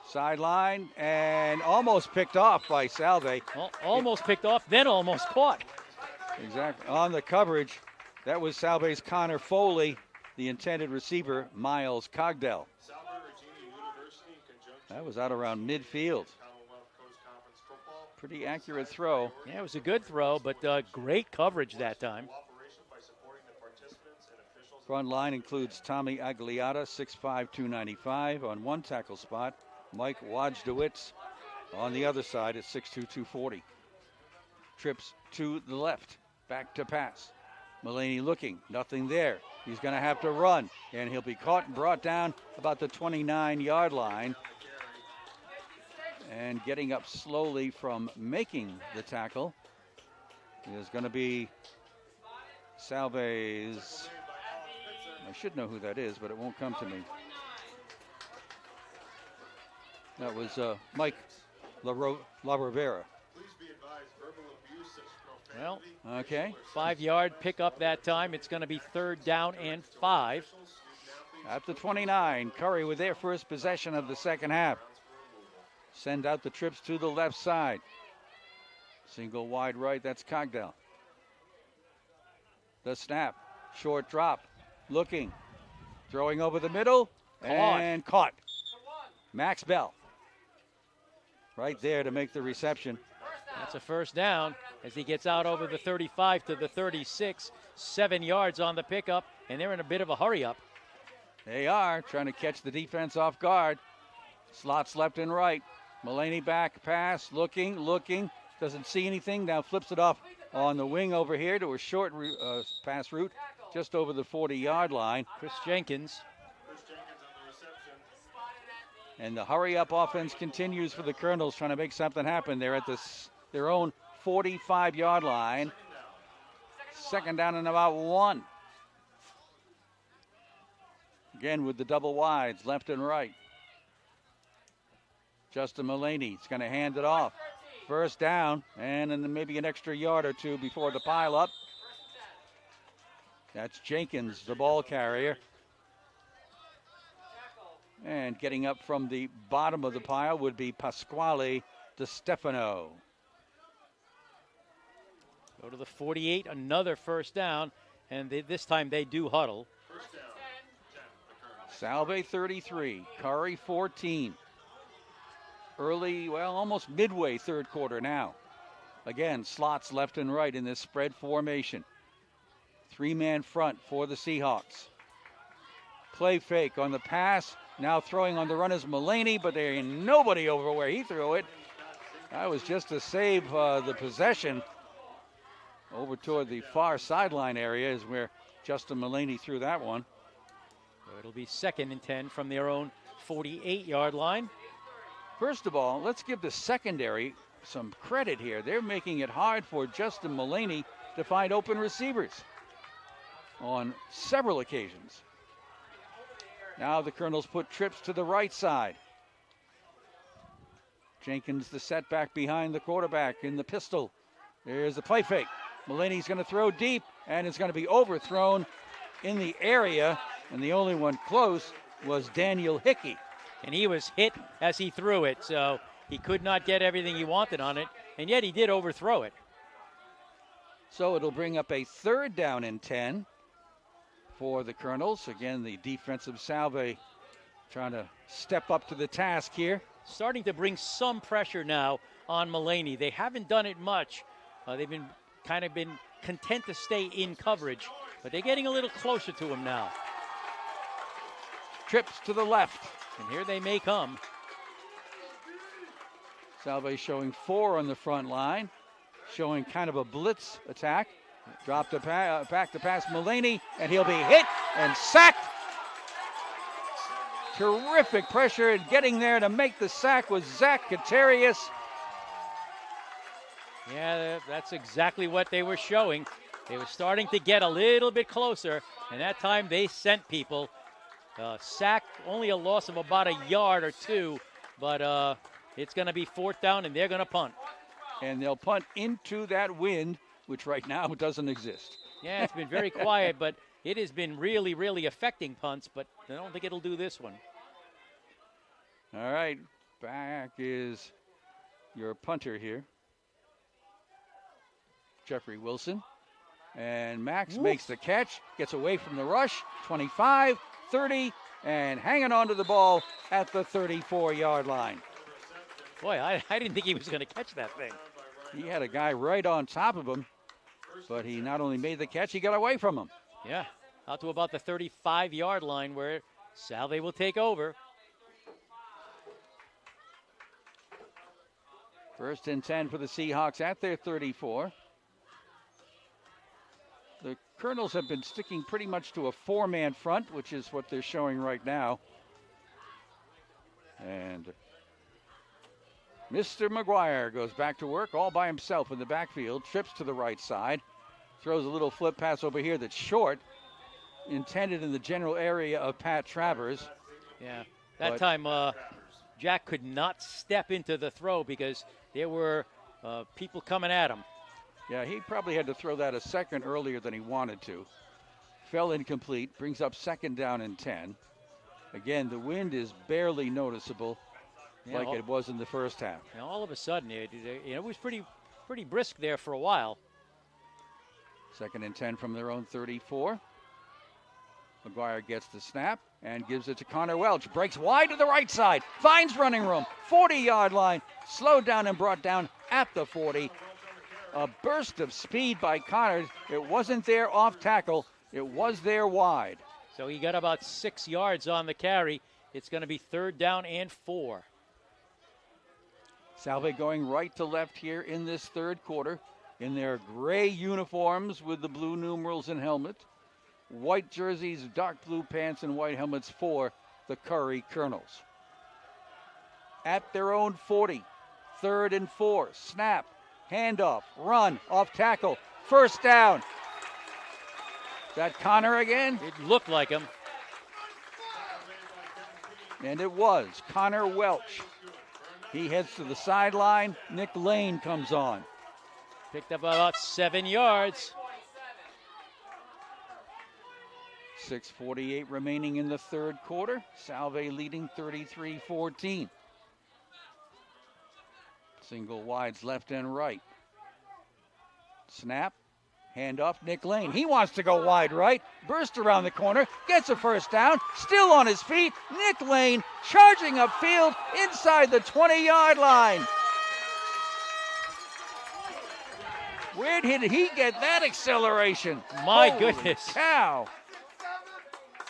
Sideline. And almost picked off by Salve. Well, almost picked off, then almost caught. Exactly. On the coverage, that was Salve's Connor Foley, the intended receiver, Miles Cogdell. That was out around midfield. Pretty accurate throw. Yeah, it was a good throw, but great coverage that time. Front line includes Tommy Agliata, 6'5", 295 on one tackle spot. Mike Wajdowitz on the other side at 6'2", 240. Trips to the left, back to pass. Mullaney looking, nothing there. He's going to have to run, and he'll be caught and brought down about the 29-yard line. And getting up slowly from making the tackle is going to be Salve's. I should know who that is, but it won't come to me. That was Mike La Rivera. Well, okay. 5-yard pickup that time. It's going to be 3rd down and 5. At the 29, Curry with their first possession of the second half. Send out the trips to the left side. Single wide right, that's Cogdell. The snap, short drop, looking, throwing over the middle, and caught. Max Bell right there to make the reception. That's a 1st down as he gets out over the 35 to the 36, 7 yards on the pickup, and they're in a bit of a hurry up. They are trying to catch the defense off guard. Slots left and right. Mullaney back, pass, looking, doesn't see anything, now flips it off on the wing over here to a short pass route just over the 40-yard line. Chris Jenkins. And the hurry-up offense continues for the Colonels, trying to make something happen. They're at their own 45-yard line. 2nd down and about 1. Again with the double wides, left and right. Justin Mullaney is going to hand it off. 1st down, and then maybe an extra yard or 2 before the pile up. That's Jenkins, the ball carrier. And getting up from the bottom of the pile would be Pasquale DeStefano. Go to the 48, another 1st down, and this time they do huddle. Salve 33, Curry 14. Early, well, almost midway 3rd quarter now. Again, slots left and right in this spread formation. 3-man front for the Seahawks. Play fake on the pass. Now throwing on the run is Mullaney, but there ain't nobody over where he threw it. That was just to save the possession. Over toward the far sideline area is where Justin Mullaney threw that one. So it'll be 2nd and 10 from their own 48-yard line. First of all, let's give the secondary some credit here. They're making it hard for Justin Mullaney to find open receivers on several occasions. Now the Colonels put trips to the right side. Jenkins the setback behind the quarterback in the pistol. There's the play fake. Mullaney's going to throw deep, and it's going to be overthrown in the area, and the only one close was Daniel Hickey. And he was hit as he threw it, so he could not get everything he wanted on it, and yet he did overthrow it. So it'll bring up a 3rd down and 10 for the Colonels. Again, the defensive Salve trying to step up to the task here. Starting to bring some pressure now on Mullaney. They haven't done it much. They've been content to stay in coverage, but they're getting a little closer to him now. Trips to the left. And here they may come. Salve showing 4 on the front line, showing kind of a blitz attack. Dropped back to pass Mullaney, and he'll be hit and sacked. Terrific pressure, and getting there to make the sack was Zach Katarius. Yeah, that's exactly what they were showing. They were starting to get a little bit closer, and that time they sent people. Sack, only a loss of about a yard or 2, but it's going to be 4th down, and they're going to punt. And they'll punt into that wind, which right now doesn't exist. Yeah, it's been very quiet, but it has been really, really affecting punts, but I don't think it'll do this one. All right, back is your punter here, Jeffrey Wilson. And Max makes the catch, gets away from the rush, 25, 30, and hanging on to the ball at the 34-yard line. Boy, I didn't think he was going to catch that thing. He had a guy right on top of him, but he not only made the catch, he got away from him. Yeah, out to about the 35-yard line where Salve will take over. 1st and 10 for the Seahawks at their 34. The Colonels have been sticking pretty much to a 4-man front, which is what they're showing right now. And Mr. McGuire goes back to work all by himself in the backfield, trips to the right side, throws a little flip pass over here that's short, intended in the general area of Pat Travers. Yeah, that time Jack could not step into the throw because there were people coming at him. Yeah, he probably had to throw that a second earlier than he wanted to. Fell incomplete, brings up 2nd down and 10. Again, the wind is barely noticeable, like it was in the first half. And all of a sudden, it was pretty brisk there for a while. 2nd and 10 from their own 34. McGuire gets the snap and gives it to Connor Welch. Breaks wide to the right side, finds running room, 40-yard line, slowed down and brought down at the 40. A burst of speed by Connor. It wasn't there off tackle. It was there wide. So he got about 6 yards on the carry. It's going to be 3rd down and 4. Salve going right to left here in this 3rd quarter in their gray uniforms with the blue numerals and helmet. White jerseys, dark blue pants, and white helmets for the Curry Colonels. At their own 40, 3rd and 4, snap. Handoff, run, off tackle, 1st down. Is that Connor again? It looked like him. And it was Connor Welch. He heads to the sideline. Nick Lane comes on. Picked up about 7 yards. 6:48 remaining in the 3rd quarter. Salve leading 33-14. Single wides left and right. Snap. Handoff, Nick Lane. He wants to go wide right. Burst around the corner. Gets a 1st down. Still on his feet. Nick Lane charging upfield inside the 20-yard line. Where did he get that acceleration? My Holy goodness. cow.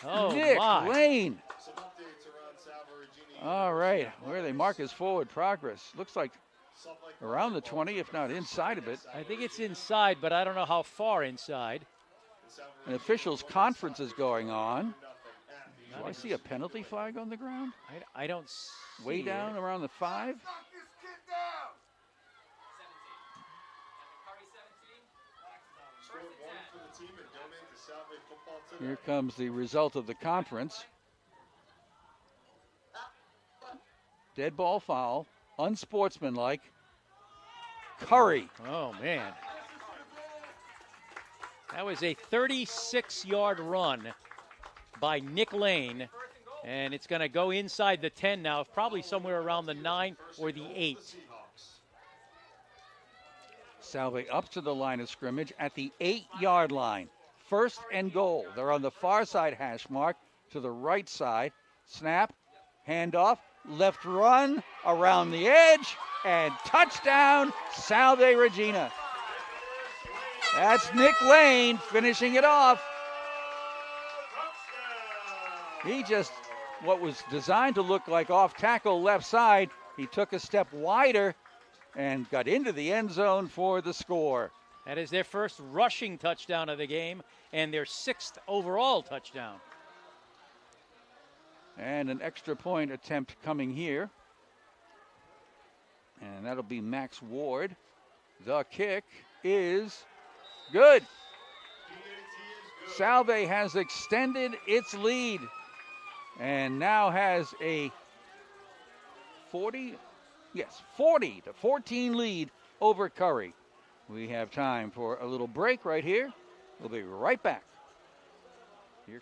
Oh, Nick my. Lane. Some updates around Salve Regina. All right, where they mark his forward progress. Looks like Salt Lake around the 20, if not inside of it. I think it's inside, but I don't know how far inside. An officials' conference is going on. Do I see a penalty flag on the ground? I don't see Way it. down around the 5? Scored one for the team and donate to Salve football today. Here comes the result of the conference. Dead ball foul, unsportsmanlike. Curry. Oh, man. That was a 36-yard run by Nick Lane, and it's going to go inside the 10 now, probably somewhere around the 9 or the 8. Salve up to the line of scrimmage at the 8-yard line. First and goal. They're on the far side hash mark to the right side. Snap, handoff, left run, around the edge, and touchdown, Salve Regina. That's Nick Lane finishing it off. He just, what was designed to look like off tackle left side, he took a step wider and got into the end zone for the score. That is their first rushing touchdown of the game and their 6th overall touchdown. And an extra point attempt coming here. And that'll be Max Ward. The kick is good. Salve has extended its lead and now has a 40 to 14 lead over Curry. We have time for a little break right here. We'll be right back. Here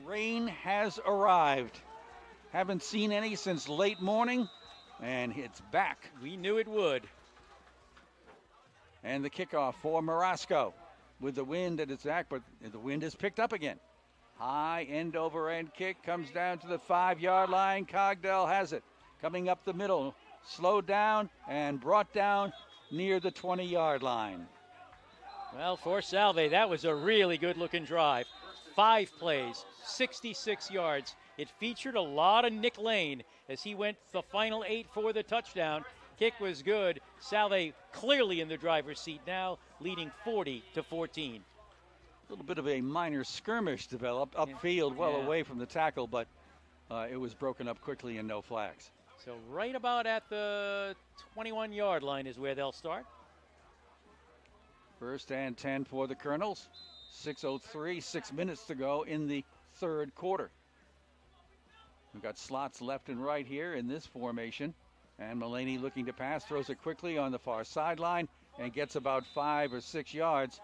rain has arrived. Haven't seen any since late morning, and it's back. We knew it would. And the kickoff for Morasco with the wind at its back, but the wind is picked up again. High end over end kick comes down to the 5-yard line. Cogdell has it. Coming up the middle, slowed down and brought down near the 20-yard line. Well, for Salve, that was a really good-looking drive. 5 plays, 66 yards. It featured a lot of Nick Lane as he went the final 8 for the touchdown. Kick was good. Salve clearly in the driver's seat now, leading 40-14. A little bit of a minor skirmish developed upfield, well away from the tackle, but it was broken up quickly and no flags. So right about at the 21-yard line is where they'll start. First and 10 for the Colonels. 6:03, 6 minutes to go in the third quarter. We've got slots left and right here in this formation. And Mullaney looking to pass, throws it quickly on the far sideline and gets about 5 or 6 yards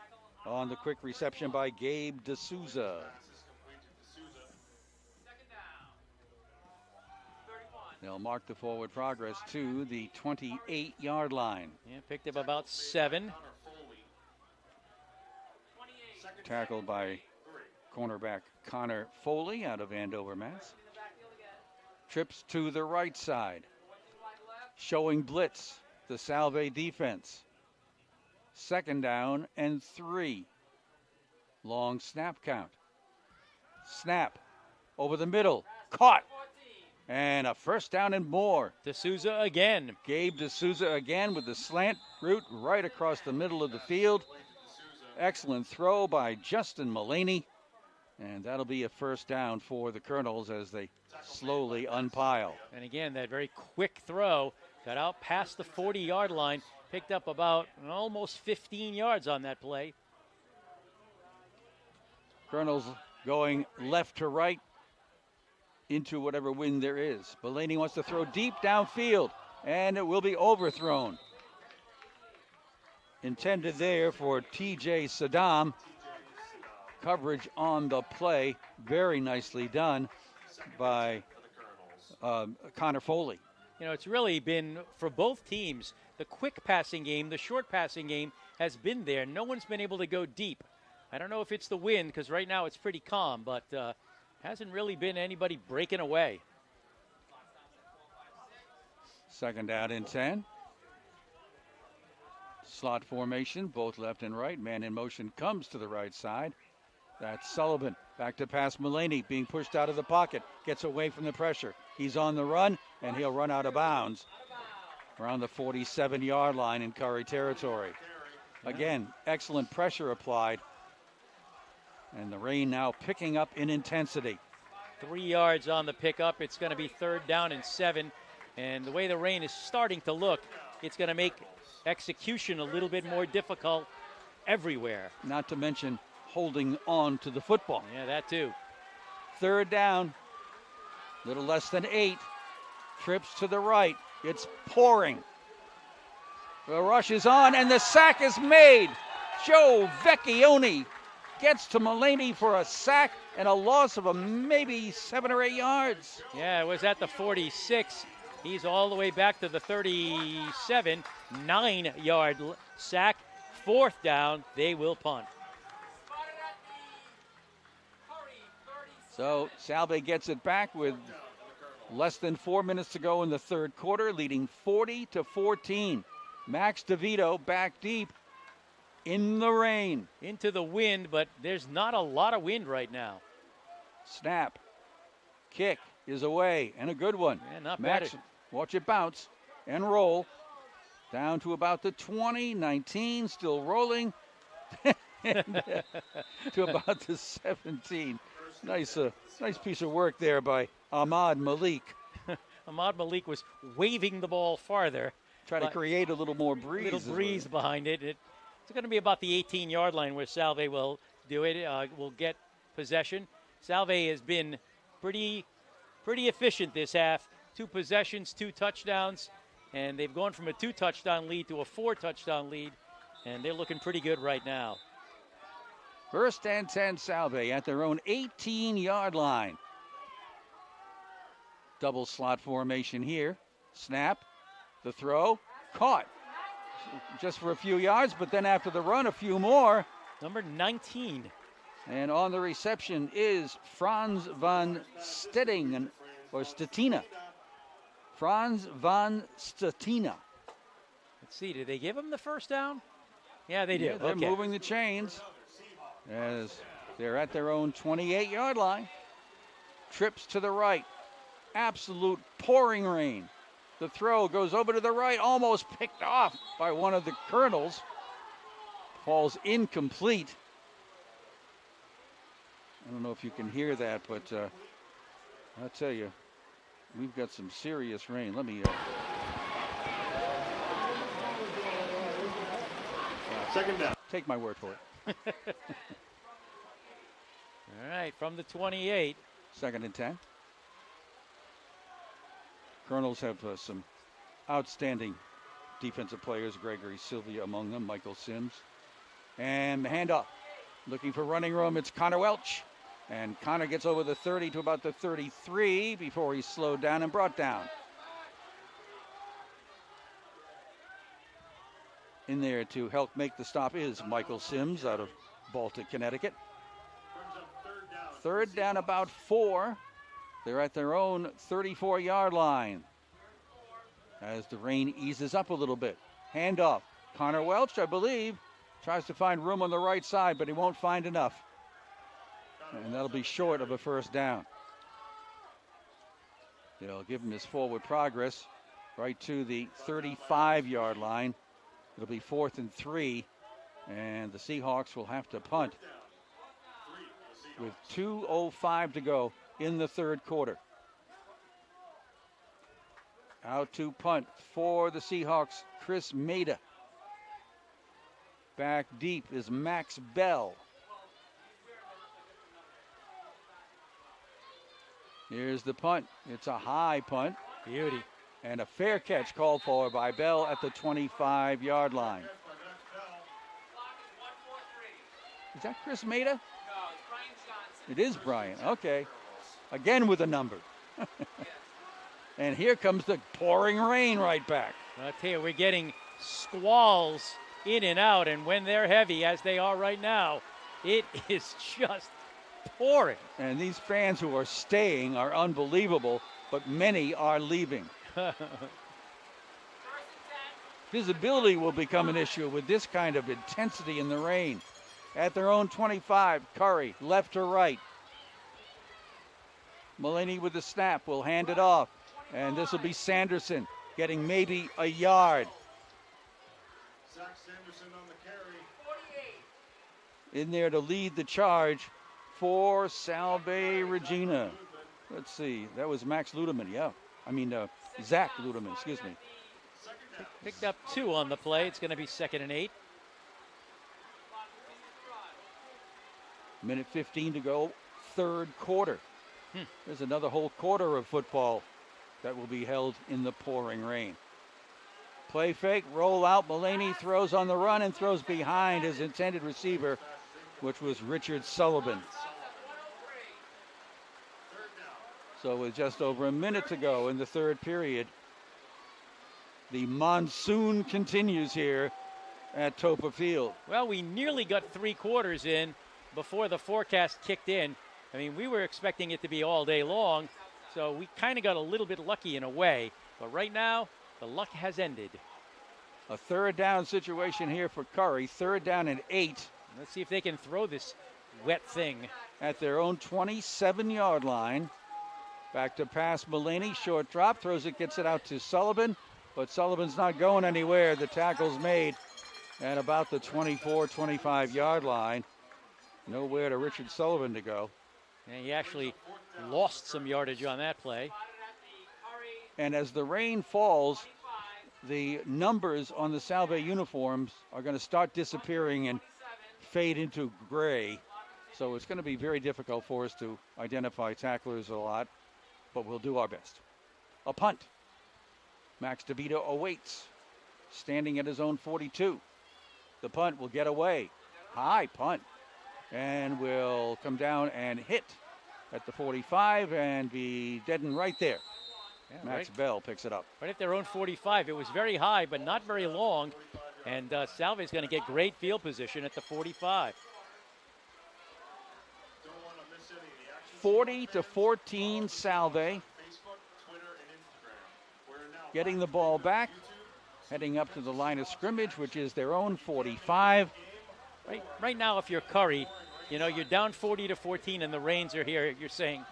on the quick reception by Gabe D'Souza. They'll mark the forward progress to the 28-yard line. Yeah, picked up about 7. Tackled by cornerback Connor Foley out of Andover, Mass. Trips to the right side. Showing blitz, the Salve defense. 2nd down and 3. Long snap count. Snap over the middle. Caught. And a 1st down and more. D'Souza again. Gabe D'Souza again with the slant route right across the middle of the field. Excellent throw by Justin Mullaney. And that'll be a 1st down for the Colonels as they slowly unpile. And again, that very quick throw got out past the 40-yard line, picked up about almost 15 yards on that play. Colonels going left to right into whatever wind there is. Mullaney wants to throw deep downfield. and it will be overthrown. Intended there for TJ Saddam. Coverage on the play, very nicely done by Connor Foley. You know, it's really been, for both teams, the quick passing game, the short passing game has been there. No one's been able to go deep. I don't know if it's the wind, because right now it's pretty calm, but hasn't really been anybody breaking away. Second out and 10. Slot formation, both left and right. Man in motion comes to the right side. That's Sullivan. Back to pass Mulaney, being pushed out of the pocket. Gets away from the pressure. He's on the run, and he'll run out of bounds around the 47-yard line in Curry territory. Again, excellent pressure applied. And the rain now picking up in intensity. 3 yards on the pickup. It's going to be 3rd down and 7. And the way the rain is starting to look, it's going to make execution a little bit more difficult everywhere. Not to mention holding on to the football. Yeah, that too. 3rd down, little less than 8. Trips to the right. It's pouring. The rush is on, and the sack is made. Joe Vecchione gets to Mulaney for a sack and a loss of maybe 7 or 8 yards. Yeah, it was at the 46. He's all the way back to the 37. 9-yard sack. 4th down. They will punt. So Salve gets it back with less than 4 minutes to go in the 3rd quarter, leading 40-14. Max DeVito back deep in the rain. Into the wind, but there's not a lot of wind right now. Snap. Kick is away, and a good one. Yeah, not Max, bad. watch it bounce and roll. Down to about the 20, 19, still rolling. And, to about the 17. Nice piece of work there by Ahmad Malik. Ahmad Malik was waving the ball farther. Try to create a little more breeze. Little breeze behind it. It's going to be about the 18-yard line where Salve will do it. Will get possession. Salve has been pretty efficient this half. 2 possessions, 2 touchdowns, and they've gone from a 2-touchdown lead to a 4-touchdown lead, and they're looking pretty good right now. 1st and 10 Salve at their own 18-yard line. Double slot formation here. Snap, the throw, caught. Just for a few yards, but then after the run, a few more. Number 19. And on the reception is Franz van Stettingen, or Stettina. Franz van Stettina. Let's see, did they give him the 1st down? Yeah, they do. Yeah, they're moving the chains as they're at their own 28-yard line. Trips to the right. Absolute pouring rain. The throw goes over to the right, almost picked off by one of the Colonels. Falls incomplete. I don't know if you can hear that, but I'll tell you, we've got some serious rain. Let me... 2nd down. Take my word for it. All right, from the 28. 2nd and 10. Colonels have some outstanding defensive players, Gregory Sylvia among them, Michael Sims. And the handoff. Looking for running room, it's Connor Welch. And Connor gets over the 30 to about the 33 before he's slowed down and brought down. In there to help make the stop is Michael Sims out of Baltic, Connecticut. 3rd down about 4. They're at their own 34-yard line as the rain eases up a little bit. Handoff. Connor Welch, I believe, tries to find room on the right side, but he won't find enough. And that'll be short of a 1st down. They'll give him his forward progress right to the 35-yard line. It'll be 4th and 3, and the Seahawks will have to punt with 2:05 to go in the 3rd quarter. Out to punt for the Seahawks, Chris Maida. Back deep is Max Bell. Here's the punt. It's a high punt. Beauty. And a fair catch called for by Bell at the 25-yard line. Is that Chris Maida? It is Brian. Okay. Again with a number. And here comes the pouring rain right back. I'll tell you, we're getting squalls in and out, and when they're heavy, as they are right now, it is just pouring. And these fans who are staying are unbelievable, but many are leaving. Visibility will become an issue with this kind of intensity in the rain. At their own 25, Curry, left to right. Mulaney with the snap will hand it off. And this will be Sanderson getting maybe a yard. Zach Sanderson on the carry. In there to lead the charge for Salve Regina. Let's see, that was Max Ludeman, yeah. Zach Ludeman, excuse me. Picked up 2 on the play. It's going to be 2nd and 8. Minute 15 to go, third quarter. There's another whole quarter of football that will be held in the pouring rain. Play fake, roll out. Mulaney throws on the run and throws behind his intended receiver, which was Richard Sullivan. So with just over a minute to go in the third period, the monsoon continues here at Topa Field. Well, we nearly got 3 quarters in before the forecast kicked in. I mean, we were expecting it to be all day long, so we kind of got a little bit lucky in a way. But right now, the luck has ended. A third down situation here for Curry. 3rd down and 8. Let's see if they can throw this wet thing. At their own 27-yard line. Back to pass Mulaney. Short drop. Throws it, gets it out to Sullivan. But Sullivan's not going anywhere. The tackle's made at about the 24-25-yard line. Nowhere to Richard Sullivan to go. And he actually lost some yardage on that play. And as the rain falls, the numbers on the Salve uniforms are going to start disappearing and fade into gray. So it's going to be very difficult for us to identify tacklers a lot, but we'll do our best. A punt. Max DeVito awaits, standing at his own 42. The punt will get away. High punt. And will come down and hit at the 45 and be deadened right there. Yeah, Max Bell picks it up. Right at their own 45. It was very high, but not very long. And Salve is going to get great field position at the 45. 40-14 Salve. Getting the ball back. Heading up to the line of scrimmage, which is their own 45. Right now, if you're Curry, you know, you're down 40-14 and the Rains are here. You're saying,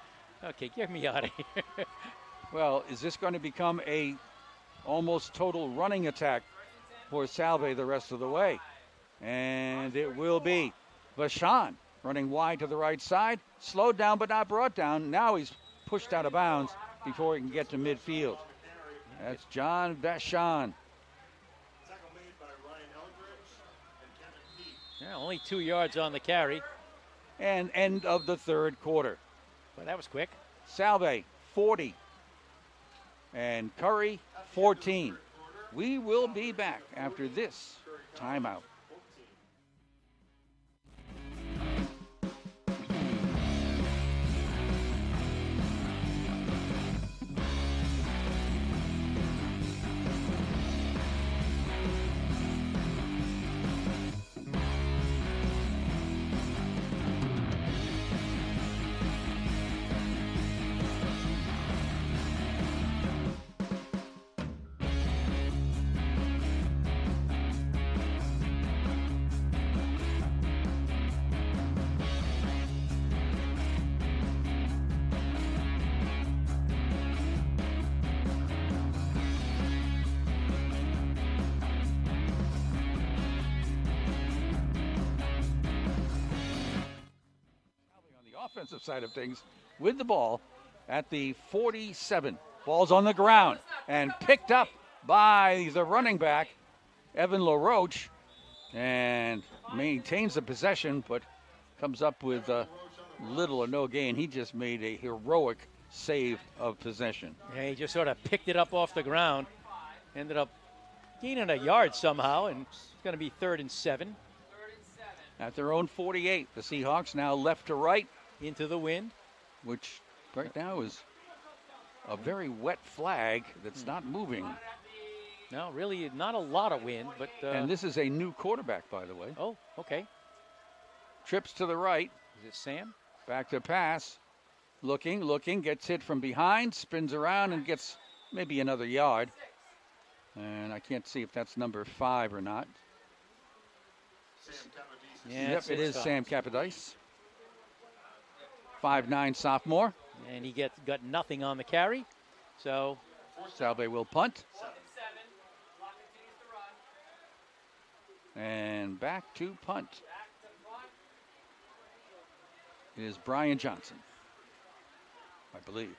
okay, get me out of here. Well, is this going to become a almost total running attack for Salve the rest of the way? And it will be. Vachon running wide to the right side. Slowed down but not brought down. Now he's pushed out of bounds before he can get to midfield. That's John Vachon. Yeah, only 2 yards on the carry. And end of the third quarter. Well, that was quick. Salve, 40. And Curry, 14. We will be back after this timeout. Offensive side of things with the ball at the 47. Ball's on the ground and picked up by the running back, Evan LaRoche, and maintains the possession, but comes up with little or no gain. He just made a heroic save of possession. Yeah, he just sort of picked it up off the ground, ended up gaining a yard somehow, and it's going to be 3rd and 7. At their own 48, the Seahawks now left to right. Into the wind. Which right now is a very wet flag that's not moving. No, really not a lot of wind, but... and this is a new quarterback, by the way. Oh, okay. Trips to the right. Is it Sam? Back to pass. Looking, gets hit from behind, spins around and gets maybe another yard. And I can't see if that's number 5 or not. Yeah, yep, it is Sam Capodice. 5'9" sophomore. And he got nothing on the carry. So Salve will punt. And back to punt. It is Brian Johnson, I believe.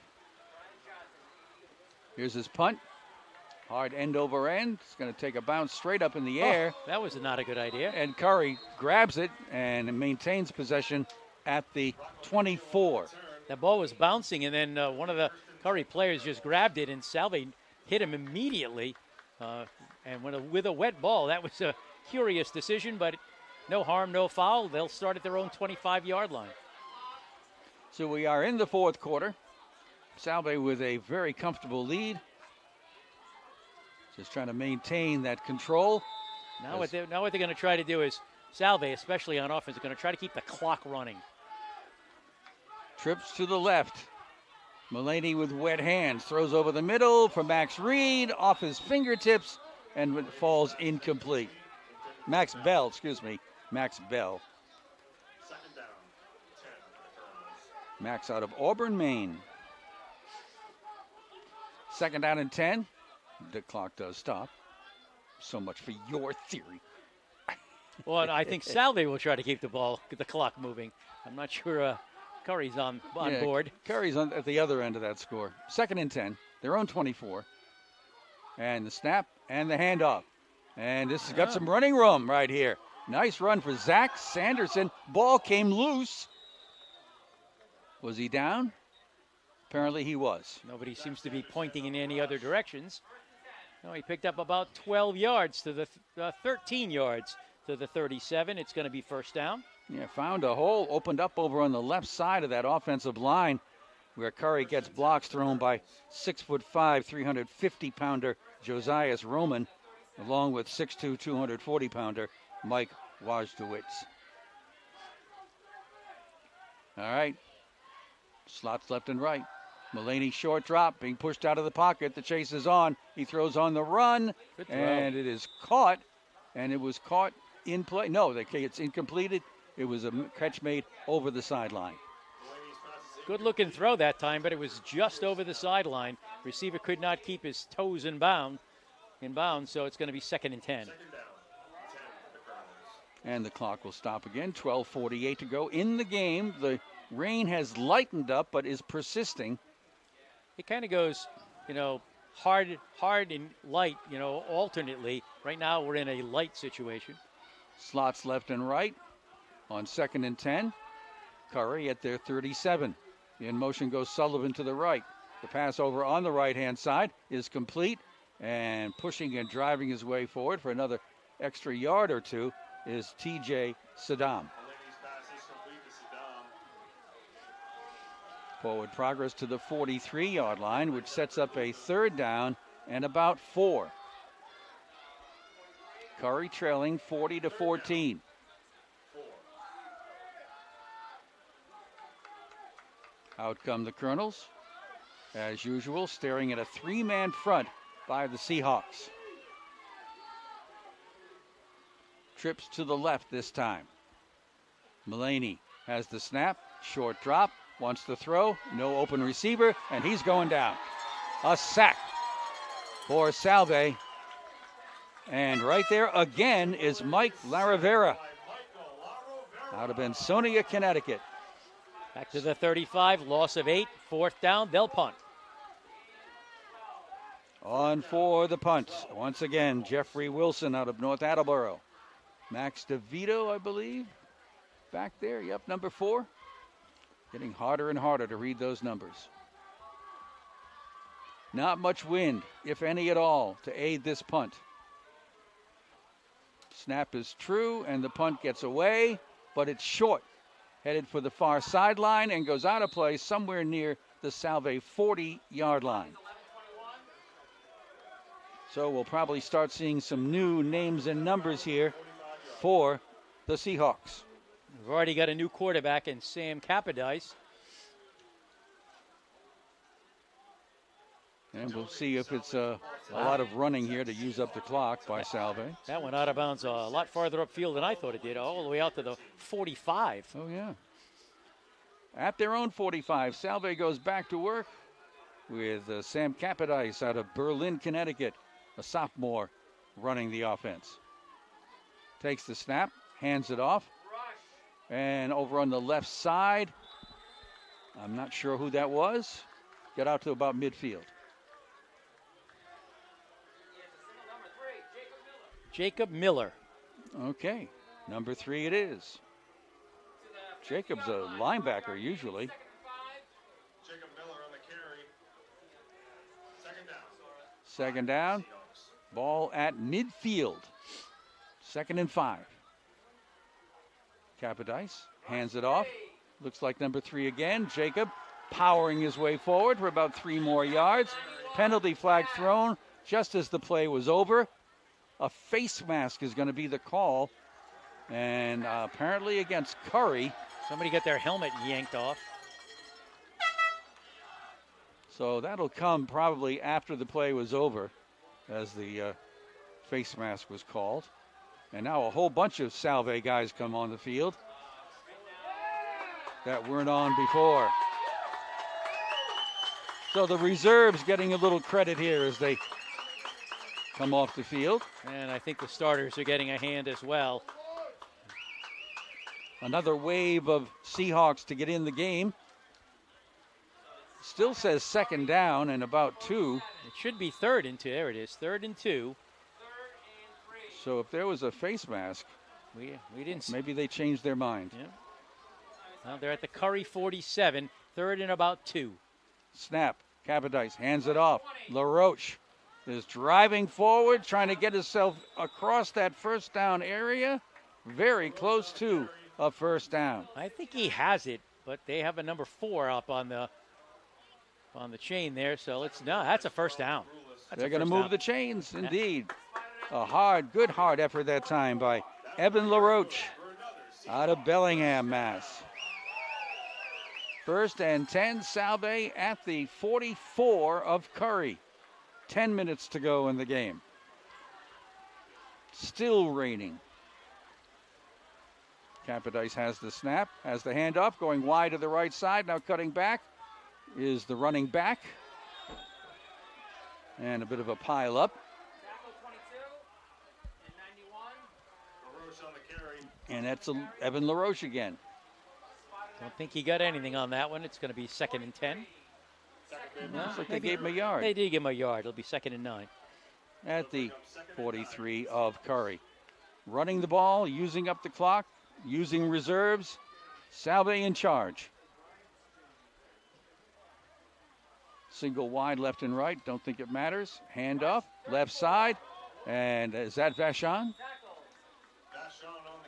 Here's his punt. Hard end over end. It's going to take a bounce straight up in the air. That was not a good idea. And Curry grabs it and maintains possession at the 24. That ball was bouncing, and then one of the Curry players just grabbed it, and Salve hit him immediately. And with a wet ball, that was a curious decision, but no harm, no foul. They'll start at their own 25-yard line. So we are in the 4th quarter. Salve with a very comfortable lead. Just trying to maintain that control. Now what they're going to try to do is, Salve, especially on offense, is going to try to keep the clock running. Trips to the left. Mulaney with wet hands. Throws over the middle for Max Reed. Off his fingertips and it falls incomplete. Max Bell. Max 2nd down, 10 for the Colonels. Max out of Auburn, Maine. 2nd down and 10. The clock does stop. So much for your theory. Well, I think Salve will try to keep the clock moving. I'm not sure Curry's on board. Curry's at the other end of that score. 2nd and 10. Their own 24. And the snap and the handoff. And this has got some running room right here. Nice run for Zach Sanderson. Ball came loose. Was he down? Apparently he was. Nobody seems to be pointing in any other directions. No, he picked up about 12 yards to the 13 yards to the 37. It's going to be 1st down. Yeah, found a hole opened up over on the left side of that offensive line where Curry gets blocks thrown by 6'5", 350-pounder Josias Roman, along with 6'2", 240-pounder Mike Wajdowitz. All right, slots left and right. Mulaney short drop, being pushed out of the pocket. The chase is on. He throws on the run, and it is caught. And it was caught in play. No, it's incompleted. It was a catch made over the sideline. Good-looking throw that time, but it was just over the sideline. Receiver could not keep his toes in bounds, so it's going to be 2nd and 10. And the clock will stop again. 12:48 to go in the game. The rain has lightened up, but is persisting. It kind of goes, hard and light, alternately. Right now we're in a light situation. Slots left and right on 2nd and 10. Curry at their 37. In motion goes Sullivan to the right. The pass over on the right-hand side is complete, and pushing and driving his way forward for another extra yard or two is T.J. Saddam. Forward progress to the 43-yard line, which sets up a 3rd down and about 4. Curry trailing 40-14. Out come the Colonels, as usual, staring at a 3-man front by the Seahawks. Trips to the left this time. Mulaney has the snap, short drop, wants to throw, no open receiver, and he's going down. A sack for Salve. And right there again is Mike Laravera out of Ansonia, Connecticut. Back to the 35, loss of 8, 4th down, they'll punt. On for the punt. Once again, Jeffrey Wilson out of North Attleboro. Max DeVito, I believe, back there. Yep, number 4. Getting harder and harder to read those numbers. Not much wind, if any at all, to aid this punt. Snap is true, and the punt gets away, but it's short. Headed for the far sideline and goes out of play somewhere near the Salve 40-yard line. So we'll probably start seeing some new names and numbers here for the Seahawks. We've already got a new quarterback in Sam Capodice. And we'll see if it's a lot of running here to use up the clock by Salve. That went out of bounds a lot farther upfield than I thought it did, all the way out to the 45. Oh, yeah. At their own 45, Salve goes back to work with Sam Capodice out of Berlin, Connecticut, a sophomore running the offense. Takes the snap, hands it off, and over on the left side, I'm not sure who that was, get out to about midfield. Jacob Miller. Okay, number 3 it is. Jacob's a linebacker usually. Jacob Miller on the carry. Second down. Ball at midfield. 2nd and 5. Capodice hands it off. Looks like number 3 again. Jacob powering his way forward for about 3 more yards. Penalty flag thrown just as the play was over. A face mask is going to be the call. And apparently against Curry. Somebody got their helmet yanked off. So that'll come probably after the play was over as the face mask was called. And now a whole bunch of Salve guys come on the field that weren't on before. So the reserves getting a little credit here as they come off the field. And I think the starters are getting a hand as well. Another wave of Seahawks to get in the game. Still says 2nd down and about 2. It should be 3rd and 2. There it is, 3rd and 2. So if there was a face mask, we didn't see. Maybe they changed their mind. Yeah. Well, they're at the Curry 47, 3rd and about 2. Snap. Capodice hands it off. LaRoche is driving forward, trying to get himself across that first down area. Very close to a first down. I think he has it, but they have a number 4 up on the chain there, so that's a first down. They're going to move the chains, indeed. A good hard effort that time by Evan LaRoche out of Bellingham, Mass. 1st and 10, Salve at the 44 of Curry. 10 minutes to go in the game. Still raining. Capodice has the snap, has the handoff, going wide to the right side. Now cutting back is the running back. And a bit of a pile up. And that's Evan LaRoche again. Don't think he got anything on that one. It's going to be 2nd and 10. Looks like they gave him a yard. They did give him a yard. It'll be 2nd and 9. At the 43 of Curry. Running the ball, using up the clock, using reserves. Salve in charge. Single wide left and right. Don't think it matters. Hand off, left side. And is that Vachon?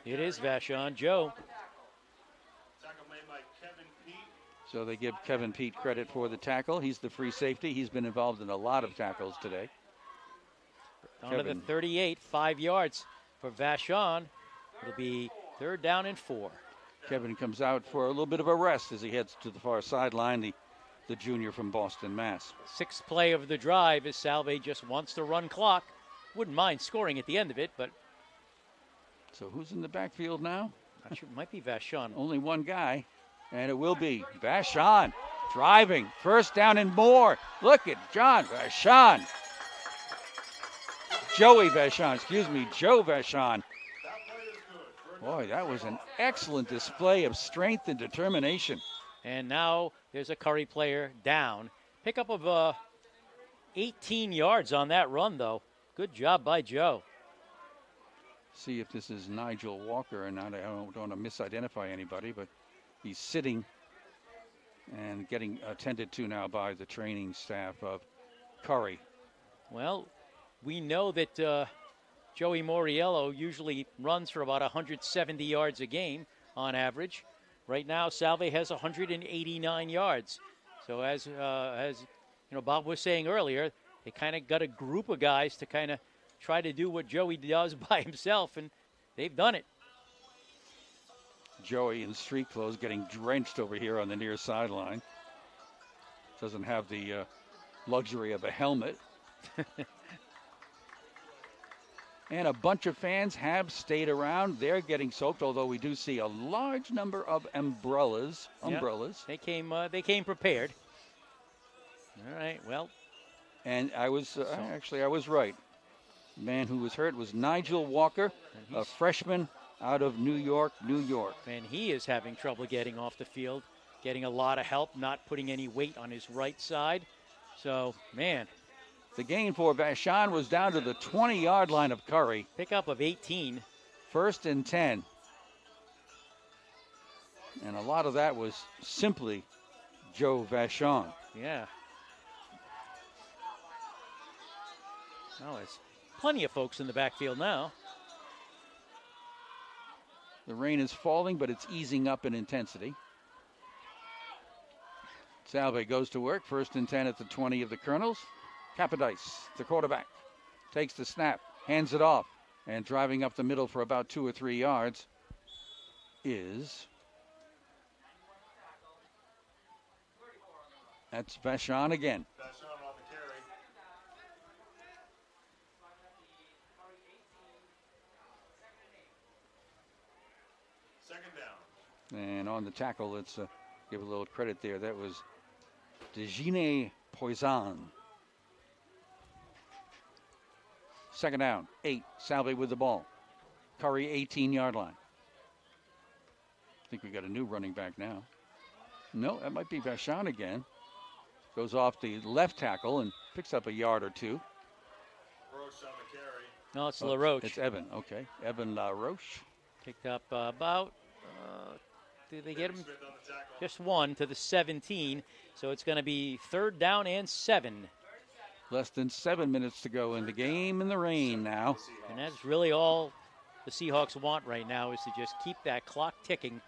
It is Vachon. Joe. So they give Kevin Pete credit for the tackle. He's the free safety. He's been involved in a lot of tackles today. Down to the 38, 5 yards for Vachon. It'll be 3rd down and 4. Kevin comes out for a little bit of a rest as he heads to the far sideline, the junior from Boston, Mass. 6th play of the drive as Salve just wants to run clock. Wouldn't mind scoring at the end of it, but. So who's in the backfield now? Not sure. It might be Vachon. Only one guy, and it will be Vachon driving. 1st down and more. Look at John Vachon. Joey Vachon, Joe Vachon. Boy, that was an excellent display of strength and determination. And now there's a Curry player down. Pickup of 18 yards on that run, though. Good job by Joe. See if this is Nigel Walker or not. I don't want to misidentify anybody, but he's sitting and getting attended to now by the training staff of Curry. Well, we know that Joey Moriello usually runs for about 170 yards a game on average. Right now, Salve has 189 yards. So as Bob was saying earlier, they kind of got a group of guys to kind of try to do what Joey does by himself, and they've done it. Joey in street clothes getting drenched over here on the near sideline. Doesn't have the luxury of a helmet. And a bunch of fans have stayed around. They're getting soaked, although we do see a large number of umbrellas. Yep. They came prepared. All right, well. And I was I was right. The man who was hurt was Nigel Walker, a freshman out of New York, New York. And he is having trouble getting off the field, getting a lot of help, not putting any weight on his right side. So, man. The gain for Vashon was down to the 20-yard line of Curry. Pickup of 18. 1st and 10. And a lot of that was simply Joe Vashon. Yeah. Oh, there's plenty of folks in the backfield now. The rain is falling, but it's easing up in intensity. Salve goes to work. 1st and 10 at the 20 of the Colonels. Capodice, the quarterback, takes the snap, hands it off, and driving up the middle for about 2 or 3 yards is... That's Vashon again. Vashon on the carry. Second down. And on the tackle, let's give a little credit there. That was Dejine Poison. 2nd down, 8. Salve with the ball. Curry, 18-yard line. I think we got a new running back now. No, that might be Vashon again. Goes off the left tackle and picks up a yard or 2. Roche on the carry. No, it's LaRoche. It's Evan, okay. Evan LaRoche. Picked up about, did they get him? Smith on the tackle. Just 1 to the 17. So it's going to be 3rd down and 7. Less than 7 minutes to go in the game in the rain now. And that's really all the Seahawks want right now, is to just keep that clock ticking.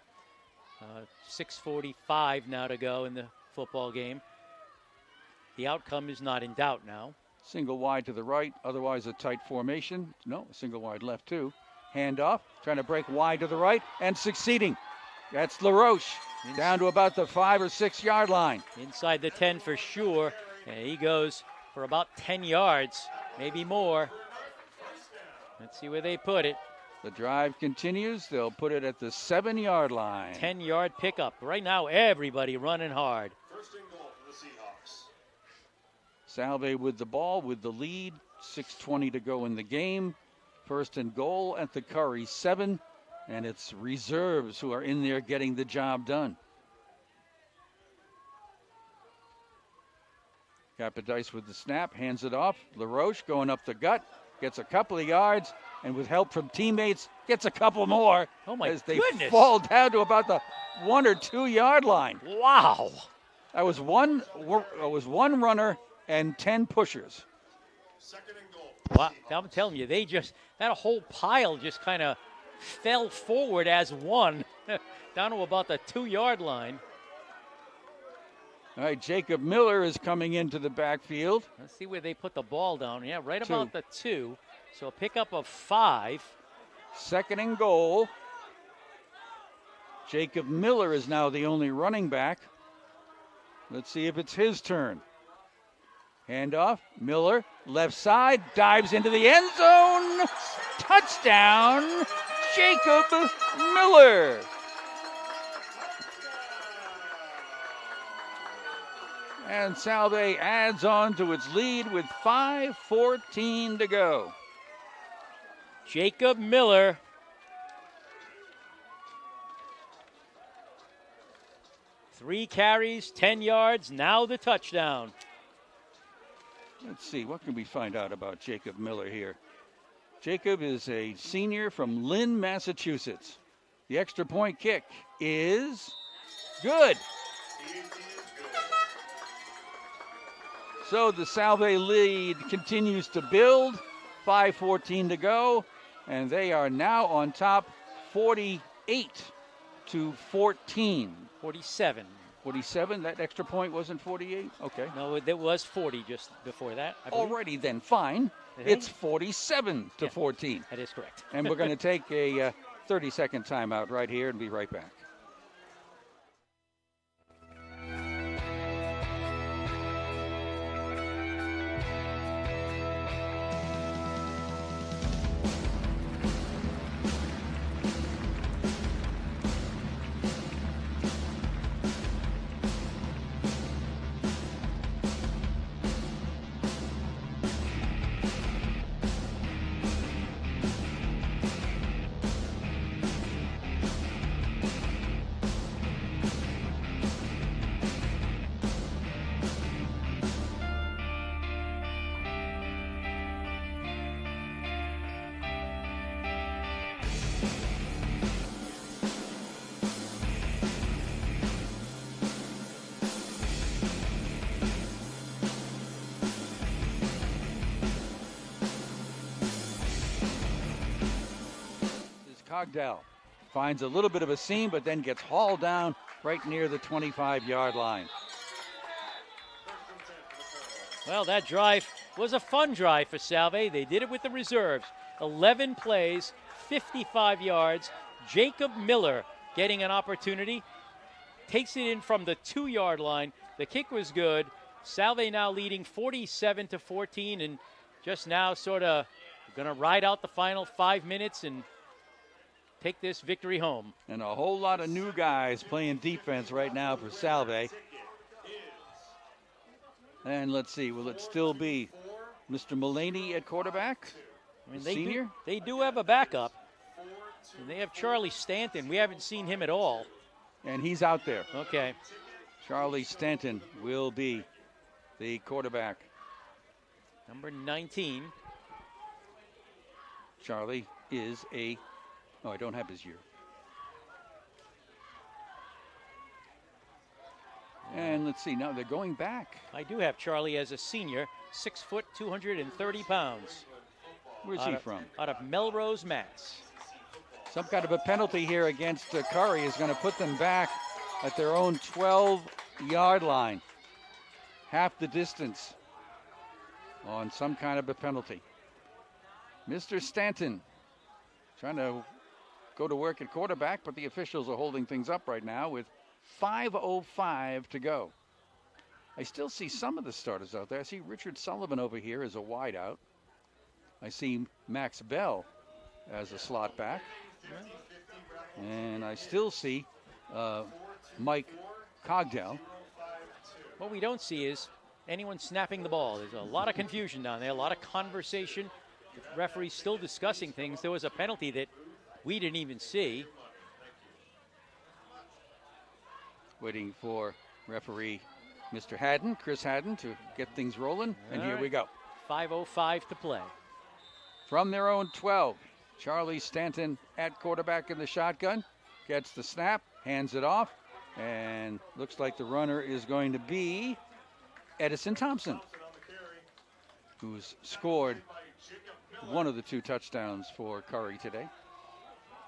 6:45 now to go in the football game. The outcome is not in doubt now. Single wide to the right, otherwise a tight formation. No, single wide left too. Handoff, trying to break wide to the right, and succeeding. That's LaRoche, down to about the 5 or 6 yard line. Inside the 10 for sure. And he goes for about 10 yards, maybe more. Let's see where they put it. The drive continues. They'll put it at the 7 yard line. 10-yard pickup. Right now, everybody running hard. 1st and goal for the Seahawks. Salve with the ball, with the lead. 6:20 to go in the game. 1st and goal at the Curry 7. And it's reserves who are in there getting the job done. Capodice with the snap, hands it off. LaRoche going up the gut, gets a couple of yards, and with help from teammates, gets a couple more. Oh my as they goodness. fall down to about the 1 or 2 yard line. Wow. That was one runner and 10 pushers. 2nd and goal. Wow. I'm telling you, that whole pile just kind of fell forward as one, down to about the 2 yard line. All right, Jacob Miller is coming into the backfield. Let's see where they put the ball down. Yeah, right 2. about the 2. So a pickup of 5. 2nd and goal. Jacob Miller is now the only running back. Let's see if it's his turn. Handoff, Miller, left side, dives into the end zone. Touchdown, Jacob Miller. And Salve adds on to its lead with 5:14 to go. Jacob Miller. Three carries, 10 yards, now the touchdown. Let's see, what can we find out about Jacob Miller here? Jacob is a senior from Lynn, Massachusetts. The extra point kick is good. So the Salve lead continues to build. 5:14 to go, and they are now on top 48-14. 47. 47, that extra point wasn't 48? Okay. No, it was 40 just before that. I believe. Alrighty then, fine. It's 47-14. That is correct. And we're going to take a 30-second timeout right here and be right back. Cogdell finds a little bit of a seam, but then gets hauled down right near the 25-yard line. Well, that drive was a fun drive for Salve. They did it with the reserves. 11 plays, 55 yards. Jacob Miller getting an opportunity. Takes it in from the 2-yard line. The kick was good. Salve now leading 47-14, and just now sort of going to ride out the final 5 minutes and take this victory home. And a whole lot of new guys playing defense right now for Salve. And let's see, will it still be Mr. Mullaney at quarterback? I mean, senior? They do have a backup. And they have Charlie Stanton. We haven't seen him at all. And he's out there. Okay. Charlie Stanton will be the quarterback. Number 19. Charlie is a... Oh, I don't have his year. And let's see, now they're going back. I do have Charlie as a senior, 6 foot, 230 pounds. Where's he from? Out of Melrose, Mass. Some kind of a penalty here against Curry is going to put them back at their own 12-yard line. Half the distance on some kind of a penalty. Mr. Stanton trying to go to work at quarterback, but the officials are holding things up right now with 5:05 to go. I still see some of the starters out there. I see Richard Sullivan over here as a wideout. I see Max Bell as a slot back. And I still see Mike Cogdell. What we don't see is anyone snapping the ball. There's a lot of confusion down there, a lot of conversation. The referee's still discussing things. There was a penalty that we didn't even see. Waiting for referee Mr. Haddon, Chris Haddon, to get things rolling. And here we go. 5:05 to play. From their own 12, Charlie Stanton at quarterback in the shotgun. Gets the snap, hands it off, and looks like the runner is going to be Edison Thompson, who's scored one of the 2 touchdowns for Curry today.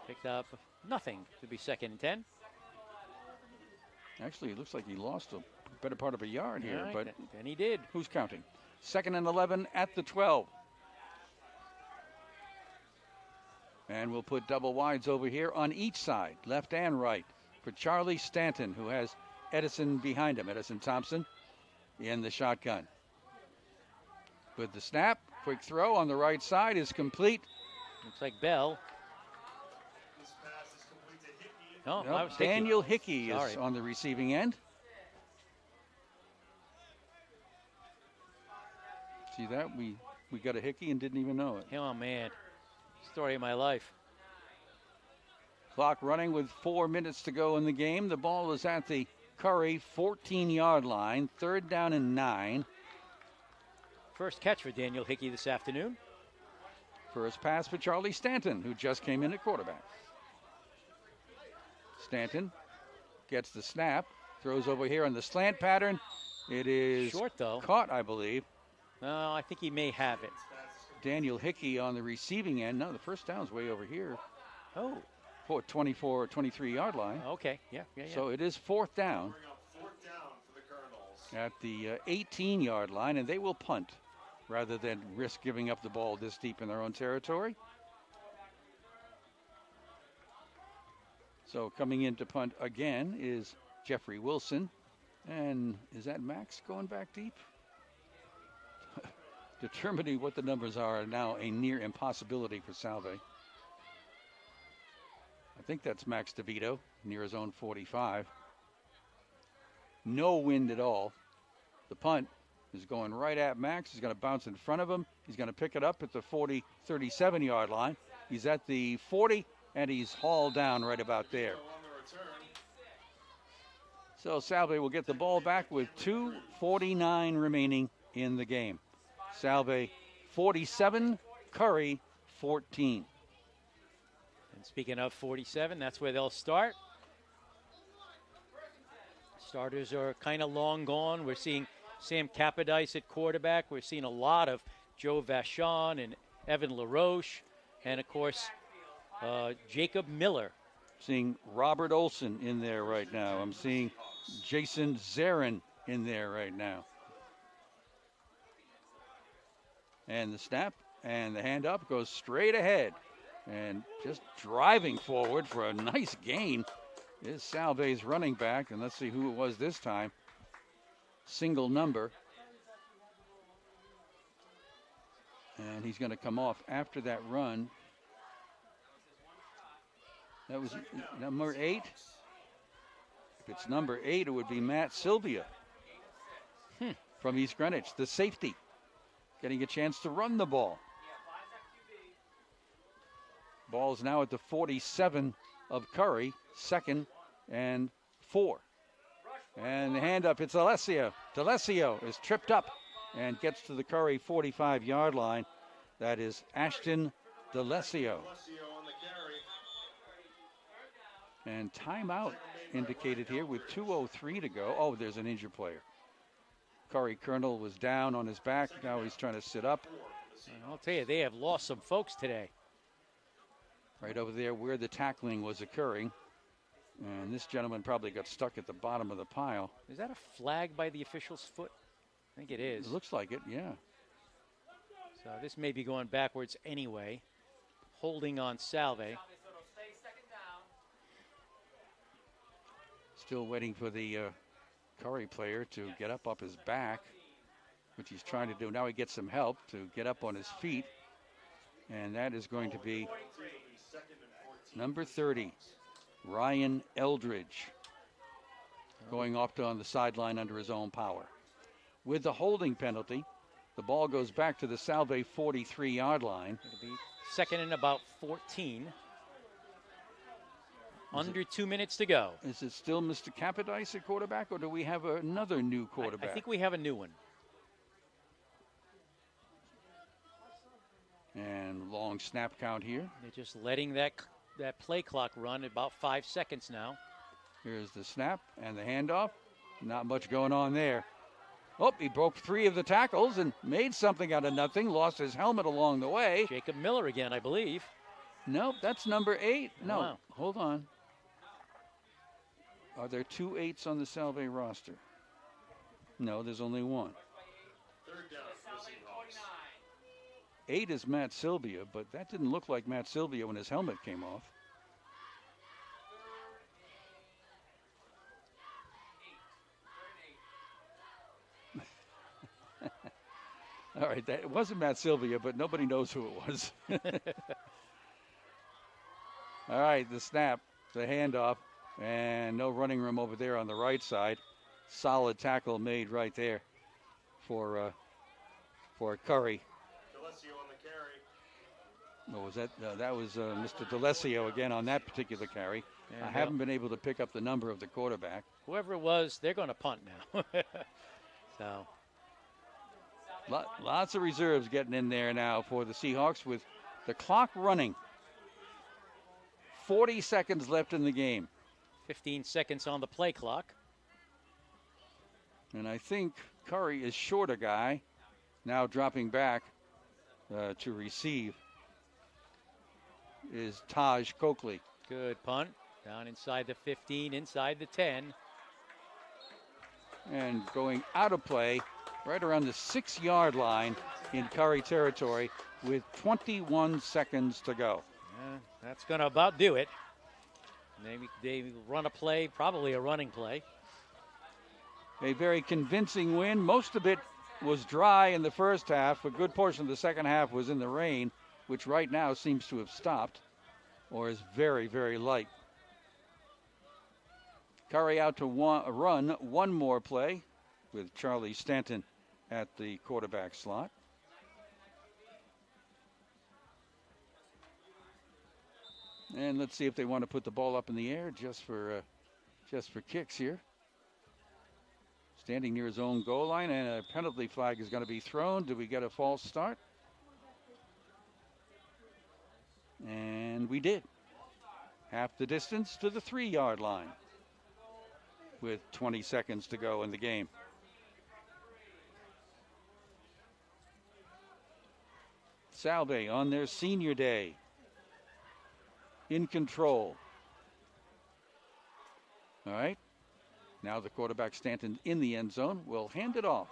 Picked up nothing to be 2nd and 10. Actually, it looks like he lost a better part of a yard here, Right, but and he did. who's counting? 2nd and 11 at the 12. And we'll put double wides over here on each side, left and right, for Charlie Stanton, who has Edison behind him, Edison Thompson in the shotgun. With the snap, quick throw on the right side is complete. Looks like Bell. No, Nope, that was Daniel Hickey is Sorry. on the receiving end. See that? We got a Hickey and didn't even know it. Oh, man. Story of my life. Clock running with 4 minutes to go in the game. The ball is at the Curry 14-yard line. 3rd down and 9. First catch for Daniel Hickey this afternoon. First pass for Charlie Stanton, who just came in at quarterback. Stanton gets the snap, throws over here on the slant pattern, It is Short, though. caught, I believe. No, I think he may have it. Daniel Hickey on the receiving end. No, the first down's way over here. Oh. For 24, 23-yard line. Okay, yeah. So it is fourth down Fourth down for the Colonels. at the 18-yard line, and they will punt rather than risk giving up the ball this deep in their own territory. So coming in to punt again is Jeffrey Wilson. And is that Max going back deep? Determining what the numbers are now a near impossibility for Salve. I think that's Max DeVito near his own 45. No wind at all. The punt is going right at Max. He's going to bounce in front of him. He's going to pick it up at the 40, 37-yard line. He's at the 40, and he's hauled down right about there. So Salve will get the ball back with 2:49 remaining in the game. Salve 47, Curry 14. And speaking of 47, that's where they'll start. Starters are kind of long gone. We're seeing Sam Capodice at quarterback. We're seeing a lot of Joe Vachon and Evan LaRoche. And, of course, Jacob Miller. Seeing Robert Olson in there right now. I'm seeing Jason Zarin in there right now. And the snap and the hand up goes straight ahead. And just driving forward for a nice gain is Salve's running back. And let's see who it was this time. Single number. And he's going to come off after that run. That was number 8. If it's number 8, it would be Matt Sylvia from East Greenwich, the safety, getting a chance to run the ball. Ball's now at the 47 of Curry, 2nd and 4. And the hand up, it's Alessio. D'Alessio is tripped up and gets to the Curry 45-yard line. That is Ashton D'Alessio. And timeout indicated here with 2:03 to go. Oh, there's an injured player. Corey Colonel was down on his back. Now he's trying to sit up. And I'll tell you, they have lost some folks today. Right over there where the tackling was occurring. And this gentleman probably got stuck at the bottom of the pile. Is that a flag by the official's foot? I think it is. It looks like it, yeah. So this may be going backwards anyway. Holding on Salve. Still waiting for the Curry player to get up off his back, which he's trying to do. Now he gets some help to get up on his feet. And that is going to be number 30, Ryan Eldridge, going off on the sideline under his own power. With the holding penalty, the ball goes back to the Salve 43-yard line. It'll be 2nd and about 14. Under 2 minutes to go. Is it still Mr. Capodice at quarterback, or do we have another new quarterback? I think we have a new one. And long snap count here. They're just letting that play clock run at about 5 seconds now. Here's the snap and the handoff. Not much going on there. Oh, he broke 3 of the tackles and made something out of nothing. Lost his helmet along the way. Jacob Miller again, I believe. Nope, that's number 8. No, wow. Hold on. Are there 2 8s on the Salve roster? No, there's only 1. 8 is Matt Sylvia, but that didn't look like Matt Sylvia when his helmet came off. All right, it wasn't Matt Sylvia, but nobody knows who it was. All right, the snap, the handoff, and no running room over there on the right side. Solid tackle made right there for Curry. What was that? That was Mr. D'Alessio again on that particular carry. I haven't been able to pick up the number of the quarterback. Whoever it was, they're going to punt now. So. Lots of reserves getting in there now for the Seahawks with the clock running. 40 seconds left in the game. 15 seconds on the play clock. And I think Curry is short a guy, now dropping back to receive is Taj Coakley. Good punt. Down inside the 15, inside the 10. And going out of play right around the 6-yard line in Curry territory with 21 seconds to go. That's going to about do it. Maybe they run a play, probably a running play. A very convincing win. Most of it was dry in the first half. A good portion of the second half was in the rain, which right now seems to have stopped or is very, very light. Curry out to run one more play with Charlie Stanton at the quarterback slot. And let's see if they want to put the ball up in the air just for kicks here. Standing near his own goal line, and a penalty flag is going to be thrown. Do we get a false start? And we did. Half the distance to the 3-yard line with 20 seconds to go in the game. Salve on their senior day in control. All right. Now the quarterback Stanton in the end zone will hand it off.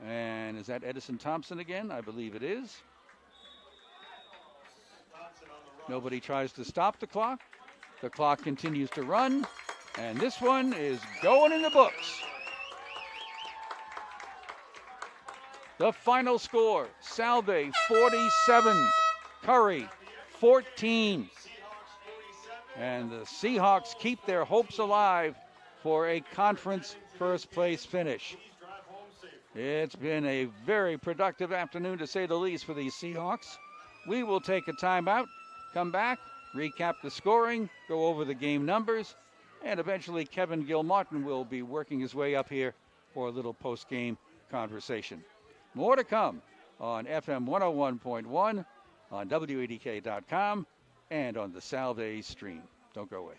And is that Edison Thompson again? I believe it is. Nobody tries to stop the clock. The clock continues to run. And this one is going in the books. The final score, Salve 47, Curry 14. And the Seahawks keep their hopes alive for a conference first place finish. It's been a very productive afternoon, to say the least, for these Seahawks. We will take a timeout, come back, recap the scoring, go over the game numbers, and eventually Kevin Gilmartin will be working his way up here for a little post-game conversation. More to come on FM 101.1, on WADK.com, and on the Salve stream. Don't go away.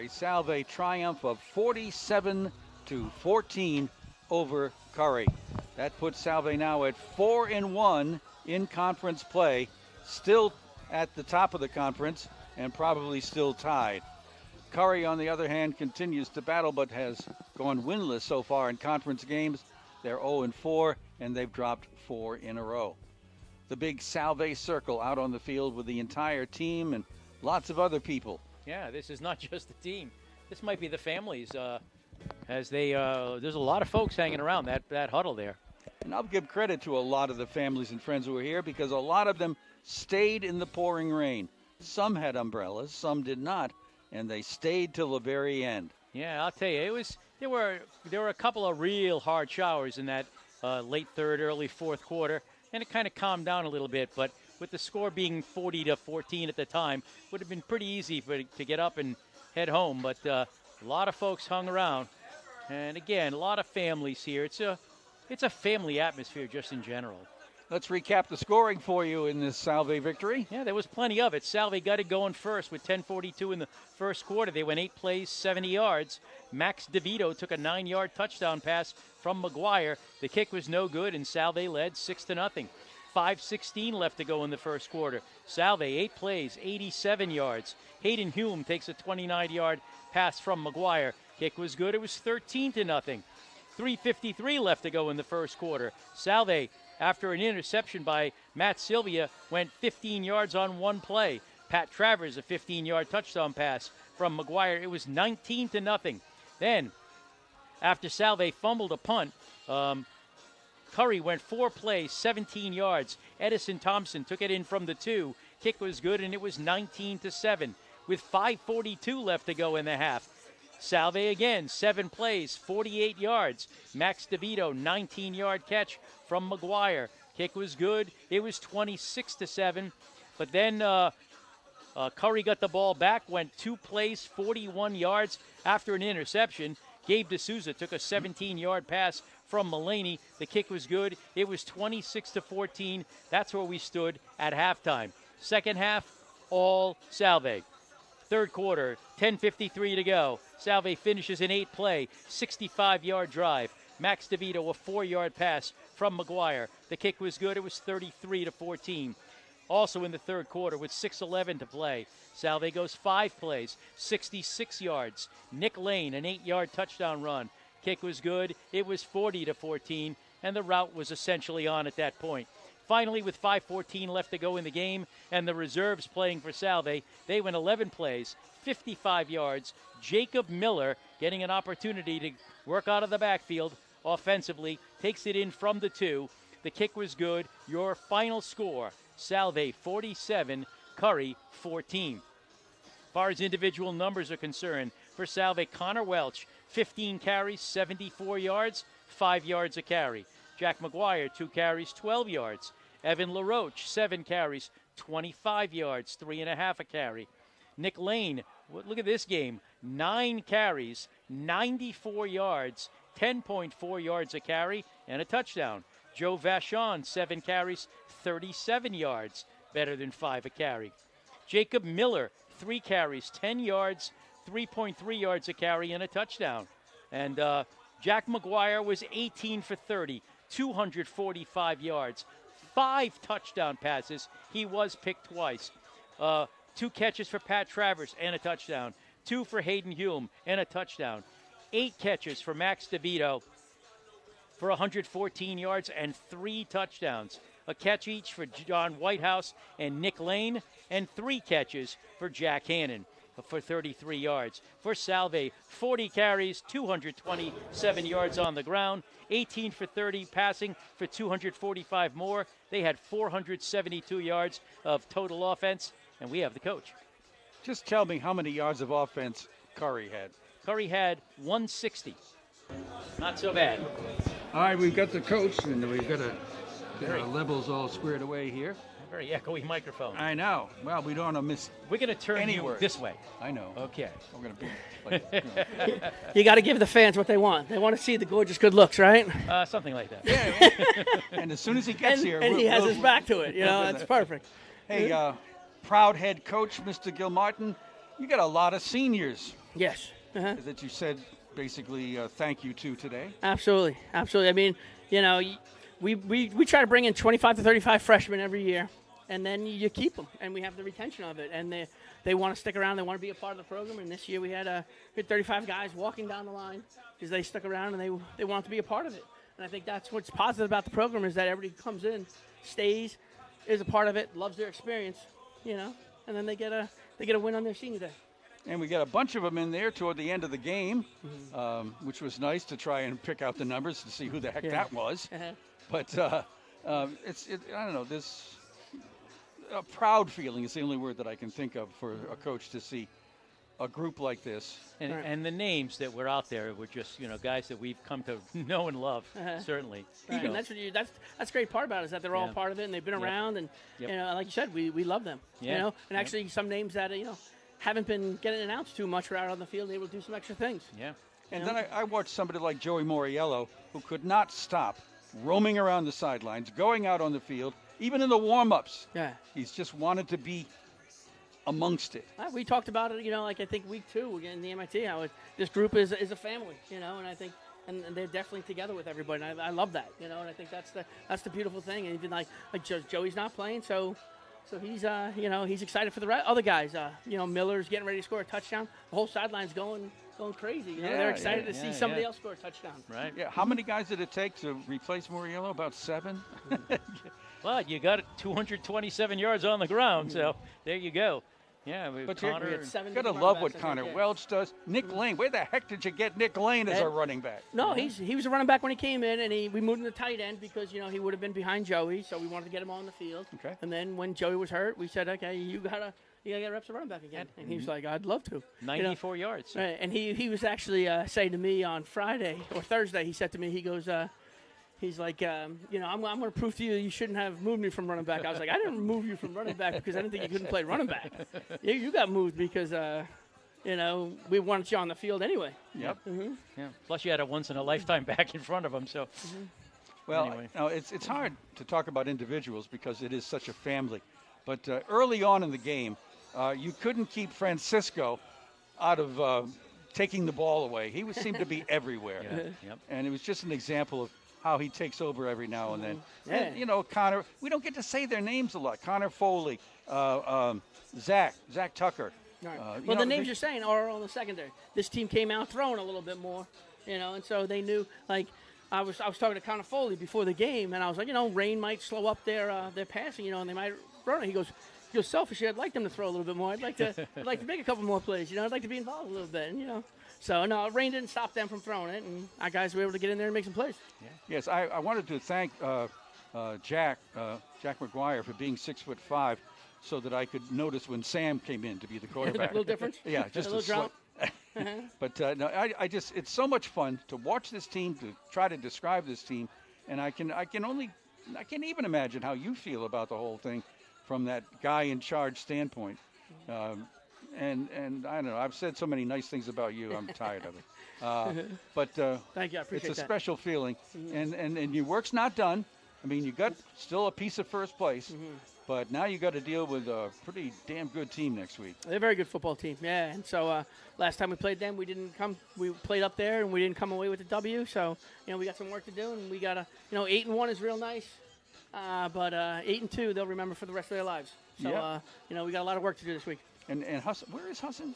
a Salve triumph of 47-14 over Curry. That puts Salve now at 4-1 in conference play, still at the top of the conference and probably still tied. Curry, on the other hand, continues to battle but has gone winless so far in conference games. They're 0-4 and they've dropped 4 in a row. The big Salve circle out on the field with the entire team and lots of other people. Yeah, this is not just the team. This might be the families, as they there's a lot of folks hanging around that huddle there. And I'll give credit to a lot of the families and friends who were here because a lot of them stayed in the pouring rain. Some had umbrellas, some did not, and they stayed till the very end. Yeah, I'll tell you, there were a couple of real hard showers in that late third, early fourth quarter, and it kind of calmed down a little bit. But with the score being 40-14 at the time, would have been pretty easy to get up and head home. But a lot of folks hung around, and again, a lot of families here. It's a family atmosphere just in general. Let's recap the scoring for you in this Salve victory. Yeah, there was plenty of it. Salve got it going first with 10:42 in the first quarter. They went 8 plays, 70 yards. Max DeVito took a 9-yard touchdown pass from McGuire. The kick was no good, and Salve led 6-0. 5:16 left to go in the first quarter. Salve, 8 plays, 87 yards. Hayden Hume takes a 29-yard pass from McGuire. Kick was good. It was 13-0. 3:53 left to go in the first quarter. Salve, after an interception by Matt Sylvia, went 15 yards on 1 play. Pat Travers, a 15-yard touchdown pass from McGuire. It was 19-0. Then, after Salve fumbled a punt, Curry went 4 plays, 17 yards. Edison Thompson took it in from the 2. Kick was good, and it was 19-7. With 5:42 left to go in the half. Salve again, 7 plays, 48 yards. Max DeVito, 19-yard catch from McGuire. Kick was good. It was 26-7. But then Curry got the ball back, went 2 plays, 41 yards after an interception. Gabe D'Souza took a 17-yard pass from Mulaney. The kick was good. It was 26-14. That's where we stood at halftime. Second half, all Salve. Third quarter, 10:53 to go. Salve finishes an 8-play, 65-yard drive. Max DeVito, a 4-yard pass from McGuire. The kick was good. It was 33-14. Also in the third quarter with 6:11 to play. Salve goes 5 plays, 66 yards. Nick Lane, an 8-yard touchdown run. Kick was good. It was 40-14, and the route was essentially on at that point. Finally, with 5:14 left to go in the game and the reserves playing for Salve, they went 11 plays, 55 yards. Jacob Miller getting an opportunity to work out of the backfield offensively, takes it in from the 2. The kick was good. Your final score, Salve 47, Curry 14. As far as individual numbers are concerned, for Salve, Connor Welch, 15 carries, 74 yards, 5 yards a carry. Jack McGuire, 2 carries, 12 yards. Evan LaRoche, 7 carries, 25 yards, 3.5 a carry. Nick Lane, look at this game, 9 carries, 94 yards, 10.4 yards a carry, and a touchdown. Joe Vachon, 7 carries, 37 yards, better than 5 a carry. Jacob Miller, 3 carries, 10 yards, 3.3 yards a carry, and a touchdown. And Jack McGuire was 18 for 30, 245 yards, 5 touchdown passes. He was picked twice. 2 catches for Pat Travers and a touchdown. 2 for Hayden Hume and a touchdown. 8 catches for Max DeVito for 114 yards and 3 touchdowns. A catch each for John Whitehouse and Nick Lane, and 3 catches for Jack Hannon for 33 yards. For Salve, 40 carries, 227 yards on the ground, 18 for 30 passing for 245 more. They had 472 yards of total offense, and we have the coach. Just tell me how many yards of offense Curry had. Curry had 160. Not so bad. All right, we've got the coach, and we've got our levels all squared away here. Very echoey microphone. I know. Well, we don't want to miss. We're going to turn you this way. I know. Okay. We're going to be like, You got to give the fans what they want. They want to see the gorgeous good looks, right? Something like that. Yeah. And as soon as he gets here, and he has his back to it. You know, that's perfect. Hey, proud head coach, Mr. Gilmartin, you got a lot of seniors. Yes. Uh-huh. that you said basically thank you to today. Absolutely. I mean, we try to bring in 25 to 35 freshmen every year, and then you keep them, and we have the retention of it, and they want to stick around, they want to be a part of the program, and this year we had 35 guys walking down the line because they stuck around and they want to be a part of it. And I think that's what's positive about the program is that everybody comes in, stays, is a part of it, loves their experience, and then they get a win on their senior day. And we got a bunch of them in there toward the end of the game, which was nice to try and pick out the numbers to see who the heck that was. But I don't know, this a proud feeling is the only word that I can think of for a coach to see a group like this. And the names that were out there were just, guys that we've come to know and love, certainly. Even that's the great part about it is that they're all part of it and they've been around and like you said, we love them. And actually some names that haven't been getting announced too much are out on the field and able to do some extra things. And then I watched somebody like Joey Moriello who could not stop roaming around the sidelines, going out on the field, even in the warm-ups. He's just wanted to be amongst it. We talked about it, like I think week 2 again in the MIT, how this group is a family, and I think and they're definitely together with everybody. And I love that, and I think that's the beautiful thing. And even like Joey's not playing, so he's he's excited for the other guys. Miller's getting ready to score a touchdown. The whole sideline's going crazy. They're excited to see somebody else score a touchdown. Right. Yeah. How many guys did it take to replace Moriello? About 7. Well, you got 227 yards on the ground, so there you go. Yeah, but Connor. You gotta love what Connor Welch does. Nick Lane, where the heck did you get Nick Lane as a running back? No, he was a running back when he came in, and we moved him to tight end because he would have been behind Joey, so we wanted to get him on the field. Okay. And then when Joey was hurt, we said, okay, you gotta get reps of running back again, and he was like, I'd love to. 94 yards. Right, and he was actually saying to me on Friday or Thursday, he said to me, he goes. He's like, I'm going to prove to you you shouldn't have moved me from running back. I was like, I didn't move you from running back because I didn't think you couldn't play running back. You got moved because, we wanted you on the field anyway. Yep. Mm-hmm. Yeah. Plus, you had a once-in-a-lifetime back in front of him. So, well, anyway. It's hard to talk about individuals because it is such a family. But early on in the game, you couldn't keep Francisco out of taking the ball away. He seemed to be everywhere. And it was just an example of how he takes over every now and then. And, Connor, we don't get to say their names a lot. Connor Foley, Zach Tucker. Right. Well, the names you're saying are on the secondary. This team came out throwing a little bit more, and so they knew, like, I was talking to Connor Foley before the game, and I was like, rain might slow up their passing, and they might run it. He goes, selfishly, I'd like them to throw a little bit more. I'd like to make a couple more plays, I'd like to be involved a little bit, and, So, no, rain didn't stop them from throwing it, and our guys were able to get in there and make some plays. Yes, I wanted to thank Jack McGuire for being 6'5", so that I could notice when Sam came in to be the quarterback. A little difference? Yeah, just a little drop. But no, I just, it's so much fun to watch this team, to try to describe this team, and I can't even imagine how you feel about the whole thing from that guy in charge standpoint. And I don't know, I've said so many nice things about you, I'm tired of it. But thank you, I appreciate it's a that. special feeling. And your work's not done. I mean, you got still a piece of first place, but now you got to deal with a pretty damn good team next week. They're a very good football team, and so last time we played them, we played up there, and we didn't come away with the W, so, we got some work to do, and we got to, 8-1 is real nice, but 8-2 they'll remember for the rest of their lives. So, we got a lot of work to do this week. And Hassan, where is Hassan?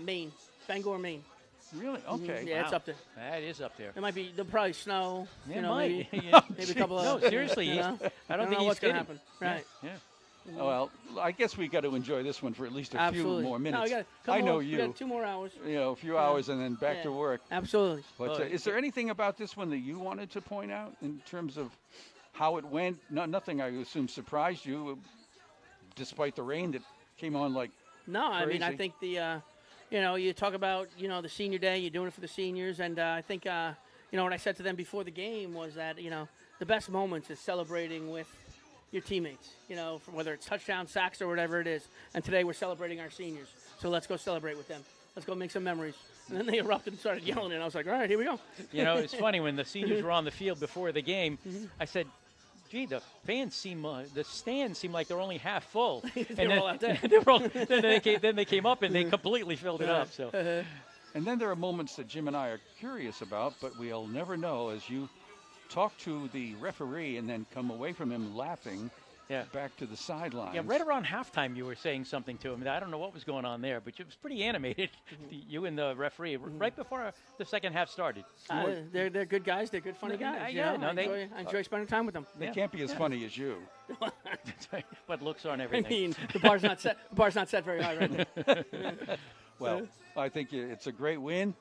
Maine, Bangor, Maine. Really? Okay. Yeah, it's up there. That is up there. It might be. There'll probably snow. Yeah, maybe a couple of. No, seriously. I don't think what's going to happen. Right. Yeah. Well, I guess we got to enjoy this one for at least a few more minutes. No, we got I know you. We got 2 more hours. A few hours and then back to work. Absolutely. But is there anything about this one that you wanted to point out in terms of how it went? Nothing, I assume, surprised you, despite the rain that came on like. No, I mean, I think the. You talk about, the senior day, you're doing it for the seniors. And I think, what I said to them before the game was that, the best moments is celebrating with your teammates, whether it's touchdown, sacks, or whatever it is. And today we're celebrating our seniors. So let's go celebrate with them. Let's go make some memories. And then they erupted and started yelling, and I was like, all right, here we go. It's funny, when the seniors were on the field before the game, I said, gee, the fans seem, the stands seem like they're only half full. They were all out there. Then they came up and they completely filled it up. So. And then there are moments that Jim and I are curious about, but we'll never know as you talk to the referee and then come away from him laughing back to the sidelines. Yeah, right around halftime you were saying something to him. I don't know what was going on there, but it was pretty animated, you and the referee, right before the second half started. They're good guys. They're good, funny guys. Yeah, you know? I enjoy spending time with them. They can't be as funny as you. But looks on I everything. mean, the bar's not set. The bar's not set very high right now. Well, I think it's a great win,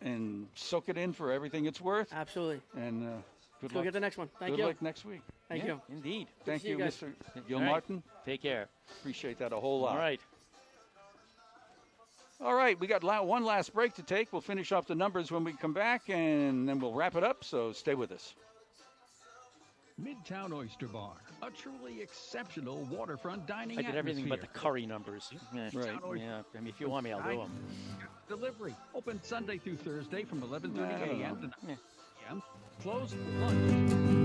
and soak it in for everything it's worth. Absolutely. And good Let's go luck. get the next one. Thank Good you. luck next week. Thank you. Indeed. Thank see you, you guys. Mr. All Gilmartin. Take care. Appreciate that a whole lot. All right. All right, we got one last break to take. We'll finish off the numbers when we come back, and then we'll wrap it up, so stay with us. Midtown Oyster Bar, a truly exceptional waterfront dining I did everything but the atmosphere. curry numbers. Yeah. Right. Yeah. I mean, if you want me, I'll do them. Delivery, open Sunday through Thursday from 11:30 I don't a.m. know. to 9 p.m. Closed for lunch.